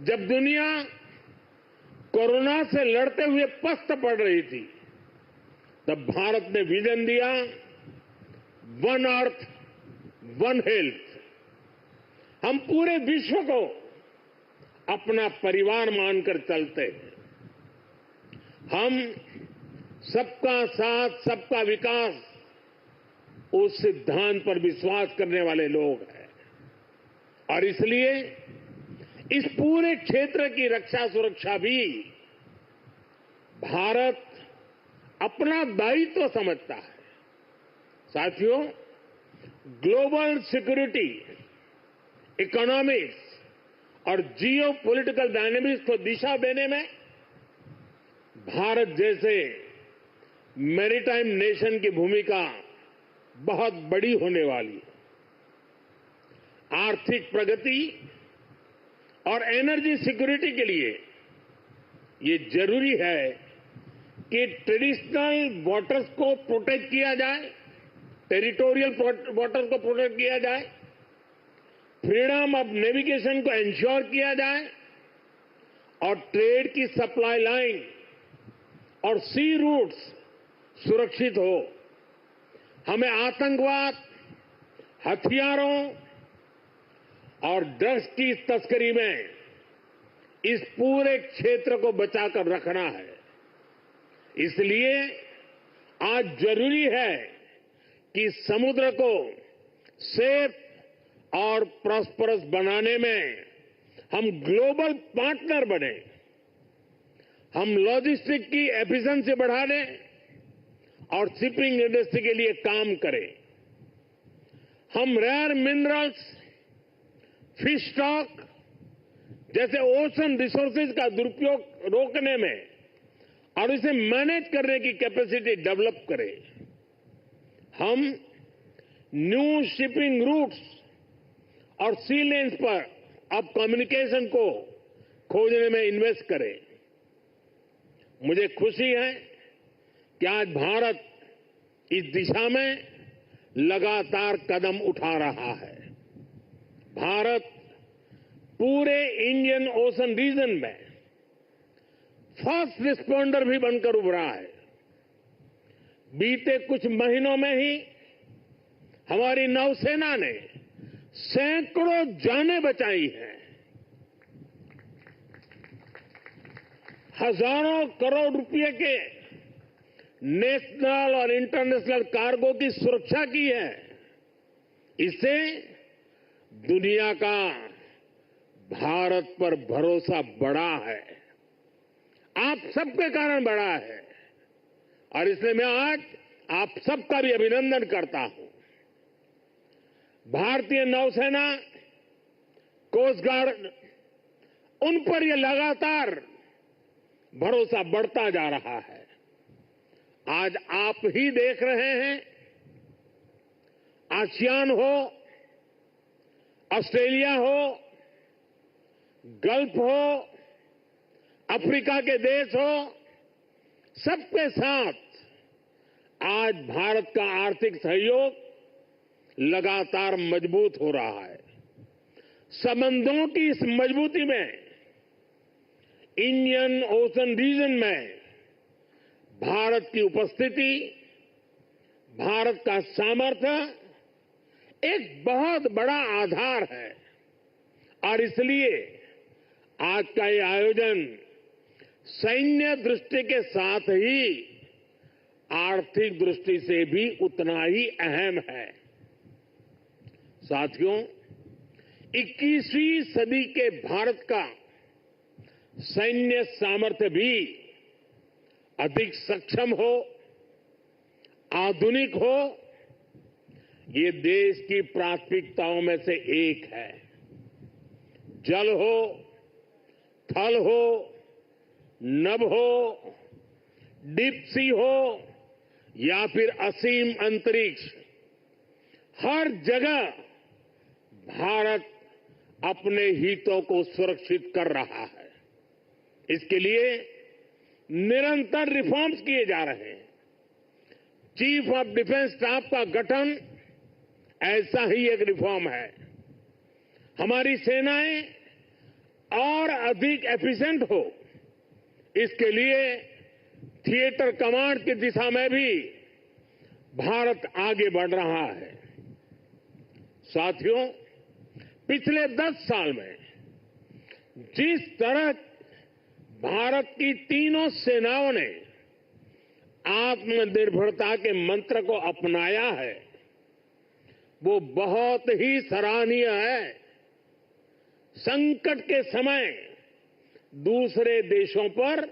Speaker 25: जब दुनिया कोरोना से लड़ते हुए पस्त पड़ रही थी तब भारत ने विजन दिया वन अर्थ, वन हेल्थ। हम पूरे विश्व को अपना परिवार मानकर चलते हैं। हम सबका साथ, सबका विकास, उस सिद्धांत पर विश्वास करने वाले लोग हैं और इसलिए इस पूरे क्षेत्र की रक्षा सुरक्षा भी भारत अपना दायित्व समझता है। साथियों, ग्लोबल सिक्योरिटी, इकोनॉमिक्स और जियो पॉलिटिकल डायनेमिक्स को दिशा देने में भारत जैसे मैरीटाइम नेशन की भूमिका बहुत बड़ी होने वाली है। आर्थिक प्रगति और एनर्जी सिक्योरिटी के लिए ये जरूरी है कि ट्रेडिशनल वाटर्स को प्रोटेक्ट किया जाए, टेरिटोरियल वाटर्स को प्रोटेक्ट किया जाए, फ्रीडम ऑफ नेविगेशन को इंश्योर किया जाए और ट्रेड की सप्लाई लाइन और सी रूट्स सुरक्षित हो। हमें आतंकवाद, हथियारों और ड्रग्स की तस्करी में इस पूरे क्षेत्र को बचाकर रखना है। इसलिए आज जरूरी है कि समुद्र को सेफ और प्रॉस्परस बनाने में हम ग्लोबल पार्टनर बने। हम लॉजिस्टिक की एफिशिएंसी बढ़ाने और शिपिंग इंडस्ट्री के लिए काम करें। हम रेयर मिनरल्स, फिश स्टॉक जैसे ओशन रिसोर्सेज का दुरुपयोग रोकने में और इसे मैनेज करने की कैपेसिटी डेवलप करें। हम न्यू शिपिंग रूट्स और सी लेन्स पर अब कम्युनिकेशन को खोजने में इन्वेस्ट करें। मुझे खुशी है कि आज भारत इस दिशा में लगातार कदम उठा रहा है। भारत पूरे इंडियन ओशन रीजन में फर्स्ट रिस्पॉन्डर भी बनकर उभरा है। बीते कुछ महीनों में ही हमारी नौसेना ने सैकड़ों जानें बचाई हैं। हजारों करोड़ रुपए के नेशनल और इंटरनेशनल कार्गो की सुरक्षा की है। इससे दुनिया का भारत पर भरोसा बढ़ा है, आप सबके कारण बढ़ा है और इसलिए मैं आज आप सबका भी अभिनंदन करता हूं। भारतीय नौसेना, कोस्ट गार्ड, उन पर यह लगातार भरोसा बढ़ता जा रहा है। आज आप ही देख रहे हैं, आसियान हो, ऑस्ट्रेलिया हो, गल्फ हो, अफ्रीका के देश हो, सबके साथ आज भारत का आर्थिक सहयोग लगातार मजबूत हो रहा है। संबंधों की इस मजबूती में इंडियन ओशन रीजन में भारत की उपस्थिति, भारत का सामर्थ्य एक बहुत बड़ा आधार है और इसलिए आज का ये आयोजन सैन्य दृष्टि के साथ ही आर्थिक दृष्टि से भी उतना ही अहम है। साथियों, 21वीं सदी के भारत का सैन्य सामर्थ्य भी अधिक सक्षम हो, आधुनिक हो, ये देश की प्राथमिकताओं में से एक है। जल हो, थल हो, नभ हो, डीप सी हो या फिर असीम अंतरिक्ष, हर जगह भारत अपने हितों को सुरक्षित कर रहा है। इसके लिए निरंतर रिफॉर्म्स किए जा रहे हैं। चीफ ऑफ डिफेंस स्टाफ का गठन ऐसा ही एक रिफॉर्म है। हमारी सेनाएं और अधिक एफिशिएंट हो, इसके लिए थिएटर कमांड की दिशा में भी भारत आगे बढ़ रहा है। साथियों, पिछले 10 साल में जिस तरह भारत की तीनों सेनाओं ने आत्मनिर्भरता के मंत्र को अपनाया है, वो बहुत ही सराहनीय है। संकट के समय दूसरे देशों पर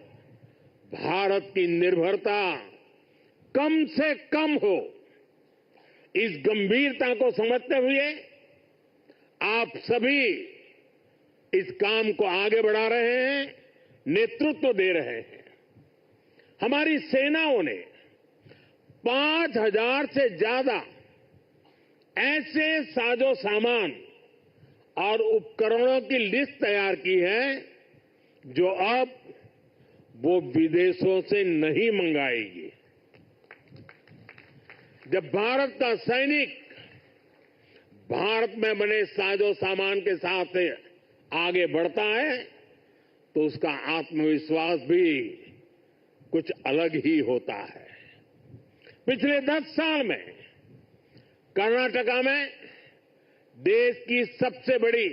Speaker 25: भारत की निर्भरता कम से कम हो, इस गंभीरता को समझते हुए आप सभी इस काम को आगे बढ़ा रहे हैं, नेतृत्व दे रहे हैं। हमारी सेनाओं ने 5000 से ज्यादा ऐसे साजो सामान और उपकरणों की लिस्ट तैयार की है जो अब वो विदेशों से नहीं मंगाएगी। जब भारत का सैनिक भारत में बने साजो सामान के साथ आगे बढ़ता है तो उसका आत्मविश्वास भी कुछ अलग ही होता है। पिछले 10 साल में कर्नाटका में देश की सबसे बड़ी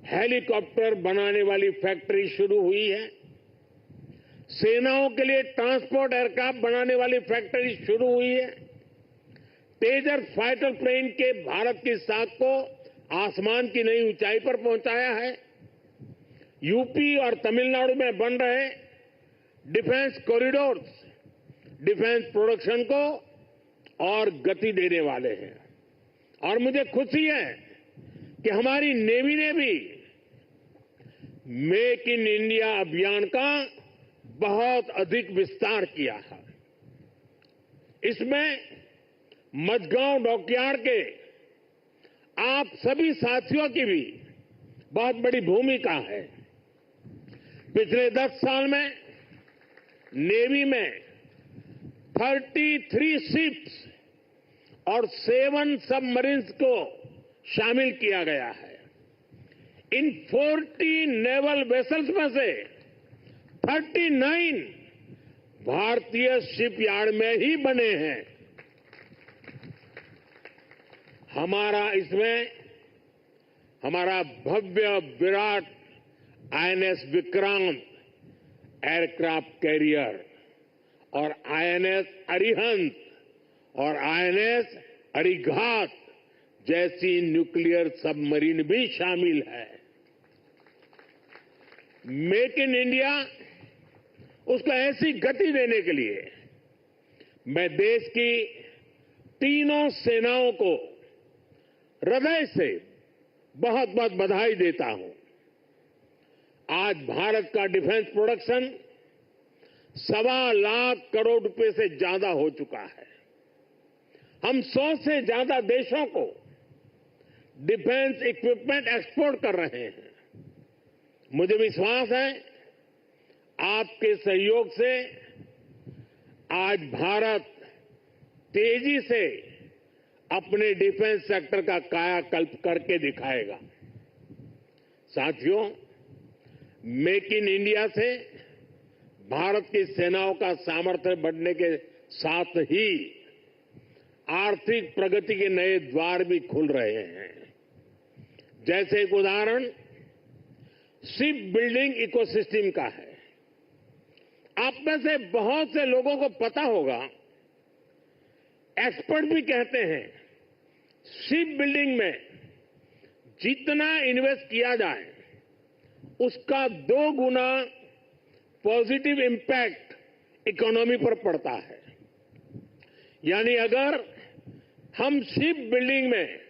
Speaker 25: हेलीकॉप्टर बनाने वाली फैक्ट्री शुरू हुई है। सेनाओं के लिए ट्रांसपोर्ट एयरक्राफ्ट बनाने वाली फैक्ट्री शुरू हुई है। तेजस फाइटर प्लेन के भारत की साख को आसमान की नई ऊंचाई पर पहुंचाया है। यूपी और तमिलनाडु में बन रहे डिफेंस कॉरिडोर्स डिफेंस प्रोडक्शन को और गति देने वाले हैं। और मुझे खुशी है कि हमारी नेवी ने भी मेक इन इंडिया अभियान का बहुत अधिक विस्तार किया है। इसमें मझगांव डॉकयार्ड के आप सभी साथियों की भी बहुत बड़ी भूमिका है। पिछले 10 साल में नेवी में 33 शिप्स और 7 सबमरीन्स को शामिल किया गया है। इन 40 नेवल वेसल्स में से 39 भारतीय शिपयार्ड में ही बने हैं। हमारा भव्य विराट आईएनएस विक्रांत एयरक्राफ्ट कैरियर और आईएनएस अरिहंत और आईएनएस अरिघात जैसी न्यूक्लियर सबमरीन भी शामिल है। मेक इन इंडिया उसको ऐसी गति देने के लिए मैं देश की तीनों सेनाओं को हृदय से बहुत बहुत बधाई देता हूं। आज भारत का डिफेंस प्रोडक्शन 1.25 लाख करोड़ रुपए से ज्यादा हो चुका है। हम 100 से ज्यादा देशों को डिफेंस इक्विपमेंट एक्सपोर्ट कर रहे हैं। मुझे विश्वास है आपके सहयोग से आज भारत तेजी से अपने डिफेंस सेक्टर का कायाकल्प करके दिखाएगा। साथियों, मेक इन इंडिया से भारत की सेनाओं का सामर्थ्य बढ़ने के साथ ही आर्थिक प्रगति के नए द्वार भी खुल रहे हैं। जैसे एक उदाहरण शिप बिल्डिंग इकोसिस्टम का है। आप में से बहुत से लोगों को पता होगा, एक्सपर्ट भी कहते हैं शिप बिल्डिंग में जितना इन्वेस्ट किया जाए उसका 2 गुना पॉजिटिव इंपैक्ट इकोनॉमी पर पड़ता है। यानी अगर हम शिप बिल्डिंग में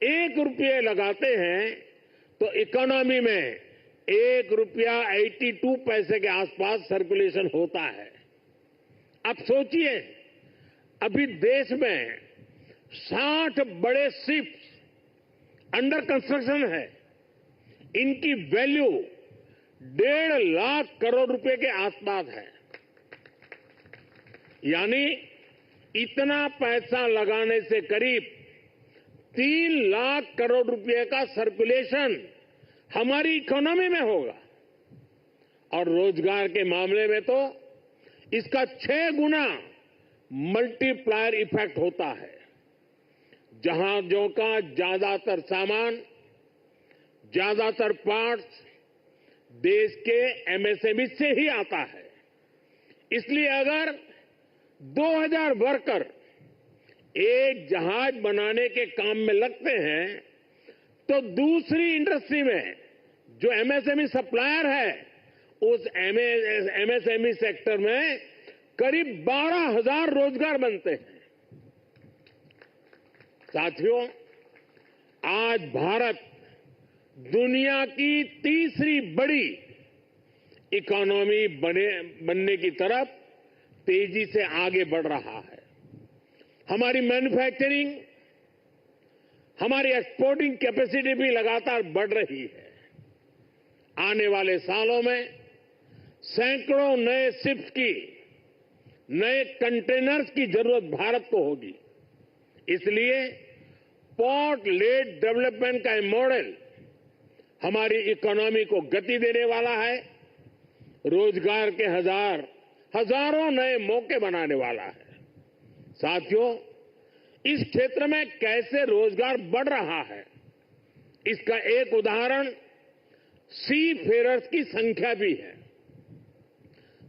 Speaker 25: 1 रुपये लगाते हैं तो इकोनॉमी में 1 रुपया 82 पैसे के आसपास सर्कुलेशन होता है। अब सोचिए, अभी देश में 60 बड़े शिप्स अंडर कंस्ट्रक्शन है। इनकी वैल्यू 1.5 लाख करोड़ रुपए के आसपास है। यानी इतना पैसा लगाने से करीब 3 लाख करोड़ रुपए का सर्कुलेशन हमारी इकोनॉमी में होगा। और रोजगार के मामले में तो इसका 6 गुना मल्टीप्लायर इफेक्ट होता है। जहाजों का ज्यादातर सामान, ज्यादातर पार्ट्स देश के एमएसएमई से ही आता है। इसलिए अगर 2000 वर्कर एक जहाज बनाने के काम में लगते हैं तो दूसरी इंडस्ट्री में जो एमएसएमई सप्लायर है उस एमएसएमई सेक्टर में करीब 12,000 रोजगार बनते हैं। साथियों, आज भारत दुनिया की तीसरी बड़ी इकोनॉमी बनने की तरफ तेजी से आगे बढ़ रहा है। हमारी मैन्युफैक्चरिंग, हमारी एक्सपोर्टिंग कैपेसिटी भी लगातार बढ़ रही है। आने वाले सालों में सैकड़ों नए शिप्स की, नए कंटेनर्स की जरूरत भारत को होगी। इसलिए पोर्ट लेड डेवलपमेंट का मॉडल हमारी इकोनॉमी को गति देने वाला है, रोजगार के हजारों नए मौके बनाने वाला है। साथियों, इस क्षेत्र में कैसे रोजगार बढ़ रहा है, इसका एक उदाहरण सी फेरर्स की संख्या भी है।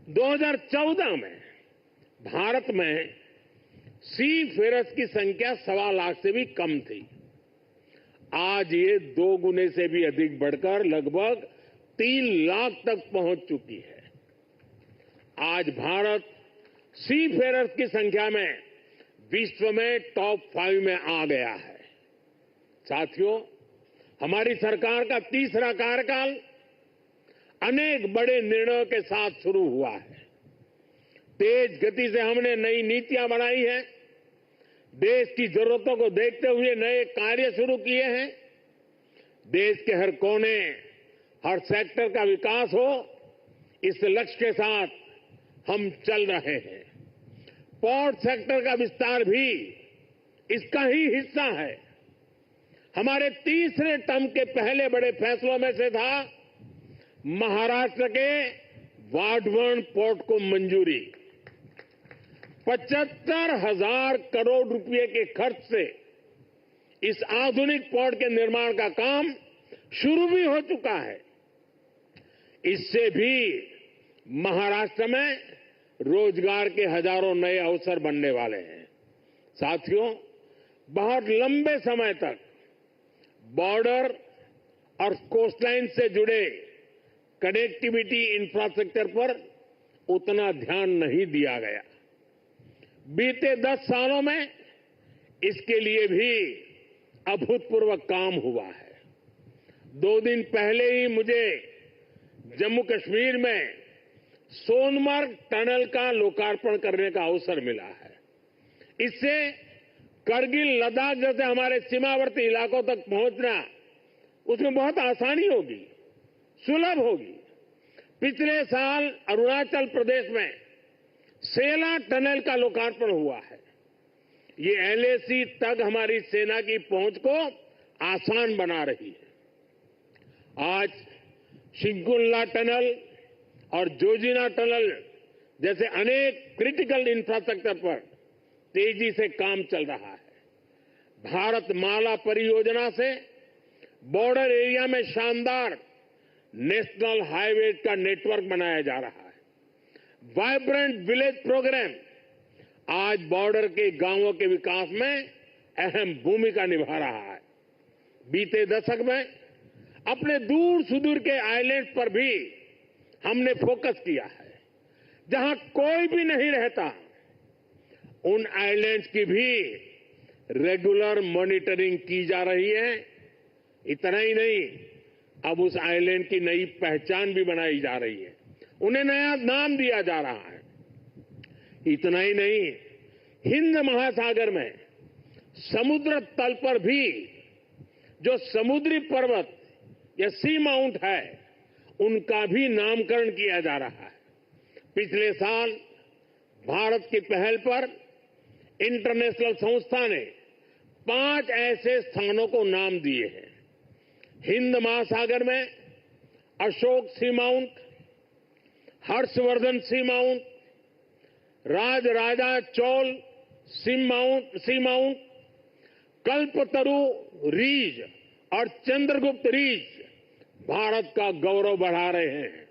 Speaker 25: 2014 में भारत में सी फेरर्स की संख्या 1.25 लाख से भी कम थी। आज ये 2 गुने से भी अधिक बढ़कर लगभग 3 लाख तक पहुंच चुकी है। आज भारत सी फेरर्स की संख्या में विश्व में टॉप 5 में आ गया है। साथियों, हमारी सरकार का तीसरा कार्यकाल अनेक बड़े निर्णयों के साथ शुरू हुआ है। तेज गति से हमने नई नीतियां बनाई हैं, देश की जरूरतों को देखते हुए नए कार्य शुरू किए हैं। देश के हर कोने, हर सेक्टर का विकास हो, इस लक्ष्य के साथ हम चल रहे हैं। पोर्ट सेक्टर का विस्तार भी इसका ही हिस्सा है। हमारे तीसरे टर्म के पहले बड़े फैसलों में से था महाराष्ट्र के वाढवण पोर्ट को मंजूरी। 75,000 करोड़ रुपए के खर्च से इस आधुनिक पोर्ट के निर्माण का काम शुरू भी हो चुका है। इससे भी महाराष्ट्र में रोजगार के हजारों नए अवसर बनने वाले हैं। साथियों, बहुत लंबे समय तक बॉर्डर और कोस्टलाइन से जुड़े कनेक्टिविटी इंफ्रास्ट्रक्चर पर उतना ध्यान नहीं दिया गया। बीते 10 सालों में इसके लिए भी अभूतपूर्व काम हुआ है। 2 दिन पहले ही मुझे जम्मू कश्मीर में सोनमर्ग टनल का लोकार्पण करने का अवसर मिला है। इससे करगिल, लद्दाख जैसे हमारे सीमावर्ती इलाकों तक पहुंचना उसमें बहुत आसानी होगी, सुलभ होगी। पिछले साल अरुणाचल प्रदेश में सेला टनल का लोकार्पण हुआ है। ये LAC तक हमारी सेना की पहुंच को आसान बना रही है। आज शिंकुल्ला टनल और जोजिना टनल जैसे अनेक क्रिटिकल इंफ्रास्ट्रक्चर पर तेजी से काम चल रहा है। भारत माला परियोजना से बॉर्डर एरिया में शानदार नेशनल हाईवे का नेटवर्क बनाया जा रहा है। वाइब्रेंट विलेज प्रोग्राम आज बॉर्डर के गांवों के विकास में अहम भूमिका निभा रहा है। बीते दशक में अपने दूर सुदूर के आइलैंड पर भी हमने फोकस किया है। जहां कोई भी नहीं रहता, उन आइलैंड्स की भी रेगुलर मॉनिटरिंग की जा रही है। इतना ही नहीं, अब उस आइलैंड की नई पहचान भी बनाई जा रही है, उन्हें नया नाम दिया जा रहा है। इतना ही नहीं, हिंद महासागर में समुद्र तल पर भी जो समुद्री पर्वत या सी माउंट है, उनका भी नामकरण किया जा रहा है। पिछले साल भारत की पहल पर इंटरनेशनल संस्था ने 5 ऐसे स्थानों को नाम दिए हैं। हिंद महासागर में अशोक सी माउंट, हर्षवर्धन सी माउंट, राजराजा चोल सी माउंट, कल्पतरु रीज और चंद्रगुप्त रीज भारत का गौरव बढ़ा रहे हैं।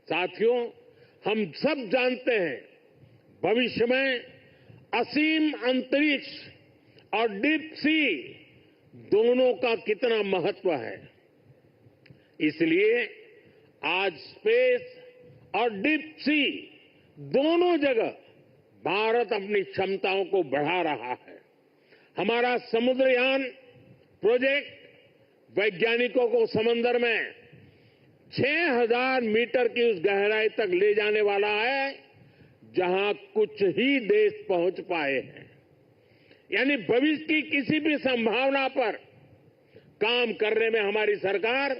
Speaker 25: साथियों, हम सब जानते हैं भविष्य में असीम अंतरिक्ष और डीप सी दोनों का कितना महत्व है। इसलिए आज स्पेस और डीप सी दोनों जगह भारत अपनी क्षमताओं को बढ़ा रहा है। हमारा समुद्रयान प्रोजेक्ट वैज्ञानिकों को समंदर में 6000 मीटर की उस गहराई तक ले जाने वाला है जहां कुछ ही देश पहुंच पाए हैं। यानी भविष्य की किसी भी संभावना पर काम करने में हमारी सरकार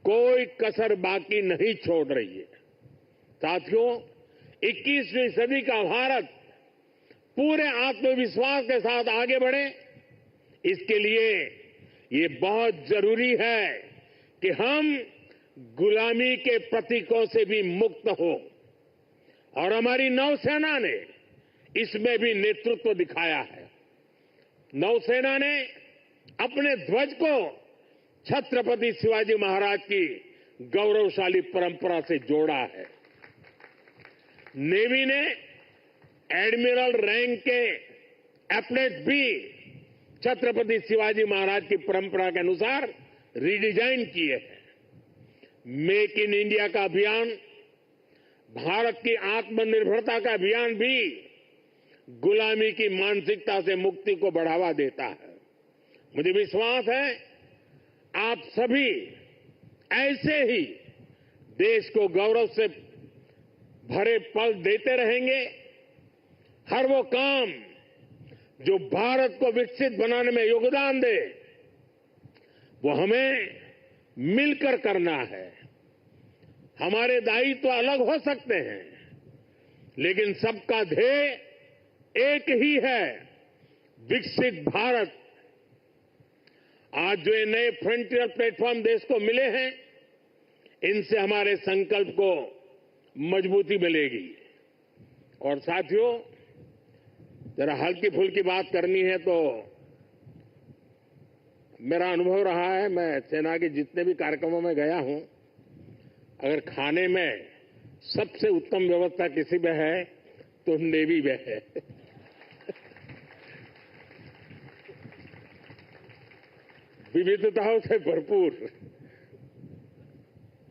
Speaker 25: कोई कसर बाकी नहीं छोड़ रही है। साथियों, 21वीं सदी का भारत पूरे आत्मविश्वास के साथ आगे बढ़े, इसके लिए ये बहुत जरूरी है कि हम गुलामी के प्रतीकों से भी मुक्त हो। और हमारी नौसेना ने इसमें भी नेतृत्व दिखाया है। नौसेना ने अपने ध्वज को छत्रपति शिवाजी महाराज की गौरवशाली परंपरा से जोड़ा है। नेवी ने एडमिरल रैंक के एप्लेट भी छत्रपति शिवाजी महाराज की परंपरा के अनुसार रिडिजाइन किए हैं। मेक इन इंडिया का अभियान, भारत की आत्मनिर्भरता का अभियान भी गुलामी की मानसिकता से मुक्ति को बढ़ावा देता है। मुझे विश्वास है आप सभी ऐसे ही देश को गौरव से भरे पल देते रहेंगे। हर वो काम जो भारत को विकसित बनाने में योगदान दे, वो हमें मिलकर करना है। हमारे दायित्व अलग हो सकते हैं, लेकिन सबका ध्येय एक ही है, विकसित भारत। आज जो ये नए फ्रंटियर प्लेटफॉर्म देश को मिले हैं, इनसे हमारे संकल्प को मजबूती मिलेगी। और साथियों, जरा हल्की फुल्की बात करनी है तो मेरा अनुभव रहा है, मैं सेना के जितने भी कार्यक्रमों में गया हूं, अगर खाने में सबसे उत्तम व्यवस्था किसी में है तो नेवी में है। विविधताओं से भरपूर।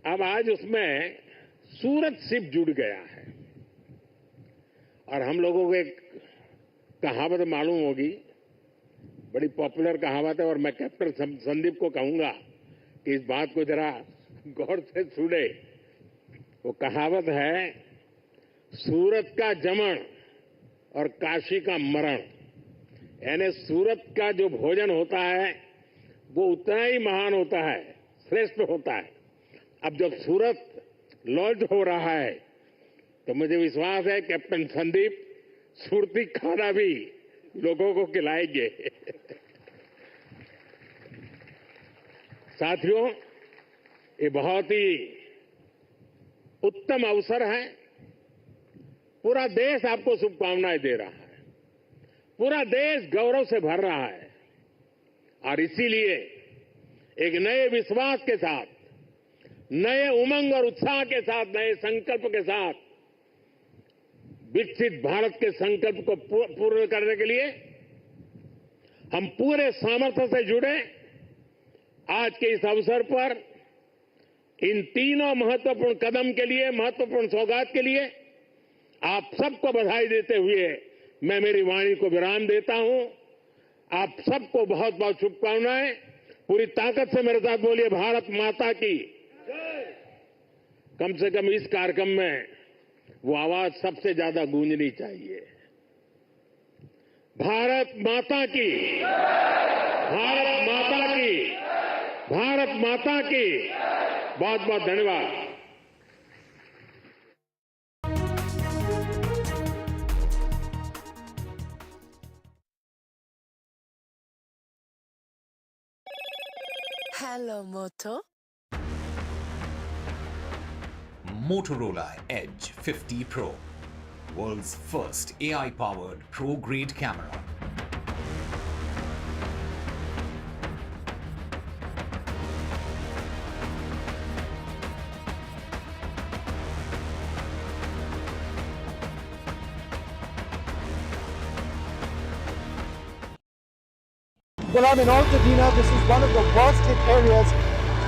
Speaker 25: अब आज उसमें सूरत शिप जुड़ गया है। और हम लोगों को एक कहावत मालूम होगी, बड़ी पॉपुलर कहावत है, और मैं कैप्टन संदीप को कहूंगा कि इस बात को जरा गौर से सुने। वो कहावत है, सूरत का जमण और काशी का मरण। यानी सूरत का जो भोजन होता है वो उतना ही महान होता है, श्रेष्ठ होता है। अब जब सूरत लॉन्च हो रहा है तो मुझे विश्वास है कैप्टन संदीप सुरती खाना भी लोगों को खिलाएंगे। साथियों, ये बहुत ही उत्तम अवसर है। पूरा देश आपको शुभकामनाएं दे रहा है, पूरा देश गौरव से भर रहा है और इसीलिए एक नए विश्वास के साथ, नए उमंग और उत्साह के साथ, नए संकल्प के साथ विकसित भारत के संकल्प को पूर्ण करने के लिए हम पूरे सामर्थ्य से जुड़े। आज के इस अवसर पर इन तीनों महत्वपूर्ण कदम के लिए, महत्वपूर्ण सौगात के लिए आप सबको बधाई देते हुए मैं मेरी वाणी को विराम देता हूं। आप सबको बहुत बहुत शुभकामनाएं। पूरी ताकत से मेरे साथ बोलिए, भारत माता की। कम से कम इस कार्यक्रम में वो आवाज सबसे ज्यादा गूंजनी चाहिए। भारत माता की, भारत माता की, भारत माता की। बहुत बहुत धन्यवाद।
Speaker 3: Hello, Moto.
Speaker 22: Motorola Edge 50 Pro, world's first AI-powered pro-grade camera.
Speaker 17: Well, I'm in Altadena. This is one of the worst hit areas.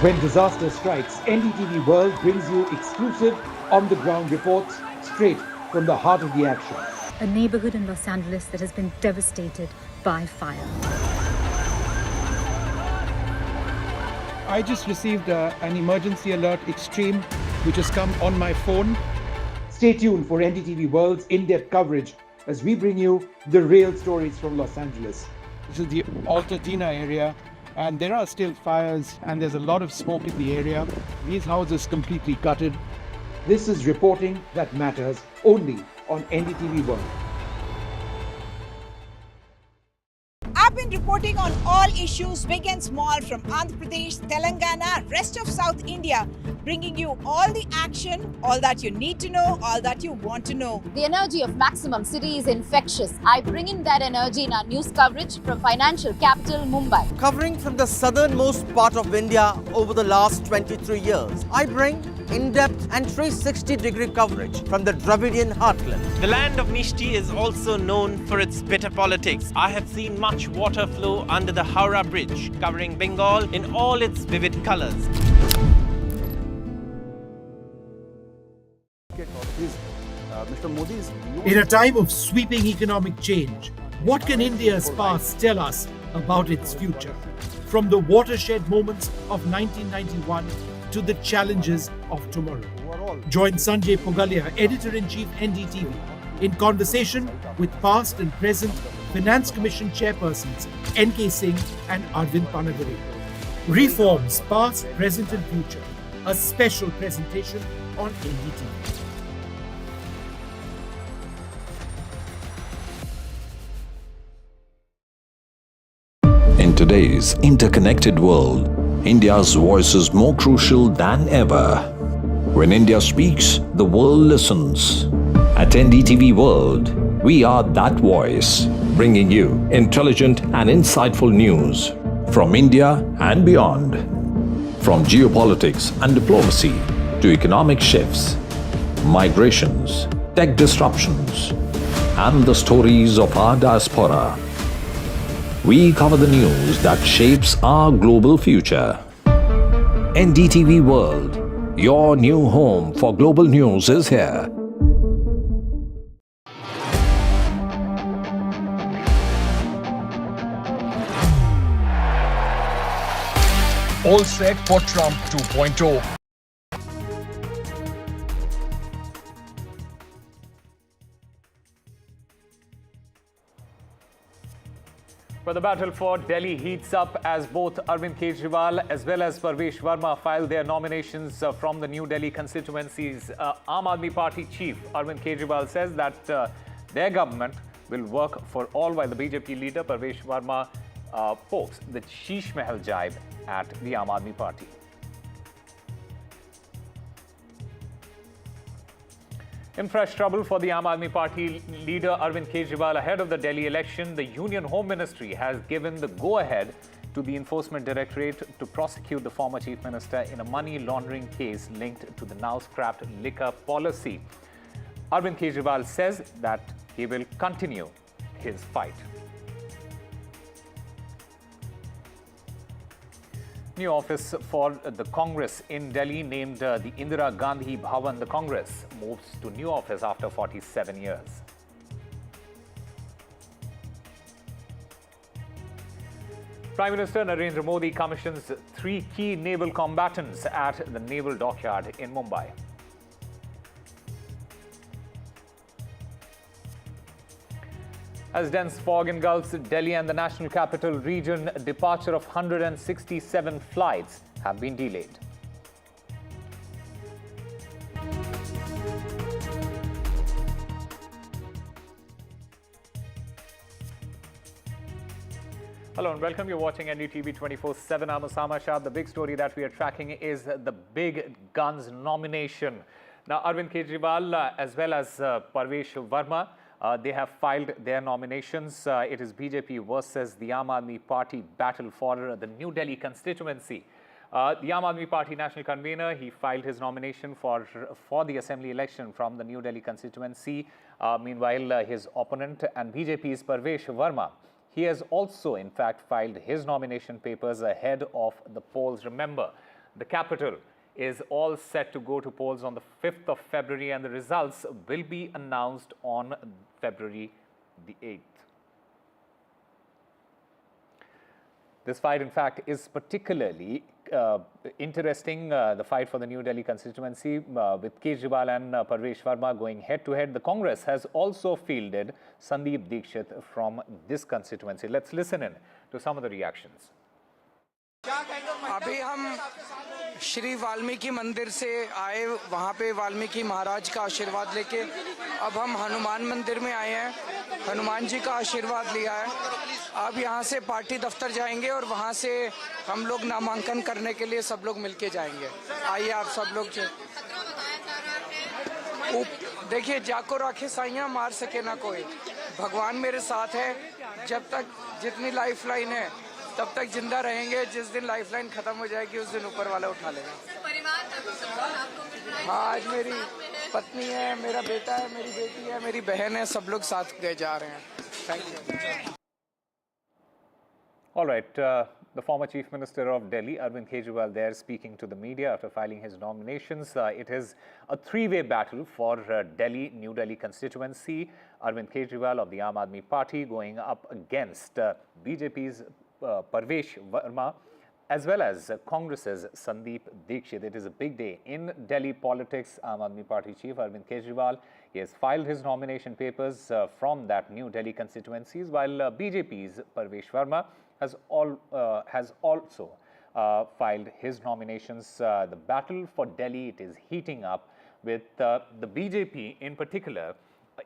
Speaker 17: When disaster strikes, NDTV World brings you exclusive on-the-ground reports straight from the heart of the action.
Speaker 14: A neighborhood in Los Angeles that has been devastated by fire.
Speaker 17: I just received an emergency alert extreme, which has come on my phone. Stay tuned for NDTV World's in-depth coverage as we bring you the real stories from Los Angeles. This is the Altadena area, and there are still fires, and there's a lot of smoke in the area. These houses completely gutted. This is reporting that matters only on NDTV World.
Speaker 15: I've been reporting on all issues, big and small, from Andhra Pradesh, Telangana, rest of South India, bringing you all the action, all that you need to know, all that you want to know.
Speaker 19: The energy of Maximum City is infectious. I bring in that energy in our news coverage from financial capital Mumbai.
Speaker 13: Covering from the southernmost part of India over the last 23 years, I bring in-depth and 360-degree coverage from the Dravidian heartland.
Speaker 16: The land of Mishti is also known for its bitter politics. I have seen much water flow under the Howrah Bridge, covering Bengal in all its vivid colors.
Speaker 17: In a time of sweeping economic change, what can India's past tell us about its future? From the watershed moments of 1991 to the challenges of tomorrow. Join Sanjay Pugalia, Editor-in-Chief NDTV, in conversation with past and present Finance Commission chairpersons N.K. Singh and Arvind Panagari. Reforms past, present and future. A special presentation on NDTV.
Speaker 1: In today's interconnected world, India's voice is more crucial than ever. When India speaks, the world listens. At NDTV World, we are that voice, bringing you intelligent and insightful news from India and beyond. From geopolitics and diplomacy to economic shifts, migrations, tech disruptions, and the stories of our diaspora. We cover the news that shapes our global future. NDTV World, your new home for global news, is here.
Speaker 5: All set for Trump 2.0.
Speaker 11: But the battle for Delhi heats up as both Arvind Kejriwal as well as Parvesh Verma file their nominations from the New Delhi constituencies. Aam Aadmi Party chief Arvind Kejriwal says that their government will work for all, while the BJP leader Parvesh Verma pokes the Sheesh Mahal jibe at the Aam Aadmi Party. In fresh trouble for the Aam Aadmi Party leader Arvind Kejriwal ahead of the Delhi election, the Union Home Ministry has given the go-ahead to the Enforcement Directorate to prosecute the former Chief Minister in a money laundering case linked to the now scrapped liquor policy. Arvind Kejriwal says that he will continue his fight. New office for the Congress in Delhi, named the Indira Gandhi Bhavan. The Congress moves to new office after 47 years. Prime Minister Narendra Modi commissions 3 key naval combatants at the Naval Dockyard in Mumbai. As dense fog engulfs Delhi and the national capital region, departure of 167 flights have been delayed. Hello and welcome. You're watching NDTV 24/7. I'm Osama Shah. The big story that we are tracking is the big guns nomination. Now, Arvind Kejriwal as well as Parvesh Verma, they have filed their nominations. It is BJP versus the Aam Aadmi Party battle for the New Delhi constituency. The Aam Aadmi Party national convener, he filed his nomination for the assembly election from the New Delhi constituency. Meanwhile, his opponent and BJP's Parvesh Verma, he has also, in fact, filed his nomination papers ahead of the polls. Remember, the capital is all set to go to polls on the 5th of February, and the results will be announced on February the 8th. This fight, in fact, is particularly interesting, the fight for the New Delhi constituency with Kejriwal and Parvesh Verma going head-to-head. The Congress has also fielded Sandeep Dikshit from this constituency. Let's listen in to some of the reactions.
Speaker 3: अभी हम श्री वाल्मीकि मंदिर से आए, वहाँ पे वाल्मीकि महाराज का आशीर्वाद लेके अब हम हनुमान मंदिर में आए हैं, हनुमान जी का आशीर्वाद लिया है। अब यहाँ से पार्टी दफ्तर जाएंगे और वहाँ से हम लोग नामांकन करने के लिए सब लोग मिलके जाएंगे। आइए आप सब लोग देखिए, जाको राखे साइयां मार सके ना कोई, भगवान मेरे साथ है। जब तक जितनी लाइफ लाइन है तब तक जिंदा रहेंगे, जिस दिन लाइफलाइन खत्म हो जाएगी उस दिन ऊपर वाला उठा लेगा। हाँ, आज मेरी पत्नी है, मेरा बेटा है, मेरी बेटी है, मेरी बहन है, सब लोग साथ गए जा रहे हैं। Thank you.
Speaker 11: All right, the former Chief Minister of Delhi, Arvind Kejriwal, there speaking to the media after filing his nominations. It is a three-way battle for Delhi, New Delhi constituency. Arvind Kejriwal of the Aam Aadmi Party going up against BJP's Parvesh Verma, as well as Congress's Sandeep Dikshit. It is a big day in Delhi politics. Aam Aadmi Party chief Arvind Kejriwal, he has filed his nomination papers from that New Delhi constituencies, while BJP's Parvesh Verma has also filed his nominations. The battle for Delhi, it is heating up with the BJP in particular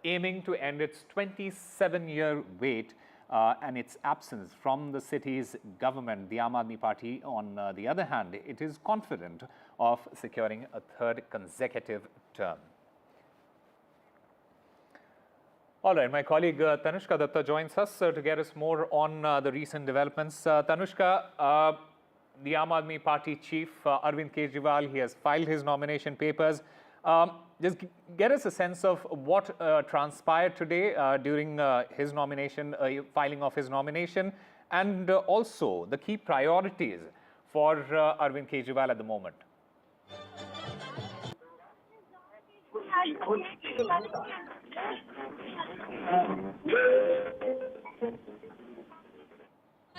Speaker 11: aiming to end its 27-year wait and its absence from the city's government. The Aam Aadmi Party, on the other hand, it is confident of securing a third consecutive term. All right, my colleague Tanushka Datta joins us to get us more on the recent developments. Tanushka, the Aam Aadmi Party chief Arvind Kejriwal, he has filed his nomination papers. Just get us a sense of what transpired today during his nomination, filing of his nomination, and also the key priorities for Arvind Kejriwal at the moment.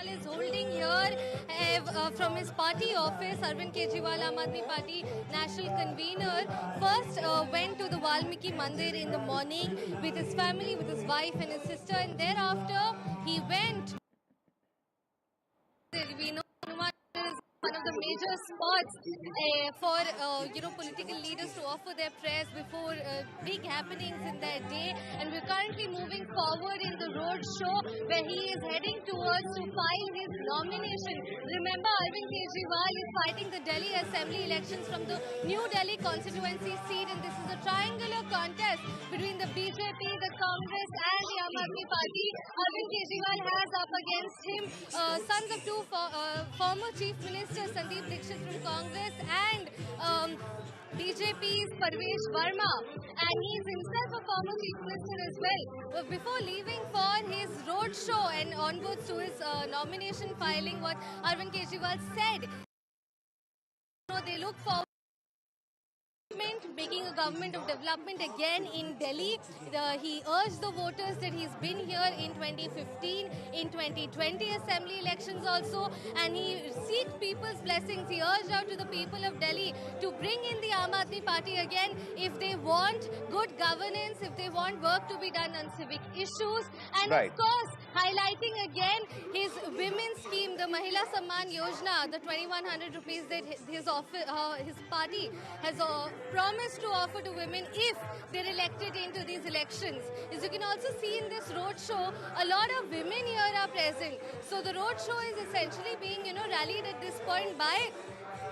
Speaker 7: Is holding here from his party office. Arvind Kejriwal, Aam Aadmi Party national convener, first went to the Valmiki Mandir in the morning with his family, with his wife and his sister, and thereafter he went. We know Hanuman is one of the major spots for political leaders to offer their prayers before big happenings in their day, and we're currently moving forward in the road show where he is heading towards to file his nomination. Remember, Arvind Kejriwal is fighting the Delhi Assembly elections from the New Delhi Constituency seat, and this is a triangular contest between the BJP, the Congress and the Aam Aadmi Party. Arvind Kejriwal has up against him sons of two former chief ministers, Sandeep Dixit from Congress and BJP's Parvesh Verma, and he is himself a former chief minister as well. Before leaving for his road show and onwards to his nomination filing, what Arvind Kejriwal said, they look forward making a government of development again in Delhi. He urged the voters that he's been here in 2015, in 2020 assembly elections also, and he seeks people's blessings. He urged out to the people of Delhi to bring in the Aam Aadmi Party again if they want good governance, if they want work to be done on civic issues, and of course highlighting again his women's scheme, the Mahila Samman Yojana, the 2100 rupees that his party has promised to offer to women if they're elected into these elections. As you can also see in this road show, a lot of women here are present. So the road show is essentially being, rallied at this point by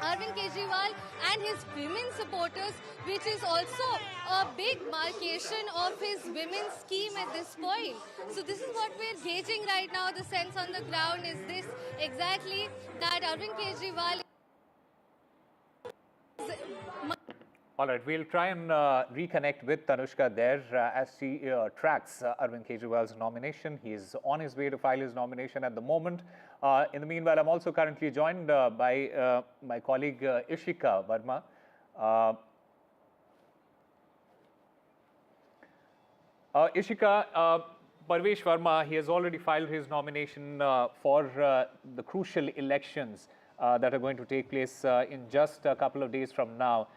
Speaker 7: Arvind Kejriwal and his women supporters, which is also a big marcation of his women's scheme at this point. So this is what we're gauging right now. The sense on the ground is this exactly, that Arvind Kejriwal
Speaker 11: All right, we'll try and reconnect with Tanushka there as she tracks Arvind Kejriwal's nomination. He is on his way to file his nomination at the moment. In the meanwhile, I'm also currently joined by my colleague Ishika Verma. Ishika, Parvesh Verma, he has already filed his nomination for the crucial elections that are going to take place in just a couple of days from now.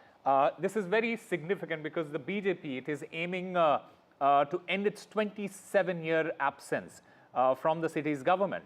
Speaker 11: This is very significant because the BJP, it is aiming to end its 27-year absence from the city's government.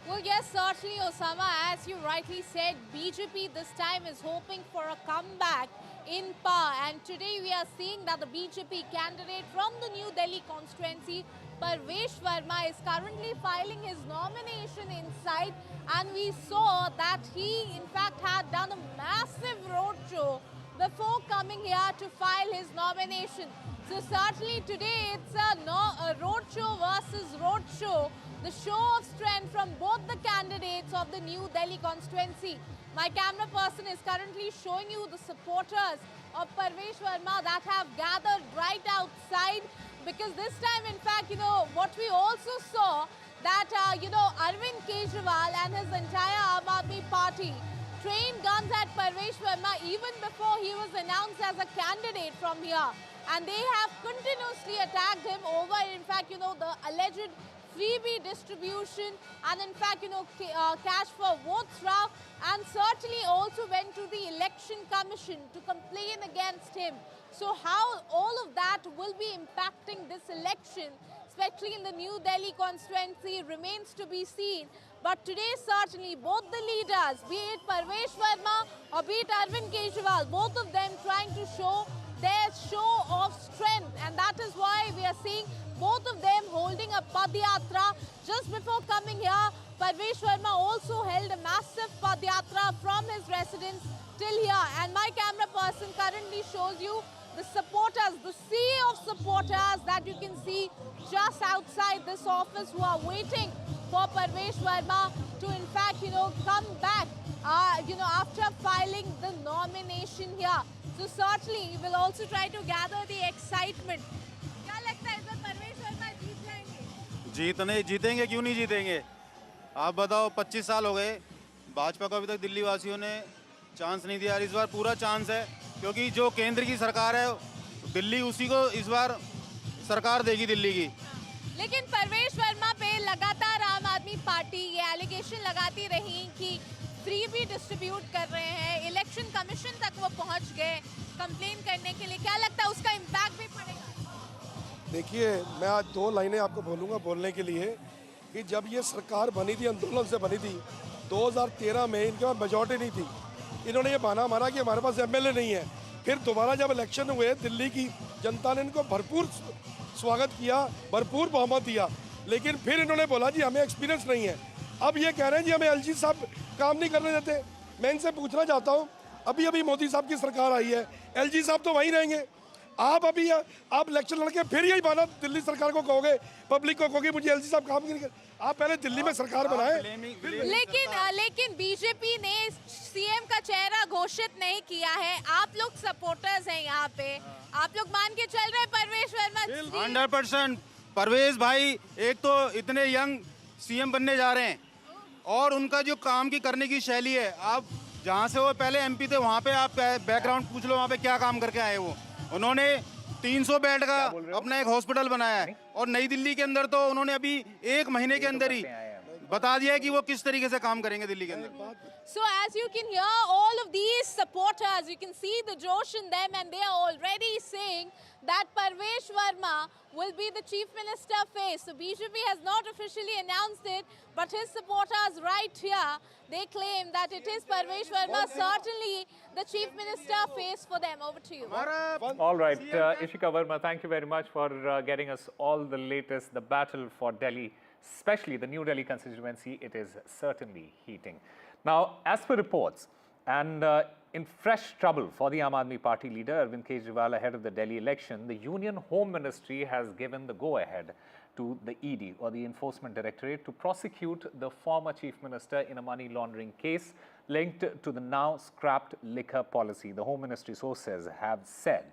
Speaker 2: Well, yes, certainly, Osama. As you rightly said, BJP this time is hoping for a comeback in power. And today we are seeing that the BJP candidate from the New Delhi constituency, Parvesh Verma, is currently filing his nomination inside. And we saw that he, in fact, had done a massive roadshow before coming here to file his nomination. So certainly today it's a roadshow versus roadshow, the show of strength from both the candidates of the New Delhi constituency. My camera person is currently showing you the supporters of Parvesh Verma that have gathered right outside, because this time, in fact, what we also saw that, Arvind Kejriwal and his entire Aam Aadmi Party trained guns at Parvesh Verma even before he was announced as a candidate from here. And they have continuously attacked him over, in fact, the alleged freebie distribution and, in fact, cash for votes route, and certainly also went to the Election Commission to complain against him. So how all of that will be impacting this election, especially in the New Delhi constituency, remains to be seen. But today, certainly, both the leaders, be it Parvesh Verma or be it Arvind Kejriwal, both of them trying to show their show of strength. And that is why we are seeing both of them holding a Padyatra. Just before coming here, Parvesh Verma also held a massive Padyatra from his residence till here. And my camera person currently shows you the supporters, the sea of supporters that you can see just outside this office, who are waiting for Parvesh Verma to, in fact, come back, after filing the nomination here. So certainly, we'll also try to gather the excitement. क्या लगता है इस बार परवेश वर्मा जीत जाएंगे?
Speaker 9: जीतेंगे क्यों नहीं जीतेंगे? आप बताओ, 25 साल हो गए, भाजपा को अभी तक दिल्ली वासियों ने चांस नहीं दिया। इस बार पूरा चांस है, क्योंकि जो केंद्र की सरकार है, दिल्ली उसी को इस बार सरकार देगी दिल्ली की।
Speaker 2: लेकिन परवेश वर्मा पे लगातार आम आदमी पार्टी ये एलिगेशन लगाती रही कि फ्रीबी डिस्ट्रीब्यूट कर रहे हैं, इलेक्शन कमीशन तक वो पहुंच गए कंप्लेन करने के लिए। क्या लगता है उसका इम्पैक्ट भी पड़ेगा?
Speaker 18: देखिए, मैं आज 2 लाइनें आपको बोलूँगा बोलने के लिए।
Speaker 4: कि जब ये सरकार बनी थी, आंदोलन से बनी थी, 2013 में इनके पास मेजॉरिटी नहीं थी। इन्होंने ये बहाना मारा कि हमारे पास एमएलए नहीं है। फिर दोबारा जब इलेक्शन हुए, दिल्ली की जनता ने इनको भरपूर स्वागत किया, भरपूर बहुमत दिया, लेकिन फिर इन्होंने बोला जी हमें एक्सपीरियंस नहीं है। अब ये कह रहे हैं जी हमें एलजी साहब काम नहीं करने देते। मैं इनसे पूछना चाहता हूँ, अभी अभी मोदी साहब की सरकार आई है, एलजी साहब तो वहीं रहेंगे। आप इलेक्शन लड़के फिर यही बहाना दिल्ली सरकार को कहोगे, पब्लिक को कहोगे मुझे एलजी साहब काम नहीं कर। आप पहले दिल्ली में सरकार बनाए।
Speaker 2: लेकिन बीजेपी ने सीएम का चेहरा घोषित नहीं किया है। आप लोग सपोर्टर्स हैं यहाँ पे, आप लोग मान के चल रहे हैं परवेश वर्मा
Speaker 9: 100%। परवेश भाई एक तो इतने यंग सीएम बनने जा रहे हैं और उनका जो काम की करने की शैली है, आप जहाँ से वो पहले एमपी थे वहाँ पे आप बैकग्राउंड पूछ लो, वहाँ पे क्या काम करके आए वो। उन्होंने 300 बेड का अपना एक हॉस्पिटल बनाया है और नई दिल्ली के अंदर तो उन्होंने अभी 1 महीने के अंदर ही बता दिया है कि वो किस तरीके से काम करेंगे दिल्ली के अंदर।
Speaker 2: So as you can hear, all of these supporters, you can see the josh in them, and they are already saying that Parvesh Verma will be the Chief Minister face. So BJP has not officially announced it, but his supporters right here, they claim that it is Parvesh Verma, certainly the Chief Minister face for them. Over to you.
Speaker 11: All right, Ishika Verma, thank you very much for getting us all the latest. The battle for Delhi, especially the New Delhi constituency, it is certainly heating. Now, as per reports, and in fresh trouble for the Aam Aadmi Party leader Arvind Kejriwal ahead of the Delhi election, the Union Home Ministry has given the go-ahead to the ED, or the Enforcement Directorate, to prosecute the former Chief Minister in a money laundering case linked to the now scrapped liquor policy. The Home Ministry sources have said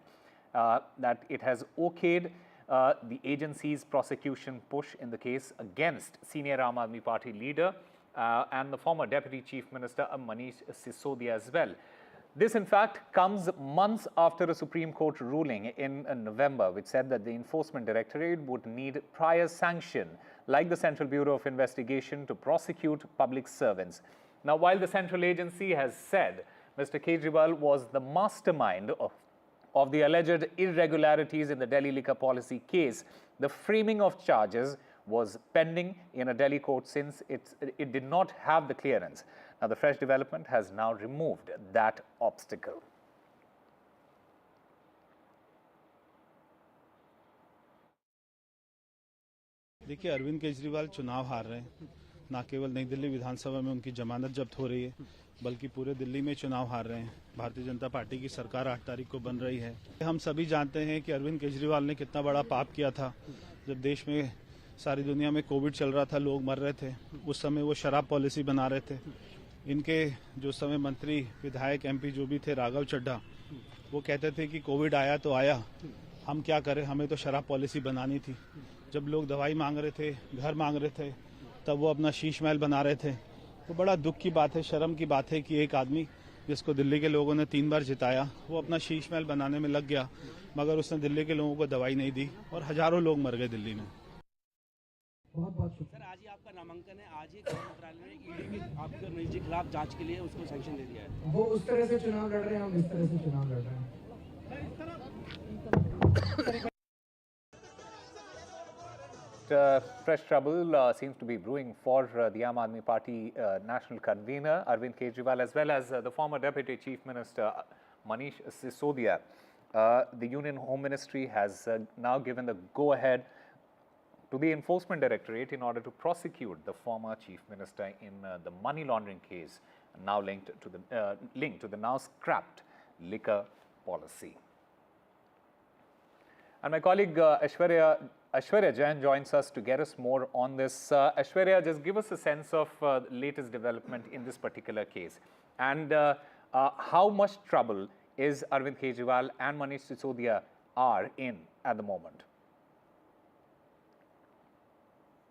Speaker 11: that it has okayed the agency's prosecution push in the case against senior Aam Aadmi Party leader and the former Deputy Chief Minister Manish Sisodia as well. This, in fact, comes months after a Supreme Court ruling in November, which said that the Enforcement Directorate would need prior sanction, like the Central Bureau of Investigation, to prosecute public servants. Now, while the central agency has said Mr. Kejriwal was the mastermind of the alleged irregularities in the Delhi liquor policy case, the framing of charges was pending in a Delhi court since it did not have the clearance. Now, the fresh development has now removed that obstacle.
Speaker 12: देखिए, अरविंद केजरीवाल चुनाव हार रहे हैं। ना केवल नई दिल्ली विधानसभा में उनकी जमानत जब्त हो रही है, बल्कि पूरे दिल्ली में चुनाव हार रहे हैं। भारतीय जनता पार्टी की सरकार 8 तारीख को बन रही है। हम सभी जानते हैं कि अरविंद केजरीवाल ने कितना बड़ा पाप किया था। जब देश में सारी दुनिया में कोविड चल रहा था, लोग मर रहे थे, उस समय वो शराब पॉलिसी बना रहे थे। इनके जो समय मंत्री, विधायक, एमपी जो भी थे, राघव चड्ढा, वो कहते थे कि कोविड आया तो आया, हम क्या करें, हमें तो शराब पॉलिसी बनानी थी। जब लोग दवाई मांग रहे थे, घर मांग रहे थे, तब वो अपना शीश महल बना रहे थे। तो बड़ा दुख की बात है, शर्म की बात है कि एक आदमी जिसको दिल्ली के लोगों ने 3 बार जिताया, वो अपना शीश महल बनाने में लग गया, मगर उसने दिल्ली के लोगों को दवाई नहीं दी और हजारों लोग मर गए दिल्ली में।
Speaker 8: बहुत बहुत सर, आज ही आपका नामांकन है। आज ही गृह मंत्रालय ने ईडी के आपके निजी खिलाफ जांच के लिए उसको सैंक्शन दे दिया है। वो उस तरह से चुनाव लड़ रहे हैं, हम इस तरह से चुनाव लड़ रहे हैं।
Speaker 11: Fresh trouble seems to be brewing for the Aam Aadmi Party national convener Arvind Kejriwal, as well as the former Deputy Chief Minister Manish Sisodia. The Union Home Ministry has now given the go-ahead to the Enforcement Directorate in order to prosecute the former Chief Minister in the money laundering case, now linked to the now scrapped liquor policy. And my colleague Aishwarya Jain joins us to get us more on this. Aishwarya, just give us a sense of the latest development in this particular case, and how much trouble is Arvind Kejriwal and Manish Sisodia are in at the moment?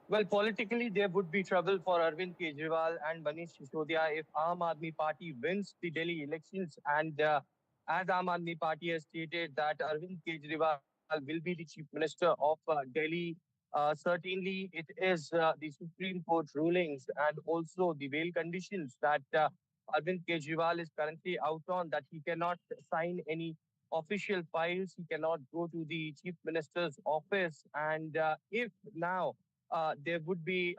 Speaker 18: Well, politically, there would be trouble for Arvind Kejriwal and Manish Sisodia if Aam Aadmi Party wins the Delhi elections. And as Aam Aadmi Party has stated that Arvind Kejriwal will be the Chief Minister of Delhi, certainly it is the Supreme Court rulings and also the bail conditions that Arvind Kejriwal is currently out on, that he cannot sign any official files, he cannot go to the Chief Minister's office. And if now there would be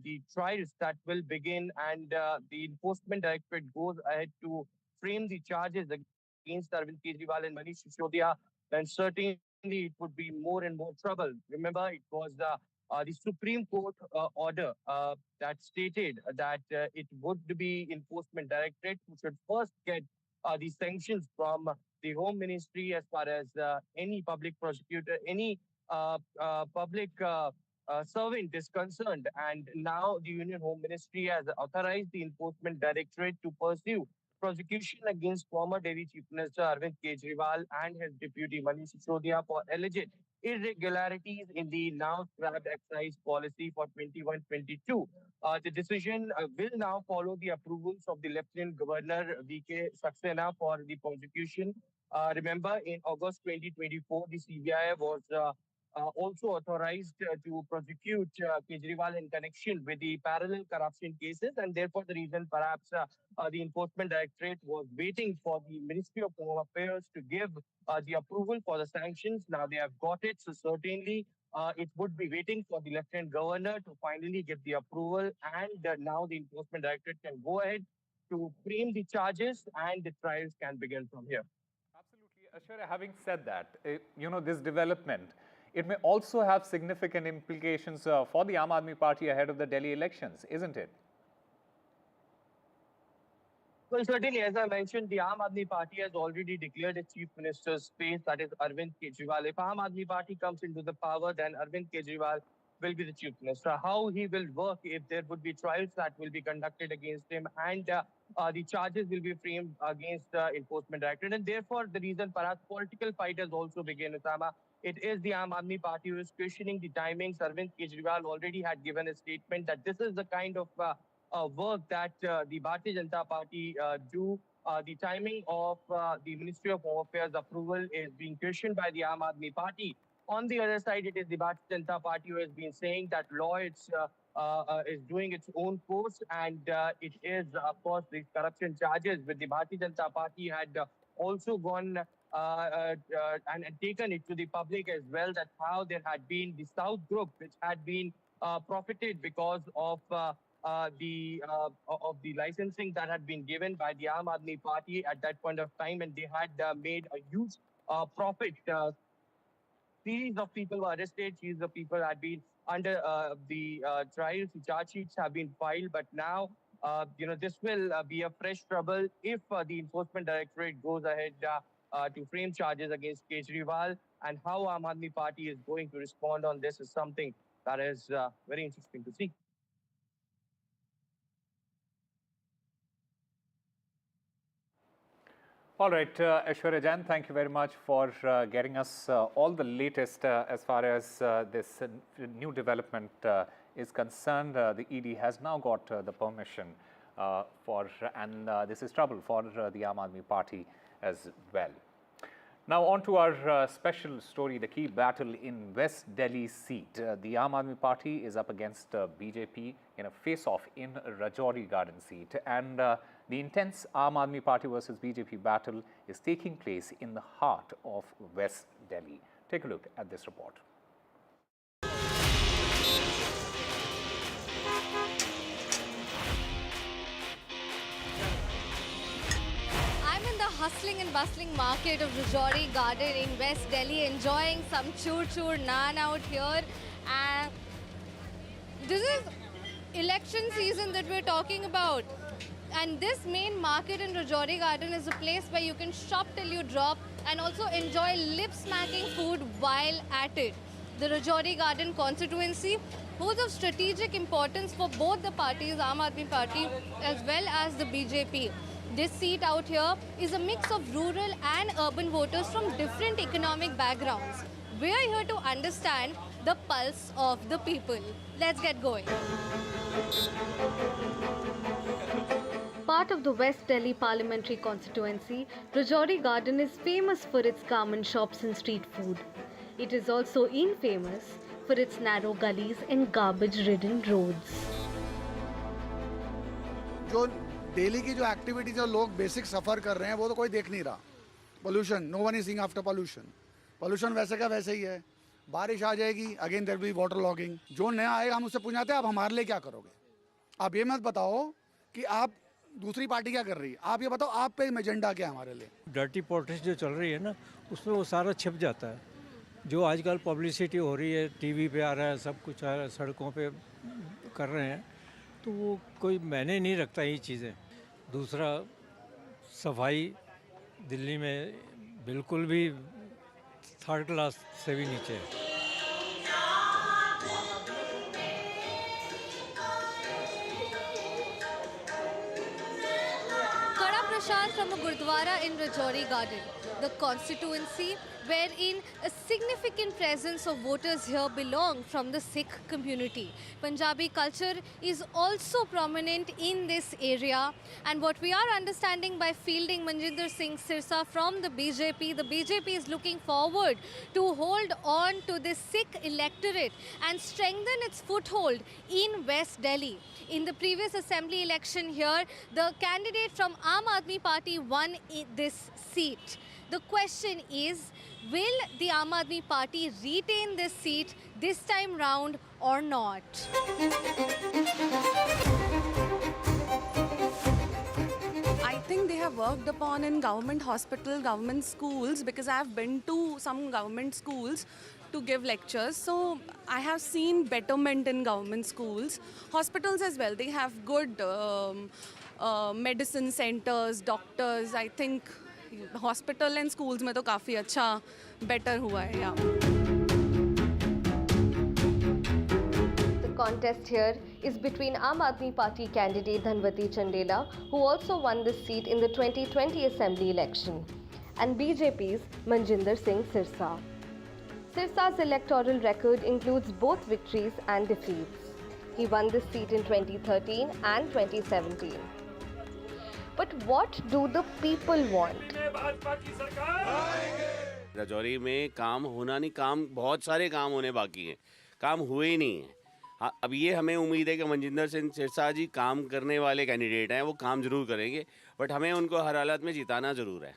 Speaker 18: the trials that will begin, and the enforcement directorate goes ahead to frame the charges against Arvind Kejriwal and Manish Sisodia, then certainly it would be more and more trouble. Remember, it was the Supreme Court order that stated that it would be enforcement directorate who should first get the sanctions from the Home Ministry as far as any public prosecutor, any public servant is concerned. And now the Union Home Ministry has authorized the Enforcement Directorate to pursue prosecution against former Delhi Chief Minister Arvind Kejriwal and his deputy Manish Sisodia for alleged irregularities in the now scrapped excise policy for 21-22. The decision will now follow the approvals of the Lieutenant Governor V.K. Saxena for the prosecution. Remember, in August 2024, the CBI was also authorized to prosecute Kejriwal in connection with the parallel corruption cases, and therefore the reason perhaps the Enforcement Directorate was waiting for the Ministry of Home Affairs to give the approval for the sanctions. Now they have got it, so certainly it would be waiting for the Lieutenant Governor to finally give the approval, and now the Enforcement Directorate can go ahead to frame the charges and the trials can begin from here.
Speaker 11: Ashwarya, having said that, this development, it may also have significant implications for the Aam Aadmi Party ahead of the Delhi elections, isn't it?
Speaker 18: Well, certainly, as I mentioned, the Aam Aadmi Party has already declared its Chief Minister's space, that is Arvind Kejriwal. If Aam Aadmi Party comes into the power, then Arvind Kejriwal will be the Chief Minister. How he will work, if there would be trials that will be conducted against him, and the charges will be framed against the Enforcement Directorate. And therefore, the reason perhaps political fight has also begun, Osama. It is the Aam Aadmi Party who is questioning the timings. Arvind Kejriwal already had given a statement that this is the kind of work that the Bharatiya Janata Party do. The timing of the Ministry of Home Affairs approval is being questioned by the Aam Aadmi Party. On the other side, it is the Bharatiya Janata Party who has been saying that law is doing its own course, and it is, of course, the corruption charges with the Bharatiya Janata Party had also gone and taken it to the public as well, that how there had been the South Group, which had been profited because of the licensing that had been given by the Aam Aadmi Party at that point of time, and they had made a huge profit. Series of people were arrested. Series of people had been under the trials. The charge sheets have been filed, but now this will be a fresh trouble if the Enforcement Directorate goes ahead to frame charges against Kejriwal. And how Aam Aadmi Party is going to respond on this is something that is very interesting to see.
Speaker 11: All right, Aishwarya Jain, thank you very much for getting us all the latest as far as this new development is concerned. The ED has now got the permission and this is trouble for the Aam Aadmi Party as well. Now on to our special story, the key battle in West Delhi seat. The Aam Aadmi Party is up against BJP in a face-off in Rajouri Garden seat, and the intense Aam Aadmi Party versus BJP battle is taking place in the heart of West Delhi. Take a look at this report.
Speaker 7: Hustling and bustling market of Rajouri Garden in West Delhi, enjoying some chur-chur naan out here. And this is election season that we're talking about. And this main market in Rajouri Garden is a place where you can shop till you drop and also enjoy lip-smacking food while at it. The Rajouri Garden constituency holds of strategic importance for both the parties, Aam Aadmi Party as well as the BJP. This seat out here is a mix of rural and urban voters from different economic backgrounds. We are here to understand the pulse of the people. Let's get going.
Speaker 10: Part of the West Delhi parliamentary constituency, Rajouri Garden is famous for its garment shops and street food. It is also infamous for its narrow gullies and garbage-ridden roads.
Speaker 20: Daily की जो activities और लोग basic सफ़र कर रहे हैं वो तो कोई देख नहीं रहा. Pollution, no one is seeing after pollution. Pollution वैसे का वैसे ही है. बारिश आ जाएगी, again there will be water logging. जो नया आएगा हम उससे पूछाते हैं आप हमारे लिए क्या करोगे। आप ये मत बताओ कि आप दूसरी पार्टी क्या कर रही है, आप ये बताओ आप पे एजेंडा क्या है हमारे लिए।
Speaker 6: डर्टी पॉलिटिक्स जो चल रही है ना, उसमें वो सारा छिप जाता है। जो आजकल पब्लिसिटी हो रही है, टीवी पे आ रहा है, सब कुछ आ रहा है, सड़कों पे कर रहे हैं, तो वो कोई मायने नहीं रखता ये चीज़ें। दूसरा, सफाई दिल्ली में बिल्कुल भी थर्ड क्लास से भी नीचे है।
Speaker 7: From a Gurdwara in Rajouri Garden, the constituency wherein a significant presence of voters here belong from the Sikh community. Punjabi culture is also prominent in this area, and what we are understanding by fielding Manjinder Singh Sirsa from the BJP is looking forward to hold on to this Sikh electorate and strengthen its foothold in West Delhi. In the previous assembly election here, the candidate from Aam Aadmi Party won this seat. The question is, will the Aam Aadmi Party retain this seat this time round or not?
Speaker 21: I think they have worked upon in government hospital, government schools, because I have been to some government schools to give lectures. So I have seen betterment in government schools. Hospitals as well, they have good medicine centers, doctors. I think hospital and schools में तो काफ़ी अच्छा better हुआ है यहाँ.
Speaker 10: The contest here is between Aam Aadmi Party candidate Dhanvati Chandela, who also won this seat in the 2020 assembly election, and BJP's Manjinder Singh Sirsa. Sirsa's electoral record includes both victories and defeats. He won this seat in 2013 and 2017. But what do the people want?
Speaker 23: Rajouri में काम होना नहीं, काम बहुत सारे काम होने बाकी हैं, काम हुए ही नहीं हैं। हाँ, अब ये हमें उम्मीद है कि मनजिंदर सिंह सिरसा जी काम करने वाले कैंडिडेट हैं, वो काम जरूर करेंगे, बट हमें उनको हर हालत में जिताना जरूर है।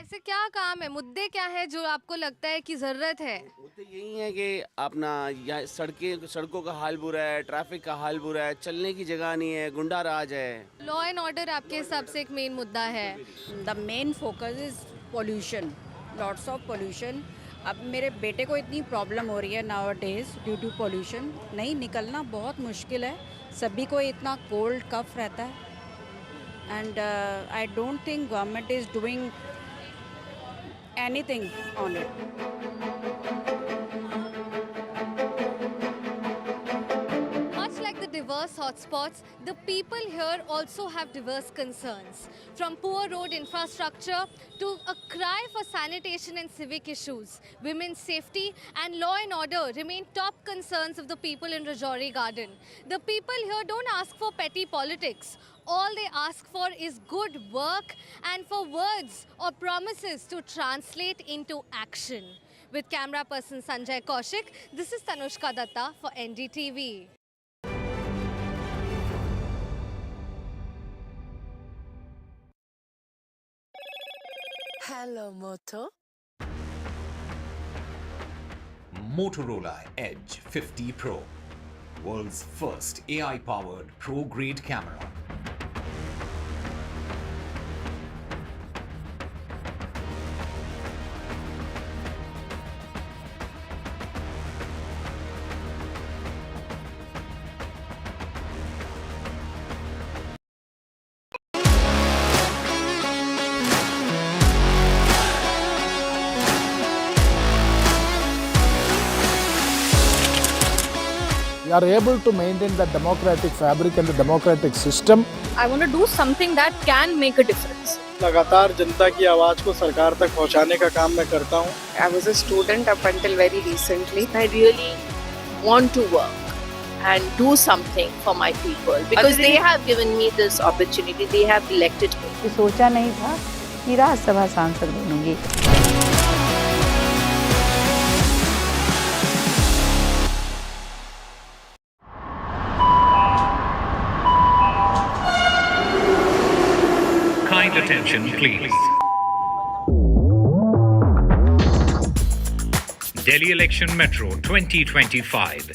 Speaker 7: ऐसे क्या काम है, मुद्दे क्या है जो आपको लगता है कि ज़रूरत है?
Speaker 23: मुद्दे यही है कि अपना यहाँ सड़कों का हाल बुरा है, ट्रैफिक का हाल बुरा है, चलने की जगह नहीं है, गुंडा राज है।
Speaker 7: लॉ एंड ऑर्डर आपके हिसाब से एक मेन मुद्दा है?
Speaker 24: The main focus is pollution, lots of pollution. अब मेरे बेटे को इतनी प्रॉब्लम हो रही है now days due to pollution, नहीं निकलना बहुत मुश्किल है, सभी को इतना कोल्ड कफ रहता है, and I don't think government is doing anything on it.
Speaker 7: Much like the diverse hotspots, the people here also have diverse concerns. From poor road infrastructure to a cry for sanitation and civic issues, women's safety and law and order remain top concerns of the people in Rajouri Garden. The people here don't ask for petty politics. All they ask for is good work and for words or promises to translate into action. With camera person Sanjay Kaushik, this is Tanushka Datta for NDTV.
Speaker 25: Hello, Moto.
Speaker 22: Motorola Edge 50 Pro, world's first AI-powered pro-grade camera.
Speaker 26: We are able to maintain the democratic fabric and the democratic system.
Speaker 27: I want to do something that can make a difference.
Speaker 26: लगातार जनता की आवाज को सरकार तक पहुंचाने का काम मैं करता हूं।
Speaker 27: I was a student up until very recently. I really want to work and do something for my people because they have given me this opportunity. They have elected me.
Speaker 28: सोचा नहीं था कि राज्यसभा सांसद बनूंगी।
Speaker 22: Kind attention, please. Delhi Election Metro 2025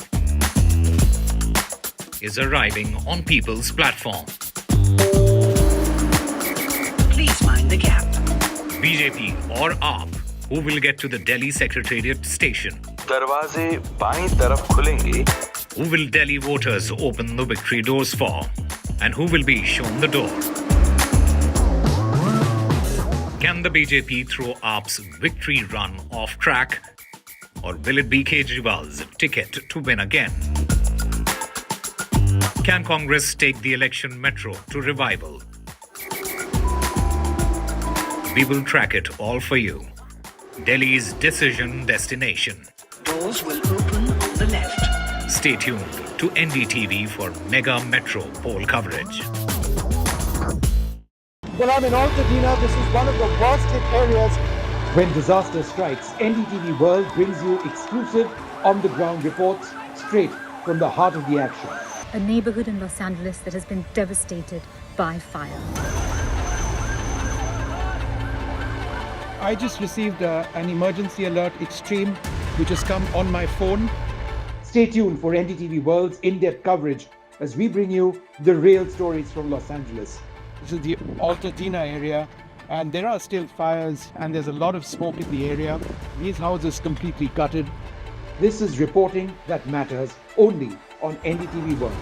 Speaker 22: is arriving on people's platform. Please mind the gap. BJP or AAP, who will get to the Delhi Secretariat station?
Speaker 1: दरवाजे बाईं तरफ खुलेंगे.
Speaker 22: Who will Delhi voters open the victory doors for? And who will be shown the door? Can the BJP throw AAP's victory run off track? Or will it be Kejriwal's ticket to win again? Can Congress take the election metro to revival? We will track it all for you. Delhi's decision destination.
Speaker 1: Doors will open on the left.
Speaker 22: Stay tuned to NDTV for mega metro poll coverage.
Speaker 13: Well, I'm in Altadena. This is one of the worst hit areas. When disaster strikes, NDTV World brings you exclusive on-the-ground reports straight from the heart of the action.
Speaker 14: A neighborhood in Los Angeles that has been devastated by fire.
Speaker 13: I just received an emergency alert extreme, which has come on my phone. Stay tuned for NDTV World's in-depth coverage as we bring you the real stories from Los Angeles. This is the Altadena area, and there are still fires, and there's a lot of smoke in the area. These houses completely gutted. This is reporting that matters only on NDTV World.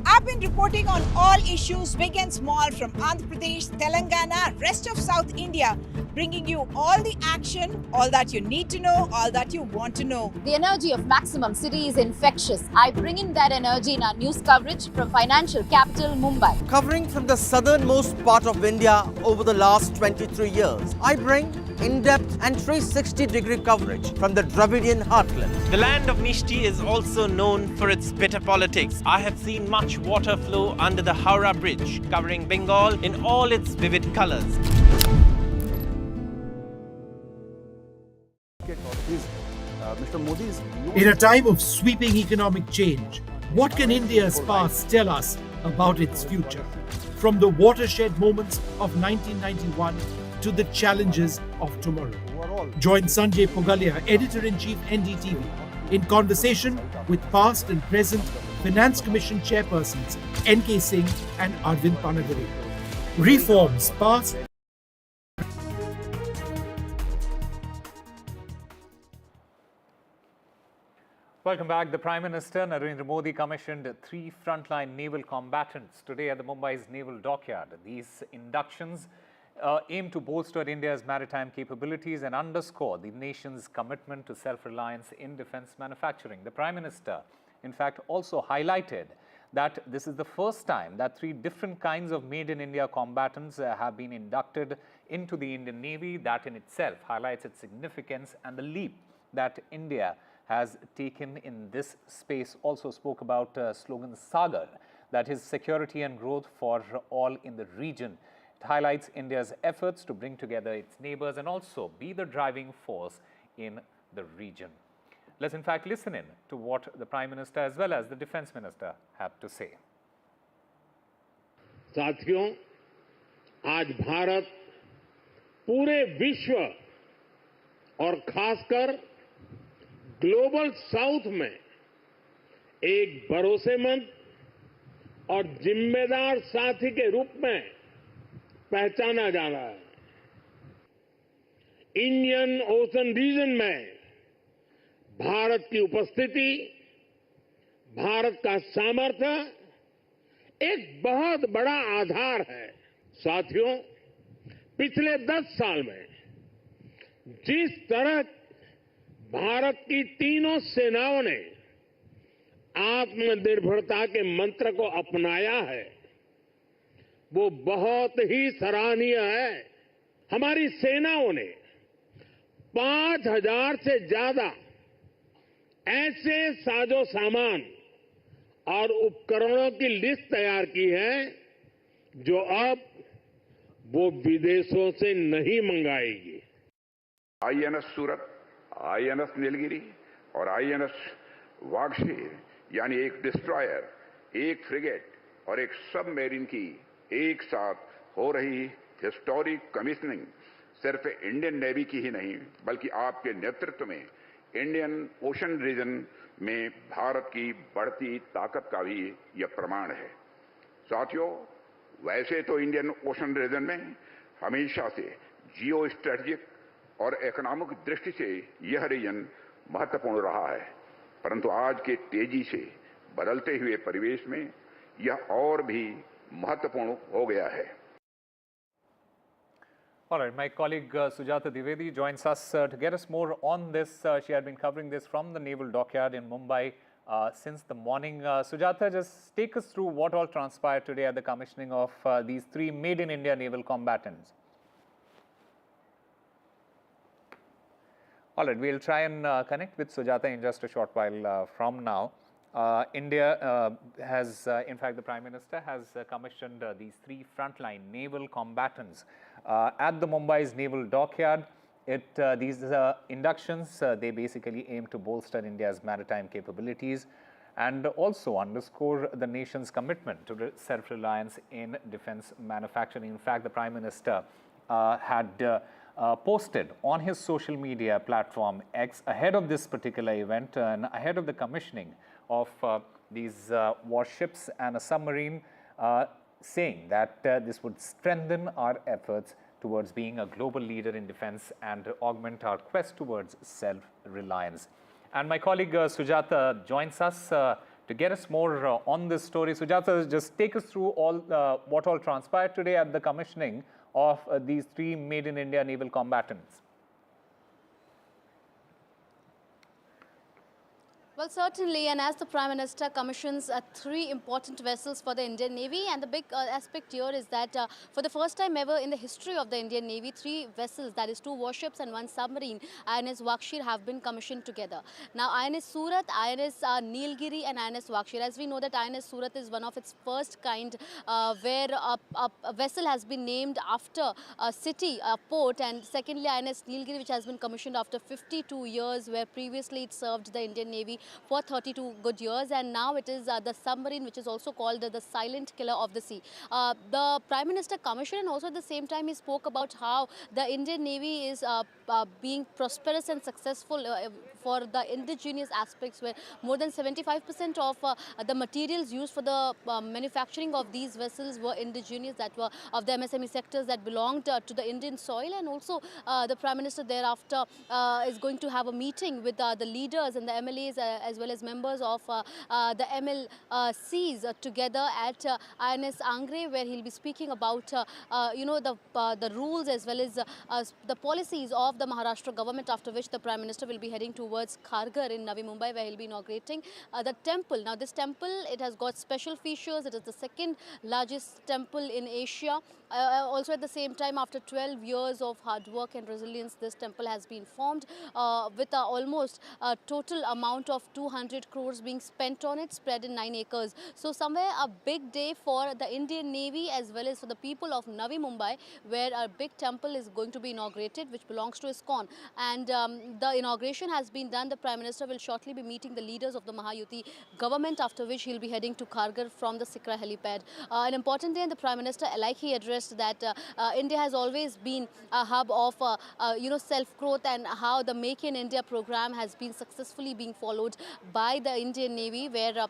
Speaker 15: I've been reporting on all issues, big and small, from Andhra Pradesh, Telangana, rest of South India, bringing you all the action, all that you need to know, all that you want to know.
Speaker 16: The energy of Maximum City is infectious. I bring in that energy in our news coverage from financial capital Mumbai.
Speaker 17: Covering from the southernmost part of India over the last 23 years, I bring in-depth and 360-degree coverage from the Dravidian heartland.
Speaker 19: The land of Mishti is also known for its bitter politics. I have seen much water flow under the Howrah Bridge, covering Bengal in all its vivid colors.
Speaker 13: In a time of sweeping economic change, what can India's past tell us about its future? From the watershed moments of 1991 to the challenges of tomorrow. Join Sanjay Pugalia, Editor-in-Chief NDTV, in conversation with past and present Finance Commission chairpersons N.K. Singh and Arvind Panagare. Reforms past.
Speaker 11: Welcome back. The Prime Minister Narendra Modi commissioned 3 frontline naval combatants today at the Mumbai's naval dockyard. These inductions aim to bolster India's maritime capabilities and underscore the nation's commitment to self-reliance in defense manufacturing. The Prime Minister, in fact, also highlighted that this is the first time that 3 different kinds of made-in-India combatants have been inducted into the Indian Navy. That in itself highlights its significance and the leap that India has taken in this space. Also spoke about slogan Sagar, that is security and growth for all in the region. It highlights India's efforts to bring together its neighbors and also be the driving force in the region. Let's in fact listen in to what the Prime Minister as well as the Defence Minister have to say.
Speaker 25: साथियों, आज भारत पूरे विश्व और खासकर global south में एक भरोसेमंद और जिम्मेदार साथी के रूप में पहचाना जा रहा है। इंडियन ओशन रीजन में भारत की उपस्थिति, भारत का सामर्थ्य एक बहुत बड़ा आधार है। साथियों, पिछले 10 साल में जिस तरह भारत की तीनों सेनाओं ने आत्मनिर्भरता के मंत्र को अपनाया है, वो बहुत ही सराहनीय है। हमारी सेनाओं ने 5000 से ज्यादा ऐसे साजो सामान और उपकरणों की लिस्ट तैयार की है जो अब वो विदेशों से नहीं मंगाएगी।
Speaker 29: आईएनएस सूरत, आईएनएस नीलगिरी और आईएनएस वागशीर यानी एक डिस्ट्रॉयर, एक फ्रिगेट और एक सबमरीन की एक साथ हो रही हिस्टोरिक कमीशनिंग सिर्फ इंडियन नेवी की ही नहीं बल्कि आपके नेतृत्व में इंडियन ओशन रीजन में भारत की बढ़ती ताकत का भी यह प्रमाण है। साथियों, वैसे तो इंडियन ओशन रीजन में हमेशा से जियो स्ट्रेटेजिक और इकोनॉमिक दृष्टि से यह रीजन महत्वपूर्ण रहा है, परंतु आज के तेजी से बदलते हुए परिवेश में यह और भी महत्वपूर्ण हो गया है।
Speaker 11: All right, my colleague Sujata Dwivedi joins us to get us more on this. She had been covering this from the Naval Dockyard in Mumbai since the morning. Sujata, just take us through what all transpired today at the commissioning of these 3 Made in India naval combatants. All right, we'll try and connect with Sujata in just a short while from now. India has, in fact, the Prime Minister has commissioned these 3 frontline naval combatants at the Mumbai's Naval Dockyard. These inductions, they basically aim to bolster India's maritime capabilities and also underscore the nation's commitment to self-reliance in defense manufacturing. In fact, the Prime Minister had posted on his social media platform X ahead of this particular event and ahead of the commissioning of these warships and a submarine, saying that this would strengthen our efforts towards being a global leader in defense and augment our quest towards self-reliance. And my colleague Sujata joins us to get us more on this story. Sujata, just take us through all what all transpired today at the commissioning of these 3 Made in India naval combatants.
Speaker 7: Well, certainly, and as the Prime Minister commissions 3 important vessels for the Indian Navy, and the big aspect here is that for the first time ever in the history of the Indian Navy, 3 vessels, that is 2 warships and 1 submarine, INS Wakshir, have been commissioned together. Now, INS Surat, INS Nilgiri and INS Wakshir. As we know that INS Surat is one of its first kind where a vessel has been named after a city, a port, and secondly INS Nilgiri, which has been commissioned after 52 years, where previously it served the Indian Navy for 32 good years, and now it is the submarine, which is also called the silent killer of the sea. The Prime Minister commissioned, and also at the same time he spoke about how the Indian Navy is being prosperous and successful for the indigenous aspects, where more than 75% of the materials used for the manufacturing of these vessels were indigenous, that were of the MSME sectors that belonged to the Indian soil. And also the Prime Minister thereafter is going to have a meeting with the leaders and the MLAs as well as members of the MLCs together at INS Angre, where he'll be speaking about the rules as well as the policies of the Maharashtra government, after which the Prime Minister will be heading towards Kharghar in Navi Mumbai, where he'll be inaugurating the temple. Now this temple, it has got special features. It is the 2nd largest temple in Asia. Also at the same time, after 12 years of hard work and resilience, this temple has been formed with almost a total amount of 200 crores being spent on it, spread in 9 acres. So somewhere a big day for the Indian Navy as well as for the people of Navi Mumbai, where a big temple is going to be inaugurated, which belongs to ISKCON. And the inauguration has been done. The Prime Minister will shortly be meeting the leaders of the Mahayuti government, after which he'll be heading to Kharghar from the Sikra helipad. An important day, and the Prime Minister, like he addressed that India has always been a hub of self-growth, and how the Make in India program has been successfully being followed by the Indian Navy, where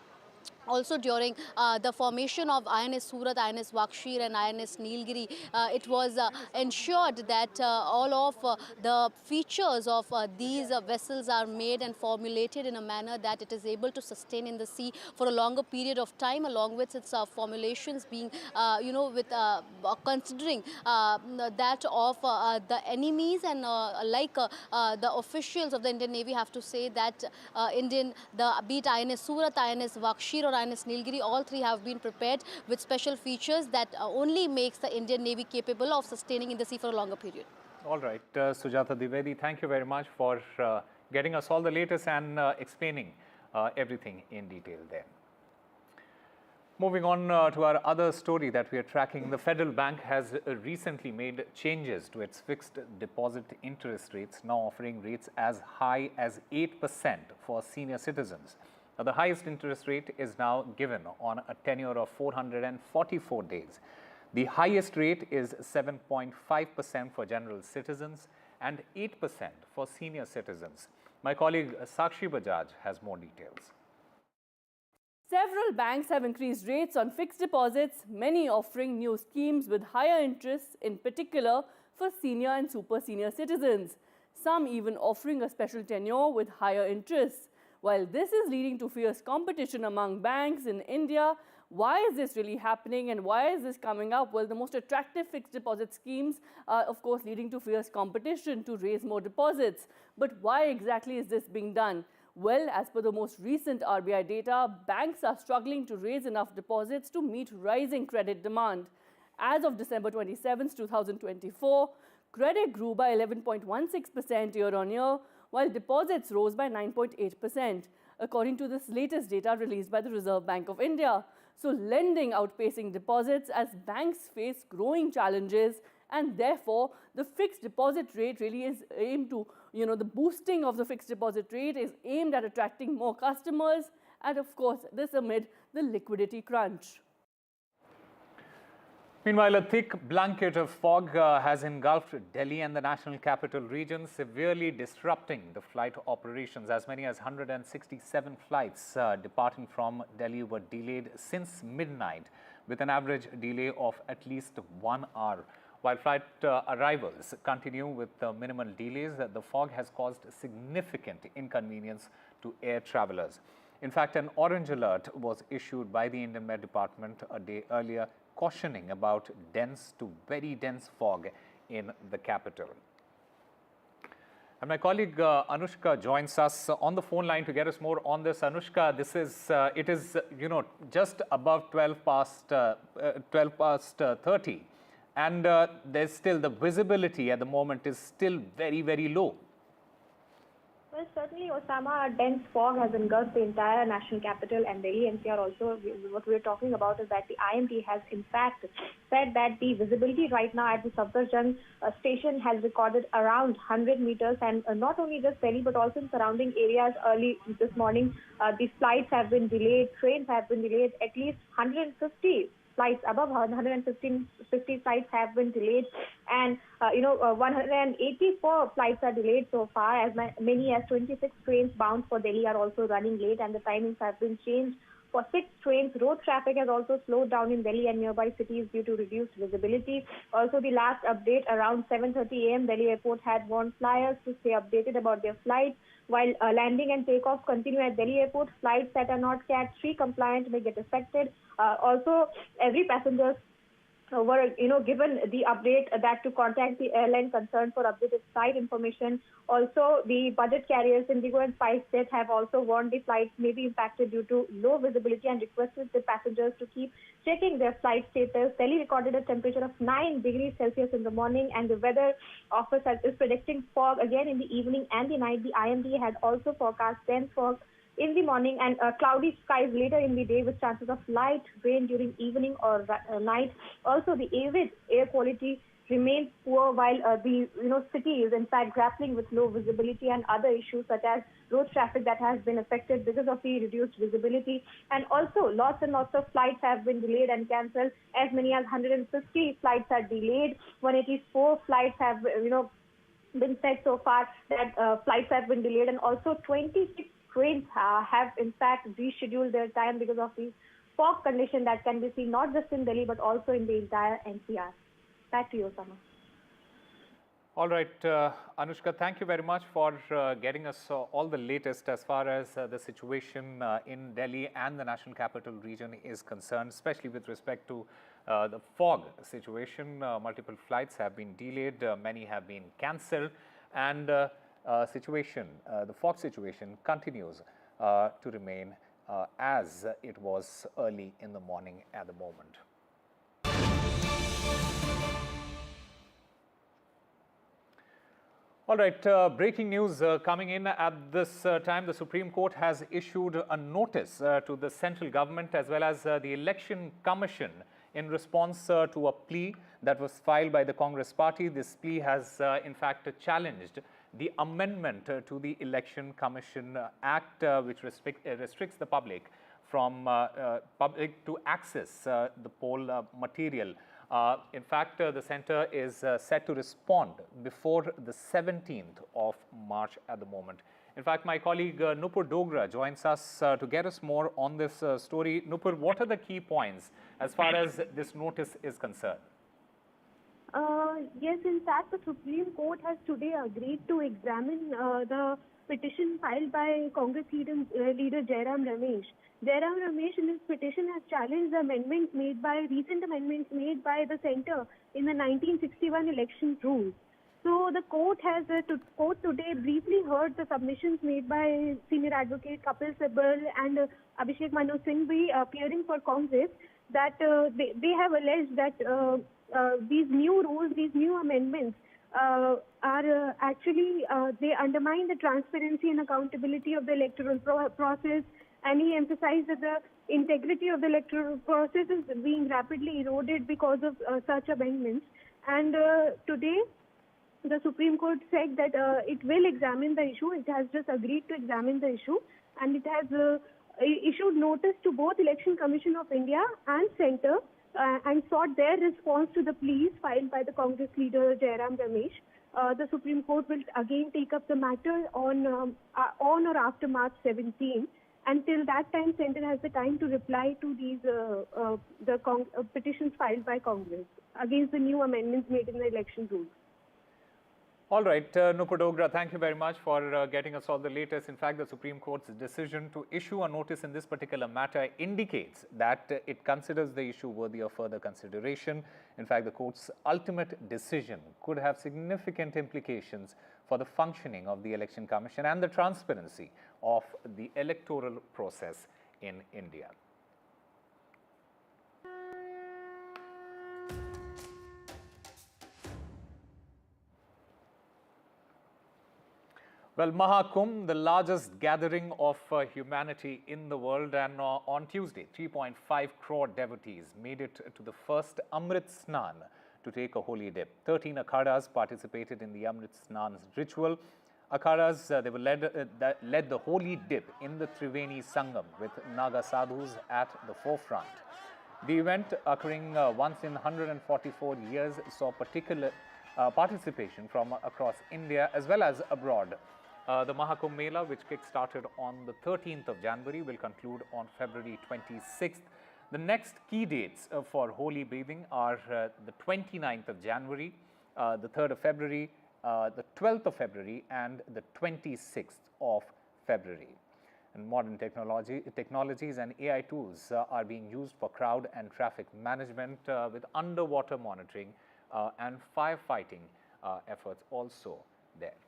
Speaker 7: also during the formation of INS Surat, INS Wakshir and INS Nilgiri, it was ensured that all of the features of these vessels are made and formulated in a manner that it is able to sustain in the sea for a longer period of time, along with its formulations being, considering that of the enemies, and the officials of the Indian Navy have to say that be it INS Surat, INS Wakshir or INS Nilgiri, all 3 have been prepared with special features that only makes the Indian Navy capable of sustaining in the sea for a longer period.
Speaker 11: All right, Sujata Dwivedi, thank you very much for getting us all the latest and explaining everything in detail there. Moving on to our other story that we are tracking, the Federal Bank has recently made changes to its fixed deposit interest rates, now offering rates as high as 8% for senior citizens. Now, the highest interest rate is now given on a tenure of 444 days. The highest rate is 7.5% for general citizens and 8% for senior citizens. My colleague Sakshi Bajaj has more details.
Speaker 2: Several banks have increased rates on fixed deposits, many offering new schemes with higher interests, in particular for senior and super senior citizens. Some even offering a special tenure with higher interests. While this is leading to fierce competition among banks in India, why is this really happening and why is this coming up? Well, the most attractive fixed deposit schemes are, of course, leading to fierce competition to raise more deposits. But why exactly is this being done? Well, as per the most recent RBI data, banks are struggling to raise enough deposits to meet rising credit demand. As of December 27, 2024, credit grew by 11.16% year-on-year, while deposits rose by 9.8%, according to this latest data released by the Reserve Bank of India. So lending outpacing deposits as banks face growing challenges, and therefore the fixed deposit rate really is aimed to, the boosting of the fixed deposit rate is aimed at attracting more customers, and of course this amid the liquidity crunch.
Speaker 11: Meanwhile, a thick blanket of fog has engulfed Delhi and the national capital region, severely disrupting the flight operations. As many as 167 flights departing from Delhi were delayed since midnight, with an average delay of at least 1 hour. While flight arrivals continue with minimal delays, the fog has caused significant inconvenience to air travelers. In fact, an orange alert was issued by the Indian Met Department a day earlier, cautioning about dense to very dense fog in the capital. And my colleague Anushka joins us on the phone line to get us more on this. Anushka, this is it is just above 12 past 30, and there's still the visibility at the moment is still very, very low.
Speaker 3: Well, certainly, Osama, a dense fog has engulfed the entire national capital and Delhi-NCR also. What we're talking about is that the IMD has in fact said that the visibility right now at the Safdarjung station has recorded around 100 meters, and not only just Delhi but also in surrounding areas. Early this morning, these flights have been delayed, trains have been delayed, at least 150 flights, above 150 flights have been delayed, and 184 flights are delayed so far. As many as 26 trains bound for Delhi are also running late, and the timings have been changed for 6 trains. Road traffic has also slowed down in Delhi and nearby cities due to reduced visibility. Also, the last update around 7:30 a.m., Delhi Airport had warned flyers to stay updated about their flights. While landing and takeoff continue at Delhi Airport, flights that are not Cat 3 compliant may get affected. Also, every passenger were given the update that to contact the airline concerned for updated flight information. Also, the budget carriers Indigo and SpiceJet have also warned the flights may be impacted due to low visibility and requested the passengers to keep checking their flight status. Delhi recorded a temperature of 9 degrees Celsius in the morning, and the weather office is predicting fog again in the evening and the night. The IMD had also forecast dense fog in the morning and cloudy skies later in the day with chances of light rain during evening or night. Also, the average air quality remains poor, while the city is in fact grappling with low visibility and other issues such as road traffic that has been affected because of the reduced visibility. And also, lots and lots of flights have been delayed and cancelled. As many as 150 flights are delayed. 184 flights have been said so far that flights have been delayed, and also 26 trains have in fact rescheduled their time because of the fog condition that can be seen not just in Delhi but also in the entire NCR. Back to you, Osama.
Speaker 11: All right, Anushka, thank you very much for getting us all the latest as far as the situation in Delhi and the National Capital Region is concerned, especially with respect to the fog situation. Multiple flights have been delayed, many have been cancelled, and the fog situation continues to remain as it was early in the morning at the moment. All right, breaking news coming in at this time. The Supreme Court has issued a notice to the central government as well as the Election Commission in response to a plea that was filed by the Congress party. This plea has in fact challenged the amendment to the Election Commission Act, which restricts the public from to access the poll material In fact, the centre is set to respond before the 17th of March at the moment. In fact, my colleague Nupur Dogra joins us to get us more on this story. Nupur, what are the key points as far as this notice is concerned?
Speaker 3: Yes, in fact, the Supreme Court has today agreed to examine the petition filed by Congress leader Jairam Ramesh. Jairam Ramesh in his petition has challenged the recent amendments made by the centre in the 1961 election rules. So the court today briefly heard the submissions made by senior advocate Kapil Sibal and Abhishek Manu Singhvi appearing for Congress, that they have alleged that these new rules, these new amendments are actually they undermine the transparency and accountability of the electoral process. And he emphasized that the integrity of the electoral process is being rapidly eroded because of such amendments. And today, the Supreme Court said that it will examine the issue. It has just agreed to examine the issue, and it has issued notice to both Election Commission of India and Centre and sought their response to the pleas filed by the Congress leader Jairam Ramesh. The Supreme Court will again take up the matter on or after March 17. Until that time, Centre has the time to reply to these petitions filed by Congress against the new amendments made in the election rules.
Speaker 11: All right, Nupur Dogra, thank you very much for getting us all the latest. In fact, the Supreme Court's decision to issue a notice in this particular matter indicates that it considers the issue worthy of further consideration. In fact, the court's ultimate decision could have significant implications for the functioning of the Election Commission and the transparency of the electoral process in India. Well, Mahakumbh, the largest gathering of humanity in the world, and on Tuesday, 3.5 crore devotees made it to the first Amrit Snan to take a holy dip. 13 akhadas participated in the Amrit Snan ritual. Akhadas, they were led the holy dip in the Triveni Sangam with Naga sadhus at the forefront. The event, occurring once in 144 years, saw particular participation from across India as well as abroad. The Mahakumbh Mela, which kick-started on the 13th of January, will conclude on February 26th. The next key dates for holy bathing are the 29th of January, the 3rd of February, the 12th of February, and the 26th of February. And modern technologies and AI tools are being used for crowd and traffic management with underwater monitoring and firefighting efforts also there.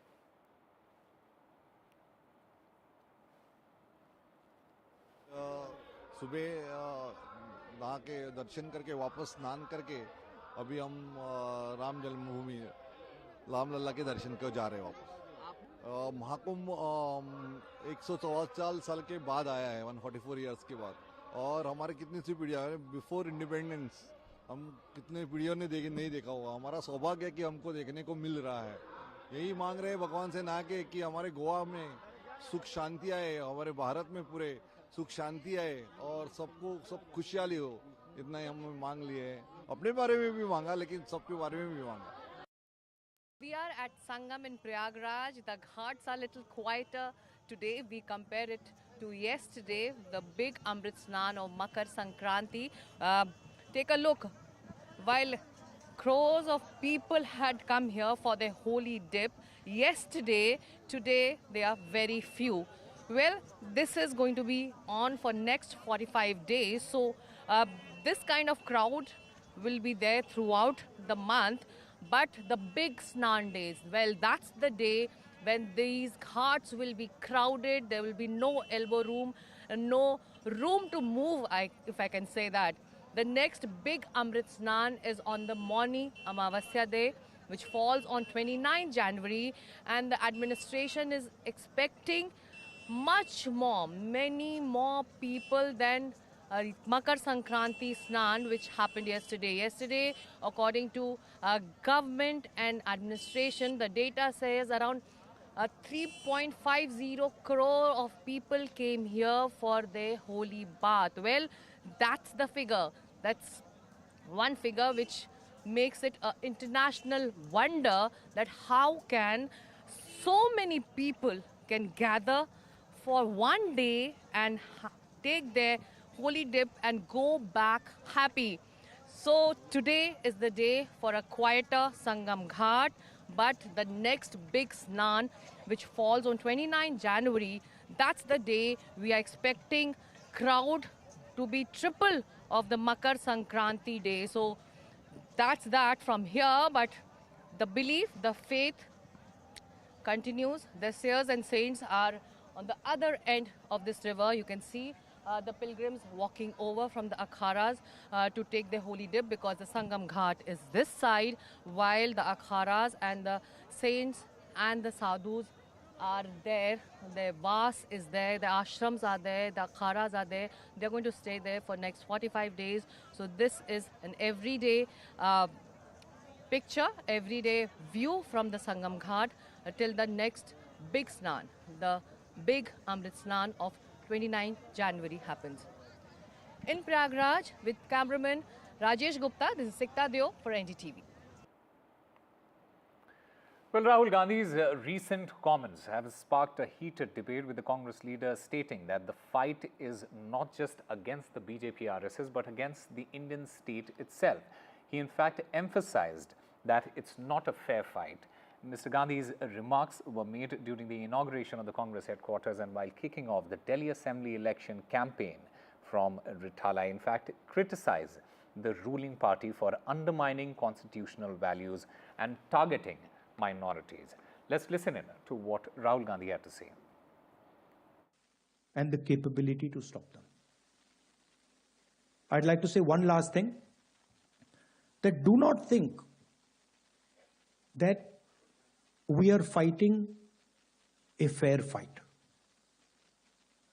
Speaker 4: सुबह नहा के दर्शन करके वापस स्नान करके अभी हम राम जन्मभूमि रामलला के दर्शन को जा रहे हैं वापस। महाकुंभ 114 साल के बाद आया है, 144 इयर्स के बाद, और हमारे कितनी सी पीढ़ियाँ हैं बिफोर इंडिपेंडेंस, हम कितने पीढ़ियों ने नहीं देखा होगा। हमारा सौभाग्य है कि हमको देखने को मिल रहा है। यही मांग रहे हैं भगवान से ना के कि हमारे गोवा में सुख शांति आए, हमारे भारत में पूरे सुख शांति आए और सबको सब खुशहाली हो, इतना ही हम मांग लिए हैं। अपने बारे में भी मांगा, लेकिन सबके बारे में भी मांगा।
Speaker 5: We are at Sangam in Prayagraj. The ghats are a little quieter today. We compare it to yesterday, the big Amrit Snan of Makar Sankranti. Take a look. While crores of people had come here for their holy dip yesterday, today they are very few. Well, this is going to be on for next 45 days. So this kind of crowd will be there throughout the month. But the big Snan days, well, that's the day when these ghats will be crowded. There will be no elbow room, no room to move, if I can say that. The next big Amrit Snan is on the Mauni Amavasya Day, which falls on 29 January. And the administration is expecting much more, many more people than Makar Sankranti Snan, which happened yesterday. Yesterday, according to government and administration, the data says around 3.50 crore of people came here for their holy bath. Well, that's the figure. That's one figure which makes it an international wonder that how can so many people can gather for one day and take their holy dip and go back happy. So today is the day for a quieter Sangam Ghat, but the next big Snan, which falls on 29 January, that's the day we are expecting crowd to be triple of the Makar Sankranti day. So that's that from here, but the belief, the faith continues. The seers and saints are on the other end of this river. You can see the pilgrims walking over from the akharas to take their holy dip, because the Sangam Ghat is this side, while the akharas and the saints and the sadhus are there. Their vas is there, the ashrams are there, the akharas are there. They're going to stay there for next 45 days. So this is an everyday picture, everyday view from the Sangam Ghat till the next big Snan, the big Amrit Snan of 29 January happens. In Prayagraj with cameraman Rajesh Gupta, this is Sikta Deo for NDTV.
Speaker 11: Well, Rahul Gandhi's recent comments have sparked a heated debate, with the Congress leader stating that the fight is not just against the BJP RSS but against the Indian state itself. He in fact emphasized that it's not a fair fight. Mr. Gandhi's remarks were made during the inauguration of the Congress headquarters and while kicking off the Delhi Assembly election campaign from Rithala. In fact, criticized the ruling party for undermining constitutional values and targeting minorities. Let's listen in to what Rahul Gandhi had to say.
Speaker 13: And the capability to stop them. I'd like to say one last thing, that do not think that we are fighting a fair fight.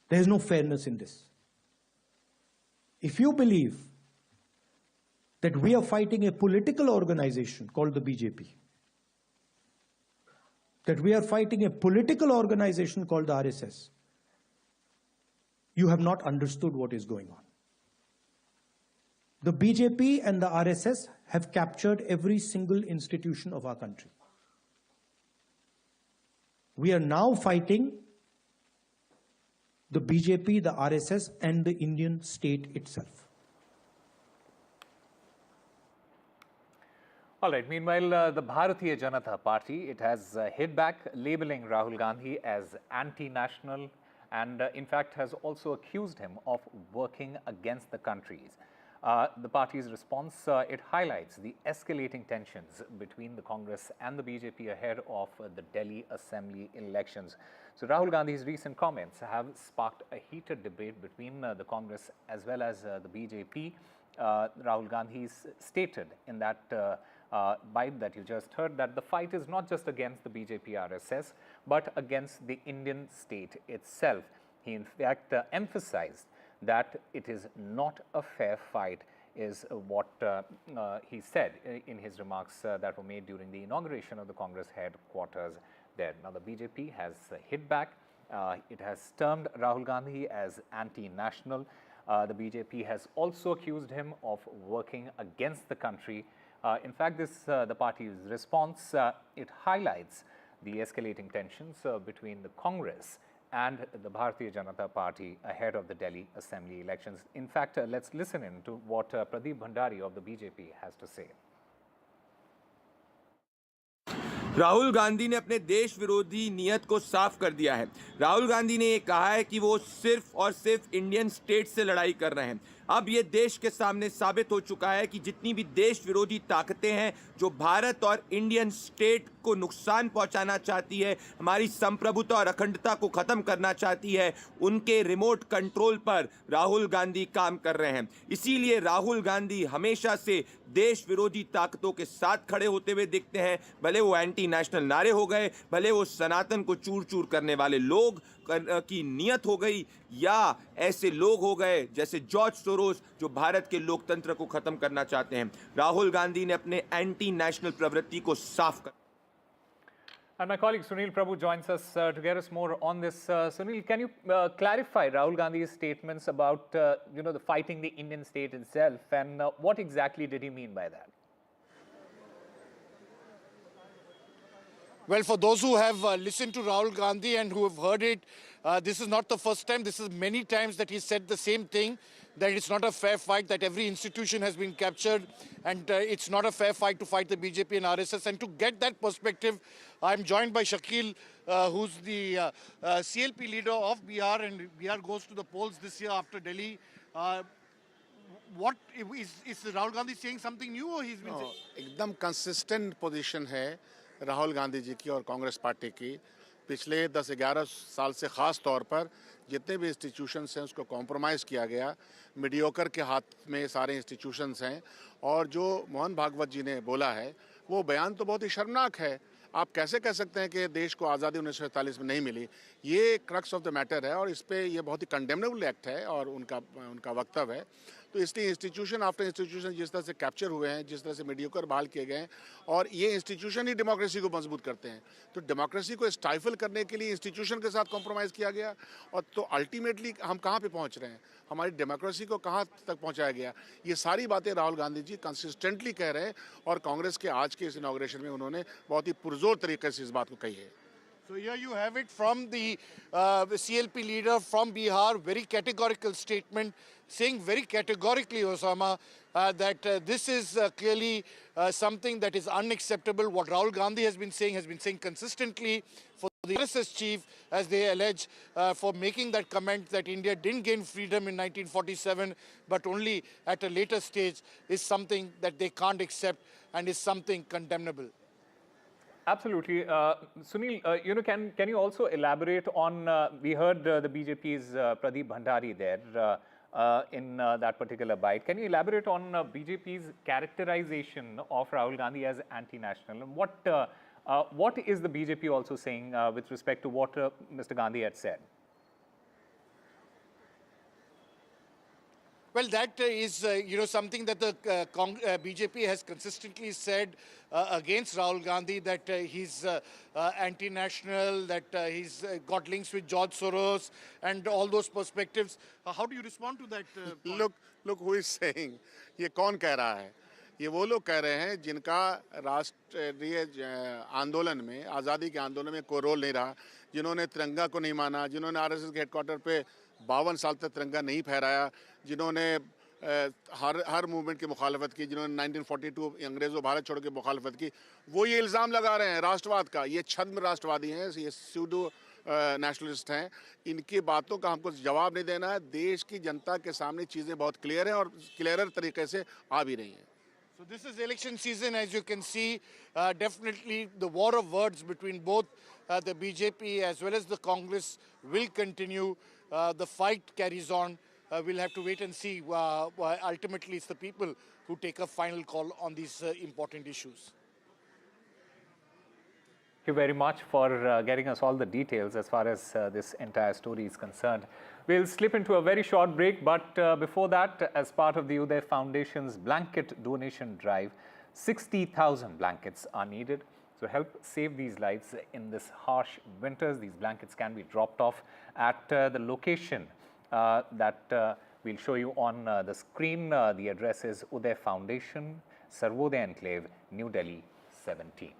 Speaker 13: There is no fairness in this. If you believe that we are fighting a political organization called the BJP, that we are fighting a political organization called the RSS, you have not understood what is going on. The BJP and the RSS have captured every single institution of our country. We are now fighting the BJP, the RSS, and the Indian state itself.
Speaker 11: All right. Meanwhile, the Bharatiya Janata Party, it has hit back, labeling Rahul Gandhi as anti-national and in fact has also accused him of working against the countries. The party's response, it highlights the escalating tensions between the Congress and the BJP ahead of the Delhi Assembly elections. So Rahul Gandhi's recent comments have sparked a heated debate between the Congress as well as the BJP. Rahul Gandhi stated in that bite that you just heard that the fight is not just against the BJP RSS but against the Indian state itself. He in fact emphasized that it is not a fair fight, is what he said in his remarks that were made during the inauguration of the Congress headquarters there. Now, the BJP has hit back. It has termed Rahul Gandhi as anti-national. The BJP has also accused him of working against the country. In fact, the party's response, it highlights the escalating tensions between the Congress and the Bharatiya Janata Party ahead of the Delhi Assembly elections. In fact, let's listen in to what Pradeep Bhandari of the BJP has to say.
Speaker 6: Rahul Gandhi ने अपने देश विरोधी नियत को साफ कर दिया है। राहुल गांधी ने ये कहा है कि वो सिर्फ और सिर्फ इंडियन स्टेट से लड़ाई कर रहे हैं। अब ये देश के सामने साबित हो चुका है कि जितनी भी देश विरोधी ताकतें हैं जो भारत और इंडियन स्टेट को नुकसान पहुंचाना चाहती है, हमारी संप्रभुता और अखंडता को खत्म करना चाहती है, उनके रिमोट कंट्रोल पर राहुल गांधी काम कर रहे हैं। इसीलिए राहुल गांधी हमेशा से देश विरोधी ताकतों के साथ खड़े होते हुए दिखते हैं, भले वो एंटी नेशनल नारे हो गए, भले वो सनातन को चूर चूर करने वाले लोग की नियत हो गई, या ऐसे लोग हो गए जैसे जॉर्ज सोरोस जो भारत के लोकतंत्र को खत्म करना चाहते हैं। राहुल गांधी ने अपने एंटी नेशनल प्रवृत्ति को साफ कर।
Speaker 11: And my colleague Sunil Prabhu joins us to get us more on this. Sunil, can you clarify Rahul Gandhi's statements about the fighting the Indian state itself, and what exactly did he mean by that?
Speaker 8: Well, for those who have listened to Rahul Gandhi and who have heard it, this is not the first time. This is many times that he said the same thing, that it's not a fair fight, that every institution has been captured, and it's not a fair fight to fight the BJP and RSS. And to get that perspective, I'm joined by Shakil, who's the CLP leader of Bihar, and Bihar goes to the polls this year after Delhi. What is Rahul Gandhi saying something new, or he's been saying?
Speaker 9: एकदम consistent position है राहुल गांधी जी की और Congress party की। पिछले 10-11 साल से ख़ास तौर पर जितने भी इंस्टीट्यूशंस हैं उसको कॉम्प्रोमाइज़ किया गया। मीडियोकर के हाथ में सारे इंस्टीट्यूशंस हैं, और जो मोहन भागवत जी ने बोला है वो बयान तो बहुत ही शर्मनाक है। आप कैसे कह सकते हैं कि देश को आज़ादी 1947 में नहीं मिली? ये क्रक्स ऑफ द मैटर है, और इस पे ये बहुत ही कंडेमनेबल एक्ट है और उनका वक्तव्य है। तो इसलिए इंस्टीट्यूशन आफ्टर इंस्टीट्यूशन जिस तरह से कैप्चर हुए हैं, जिस तरह से मीडियोकर बहाल किए गए हैं, और ये इंस्टीट्यूशन ही डेमोक्रेसी को मजबूत करते हैं। तो डेमोक्रेसी को स्टाइफल करने के लिए इंस्टीट्यूशन के साथ कॉम्प्रोमाइज़ किया गया, और तो अल्टीमेटली हम कहाँ पे पहुँच रहे हैं, हमारी डेमोक्रेसी को कहाँ तक पहुँचाया गया? ये सारी बातें राहुल गांधी जी कंसिस्टेंटली कह रहे हैं, और कांग्रेस के आज के इस इनॉग्रेशन में उन्होंने बहुत ही पुरजोर तरीके से इस बात को कही है।
Speaker 8: So here you have it from the CLP leader from Bihar, very categorical statement, saying very categorically, Osama, that this is clearly something that is unacceptable. What Rahul Gandhi has been saying consistently. For the RSS chief, as they allege, for making that comment that India didn't gain freedom in 1947, but only at a later stage, is something that they can't accept and is something condemnable.
Speaker 11: Absolutely. Sunil, can you also elaborate on, we heard the BJP's Pradeep Bhandari there in that particular bite. Can you elaborate on BJP's characterization of Rahul Gandhi as anti-national? And what is the BJP also saying with respect to what Mr. Gandhi had said?
Speaker 8: Well, that is, something that the BJP has consistently said against Rahul Gandhi, that he's anti-national, that he's got links with George Soros and all those perspectives. How do you respond to that?
Speaker 9: Look who is saying. ये कौन कह रहा है? ये वो लोग कह रहे हैं जिनका राष्ट्रीय आंदोलन में, आज़ादी के आंदोलन में कोई रोल नहीं रहा, जिन्होंने तिरंगा को नहीं माना, जिन्होंने आरएसएस के हेडक्वार्टर पे 52 साल तक तिरंगा नहीं फहराया, जिन्होंने हर मूवमेंट की मुखालफत की, जिन्होंने 1942 अंग्रेज़ों भारत छोड़ के मुखालफत की, वो ये इल्ज़ाम लगा रहे हैं राष्ट्रवाद का। ये छद्म राष्ट्रवादी हैं, ये सूडो नेशनलिस्ट हैं। इनकी बातों का हमको जवाब नहीं देना है। देश की जनता के सामने चीज़ें बहुत क्लियर हैं और क्लियरर तरीके से आ भी रही हैं।
Speaker 8: So this is election season, as you can see. Definitely the war of words between both the BJP as well as the Congress will continue. The fight carries on. We'll have to wait and see. Ultimately, it's the people who take a final call on these important issues.
Speaker 11: Thank you very much for getting us all the details as far as this entire story is concerned. We'll slip into a very short break, but before that, as part of the Uday Foundation's blanket donation drive, 60,000 blankets are needed. So help save these lives in this harsh winters. These blankets can be dropped off at the location that we'll show you on the screen. The address is Uday Foundation, Sarvodaya Enclave, New Delhi, 17.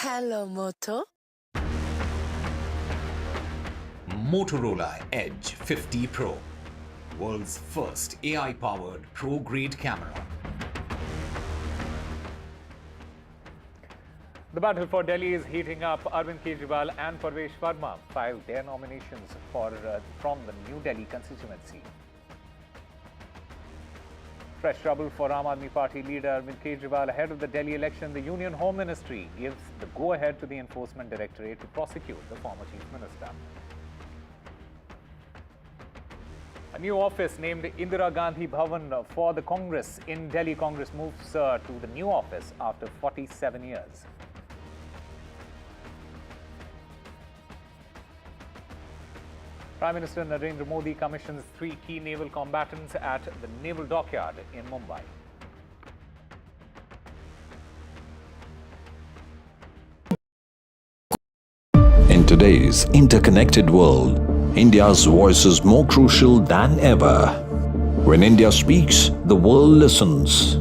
Speaker 10: Hello, Moto.
Speaker 22: Motorola Edge 50 Pro, world's first AI-powered pro-grade camera.
Speaker 11: The battle for Delhi is heating up. Arvind Kejriwal and Parvesh Verma filed their nominations from the New Delhi constituency. Fresh trouble for Aam Aadmi Party leader Arvind Kejriwal ahead of the Delhi election. The Union Home Ministry gives the go-ahead to the Enforcement Directorate to prosecute the former Chief Minister. A new office named Indira Gandhi Bhavan for the Congress in Delhi. Congress moves to the new office after 47 years. Prime Minister Narendra Modi commissions 3 key naval combatants at the Naval Dockyard in Mumbai.
Speaker 12: In today's interconnected world, India's voice is more crucial than ever. When India speaks, the world listens.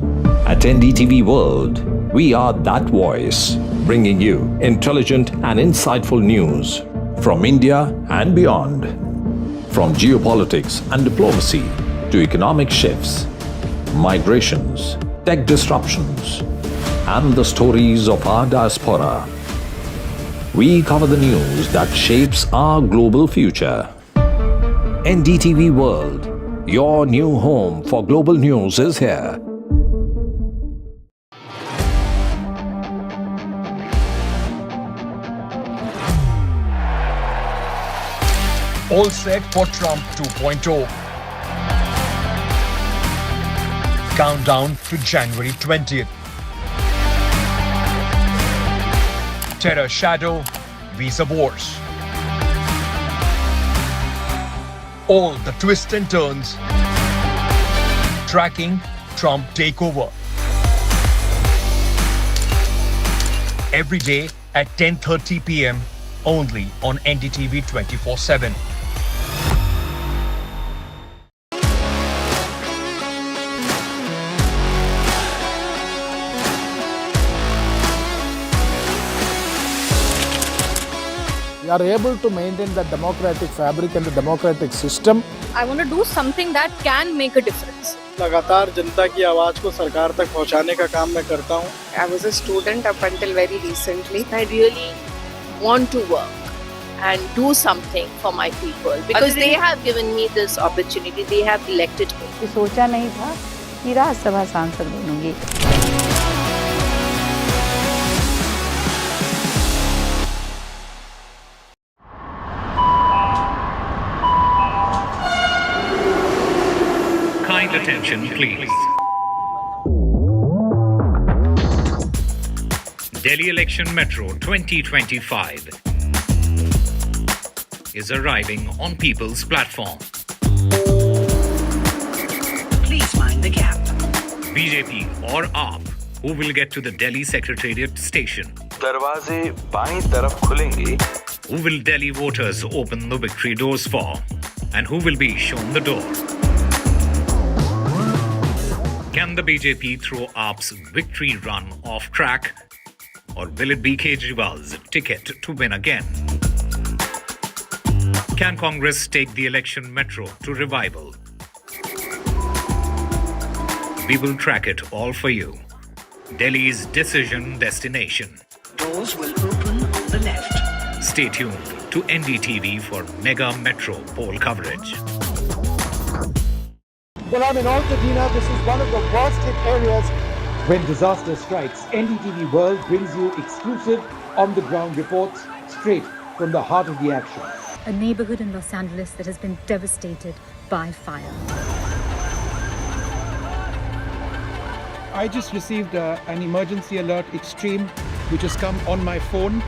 Speaker 12: At NDTV World, we are that voice, bringing you intelligent and insightful news from India and beyond. From geopolitics and diplomacy to economic shifts, migrations, tech disruptions, and the stories of our diaspora. We cover the news that shapes our global future. NDTV World, your new home for global news is here.
Speaker 18: All set for Trump 2.0. Countdown to January 20th. Terror shadow, visa wars. All the twists and turns. Tracking Trump takeover. Every day at 10:30 p.m. only on NDTV 24/7.
Speaker 20: We are able to maintain the democratic fabric and the democratic system.
Speaker 21: I want to do something that can make a difference.
Speaker 20: लगातार जनता की आवाज को सरकार तक पहुंचाने का काम मैं करता हूं.
Speaker 23: I was a student up until very recently. I really want to work and do something for my people because they have given me this opportunity. They have elected me.
Speaker 24: सोचा नहीं था कि राज्यसभा सांसद बनूंगी.
Speaker 22: Kind attention, please. Delhi Election Metro 2025 is arriving on people's platform.
Speaker 1: Please mind the gap.
Speaker 22: BJP or AAP, who will get to the Delhi Secretariat station?
Speaker 1: दरवाजे बाईं तरफ खुलेंगे.
Speaker 22: Who will Delhi voters open the victory doors for? And who will be shown the door? Can the BJP throw AAP's victory run off track? Or will it be Kejriwal's ticket to win again? Can Congress take the election metro to revival? We will track it all for you. Delhi's decision destination.
Speaker 1: Doors will open on the left.
Speaker 22: Stay tuned to NDTV for mega metro poll coverage.
Speaker 13: Well, I'm in Altadena. This is one of the worst hit areas. When disaster strikes, NDTV World brings you exclusive on-the-ground reports straight from the heart of the action.
Speaker 14: A neighborhood in Los Angeles that has been devastated by fire.
Speaker 13: I just received an emergency alert extreme, which has come on my phone.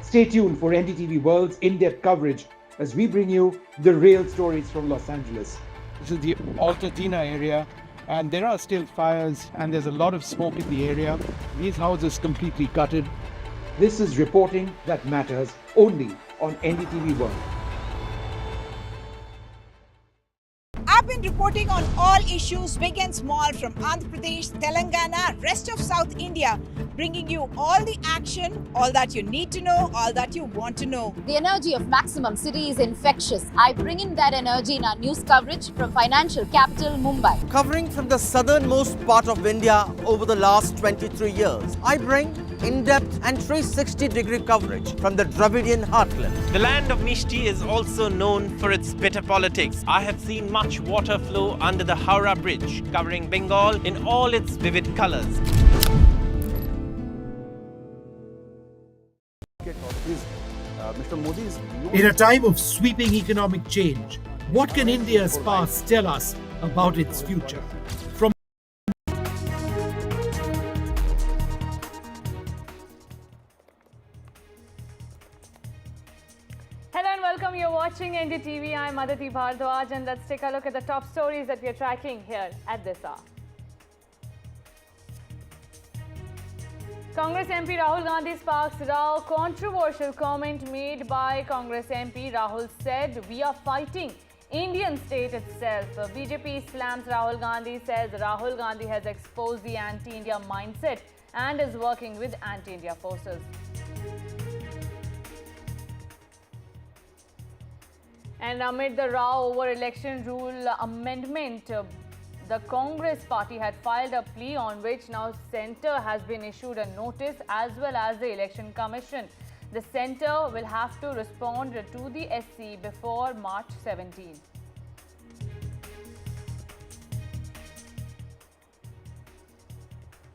Speaker 13: Stay tuned for NDTV World's in-depth coverage as we bring you the real stories from Los Angeles. This is the Altadena area, and there are still fires, and there's a lot of smoke in the area. These houses completely gutted. This is reporting that matters only on NDTV World.
Speaker 15: I've been reporting on all issues, big and small, from Andhra Pradesh, Telangana, rest of South India, bringing you all the action, all that you need to know, all that you want to know.
Speaker 16: The energy of maximum city is infectious. I bring in that energy in our news coverage from financial capital Mumbai.
Speaker 17: Covering from the southernmost part of India over the last 23 years, I bring in-depth and 360-degree coverage from the Dravidian heartland.
Speaker 19: The land of Mishti is also known for its bitter politics. I have seen much water flow under the Howrah Bridge, covering Bengal in all its vivid colors.
Speaker 18: In a time of sweeping economic change, what can India's past tell us about its future? From
Speaker 2: Hello and welcome. You're watching NDTV. NDTV. I'm Aditi Bhardwaj, and let's take a look at the top stories that we are tracking here at this hour. Congress MP Rahul Gandhi sparks row. Controversial comment made by Congress MP. Rahul said, "We are fighting Indian state itself." BJP slams Rahul Gandhi, says Rahul Gandhi has exposed the anti-India mindset and is working with anti-India forces. And amid the row over election rule amendment, the Congress party had filed a plea on which now Centre has been issued a notice, as well as the Election Commission. The Centre will have to respond to the SC before March 17.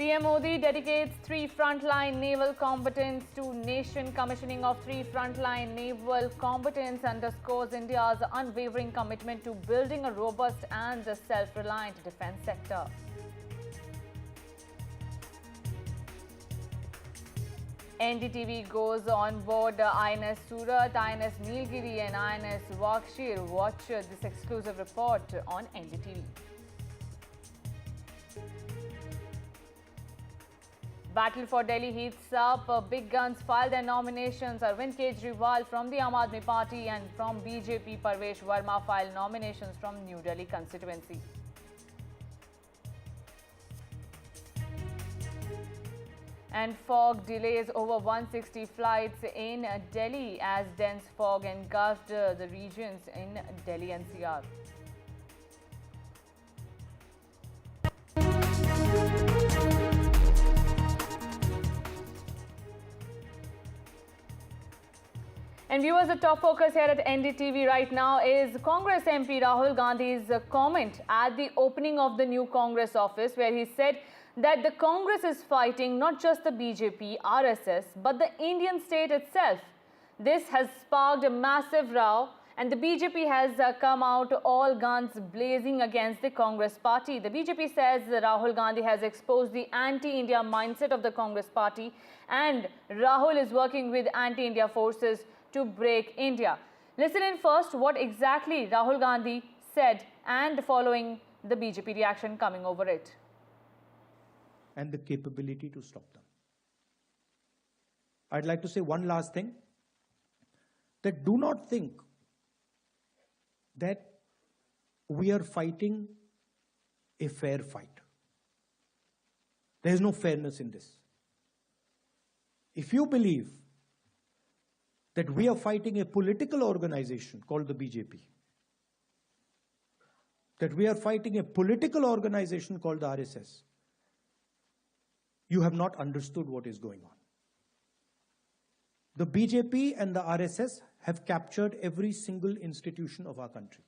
Speaker 2: PM Modi dedicates 3 frontline naval combatants to nation. Commissioning of 3 frontline naval combatants underscores India's unwavering commitment to building a robust and self-reliant defence sector. NDTV goes on board INS Surat, INS Nilgiri and INS Wakshir. Watch this exclusive report on NDTV. Battle for Delhi heats up. Big guns file their nominations. Arvind Kejriwal from the Aam Aadmi Party and from BJP Parvesh Verma filed nominations from New Delhi Constituency. And fog delays over 160 flights in Delhi as dense fog engulfed the regions in Delhi-NCR. And viewers, the top focus here at NDTV right now is Congress MP Rahul Gandhi's comment at the opening of the new Congress office, where he said that the Congress is fighting not just the BJP, RSS, but the Indian state itself. This has sparked a massive row, and the BJP has come out all guns blazing against the Congress party. The BJP says that Rahul Gandhi has exposed the anti-India mindset of the Congress party, and Rahul is working with anti-India forces to break India. Listen in first what exactly Rahul Gandhi said, and following the BJP reaction coming over it.
Speaker 13: And the capability to stop them. I'd like to say one last thing, that do not think that we are fighting a fair fight. There is no fairness in this. If you believe that we are fighting a political organization called the BJP, that we are fighting a political organization called the RSS, you have not understood what is going on. The BJP and the RSS have captured every single institution of our country.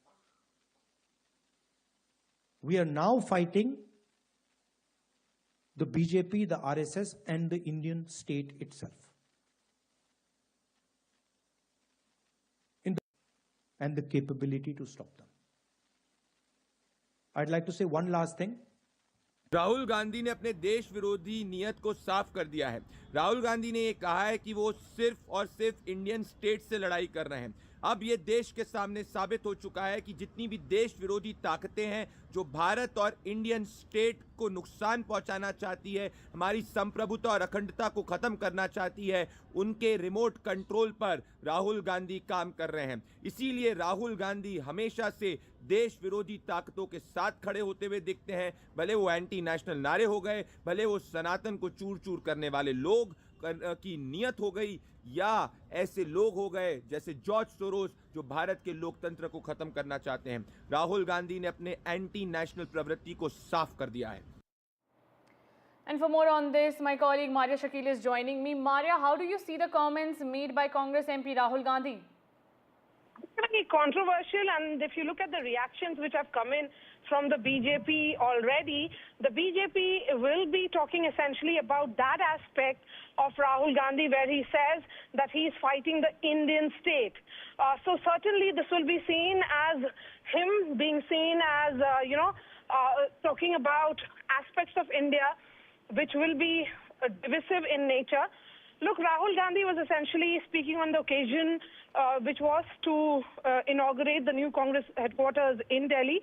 Speaker 13: We are now fighting the BJP, the RSS, and the Indian state itself. And the capability to stop them. I'd like to say one last thing.
Speaker 6: Rahul Gandhi ने अपने देश विरोधी नीयत को साफ कर दिया है। राहुल गांधी ने ये कहा है कि वो सिर्फ और सिर्फ इंडियन स्टेट से लड़ाई कर रहे हैं। अब ये देश के सामने साबित हो चुका है कि जितनी भी देश विरोधी ताकतें हैं जो भारत और इंडियन स्टेट को नुकसान पहुंचाना चाहती है, हमारी संप्रभुता और अखंडता को खत्म करना चाहती है, उनके रिमोट कंट्रोल पर राहुल गांधी काम कर रहे हैं। इसीलिए राहुल गांधी हमेशा से देश विरोधी ताकतों के साथ खड़े होते हुए दिखते हैं, भले वो एंटी नेशनल नारे हो गए, भले वो सनातन को चूर चूर करने वाले लोग की नियत हो गई, या ऐसे लोग हो गए जैसे जॉर्ज सोरोस जो भारत के लोकतंत्र को खत्म करना चाहते हैं। राहुल गांधी ने अपने एंटी नेशनल प्रवृत्ति को साफ कर दिया है।
Speaker 2: And for more on this, my colleague Maria Shakil is joining me. Maria, how do you see the comments made by Congress MP Rahul Gandhi?
Speaker 3: Very controversial, and if you look at the reactions which have come in from the BJP already, the BJP will be talking essentially about that aspect of Rahul Gandhi, where he says that he is fighting the Indian state. So certainly this will be seen as him being seen as, talking about aspects of India which will be divisive in nature. Look, Rahul Gandhi was essentially speaking on the occasion which was to inaugurate the new Congress headquarters in Delhi.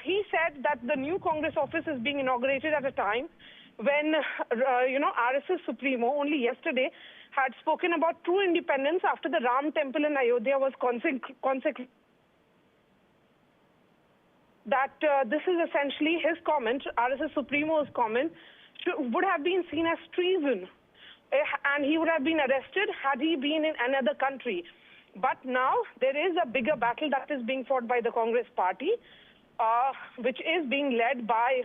Speaker 3: He said that the new Congress office is being inaugurated at a time when, RSS Supremo only yesterday had spoken about true independence after the Ram temple in Ayodhya was consecrated. That this is essentially his comment, RSS Supremo's comment, would have been seen as treason. And he would have been arrested had he been in another country. But now there is a bigger battle that is being fought by the Congress party, which is being led by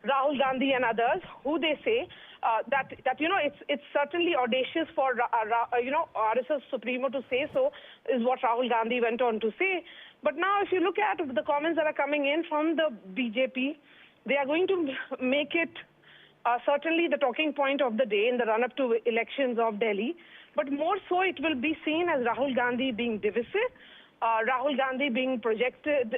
Speaker 3: Rahul Gandhi and others, who they say that it's certainly audacious for RSS Supremo to say so, is what Rahul Gandhi went on to say. But now if you look at the comments that are coming in from the BJP, they are going to make it certainly the talking point of the day in the run-up to elections of Delhi. But more so, it will be seen as Rahul Gandhi being divisive, Rahul Gandhi being projected,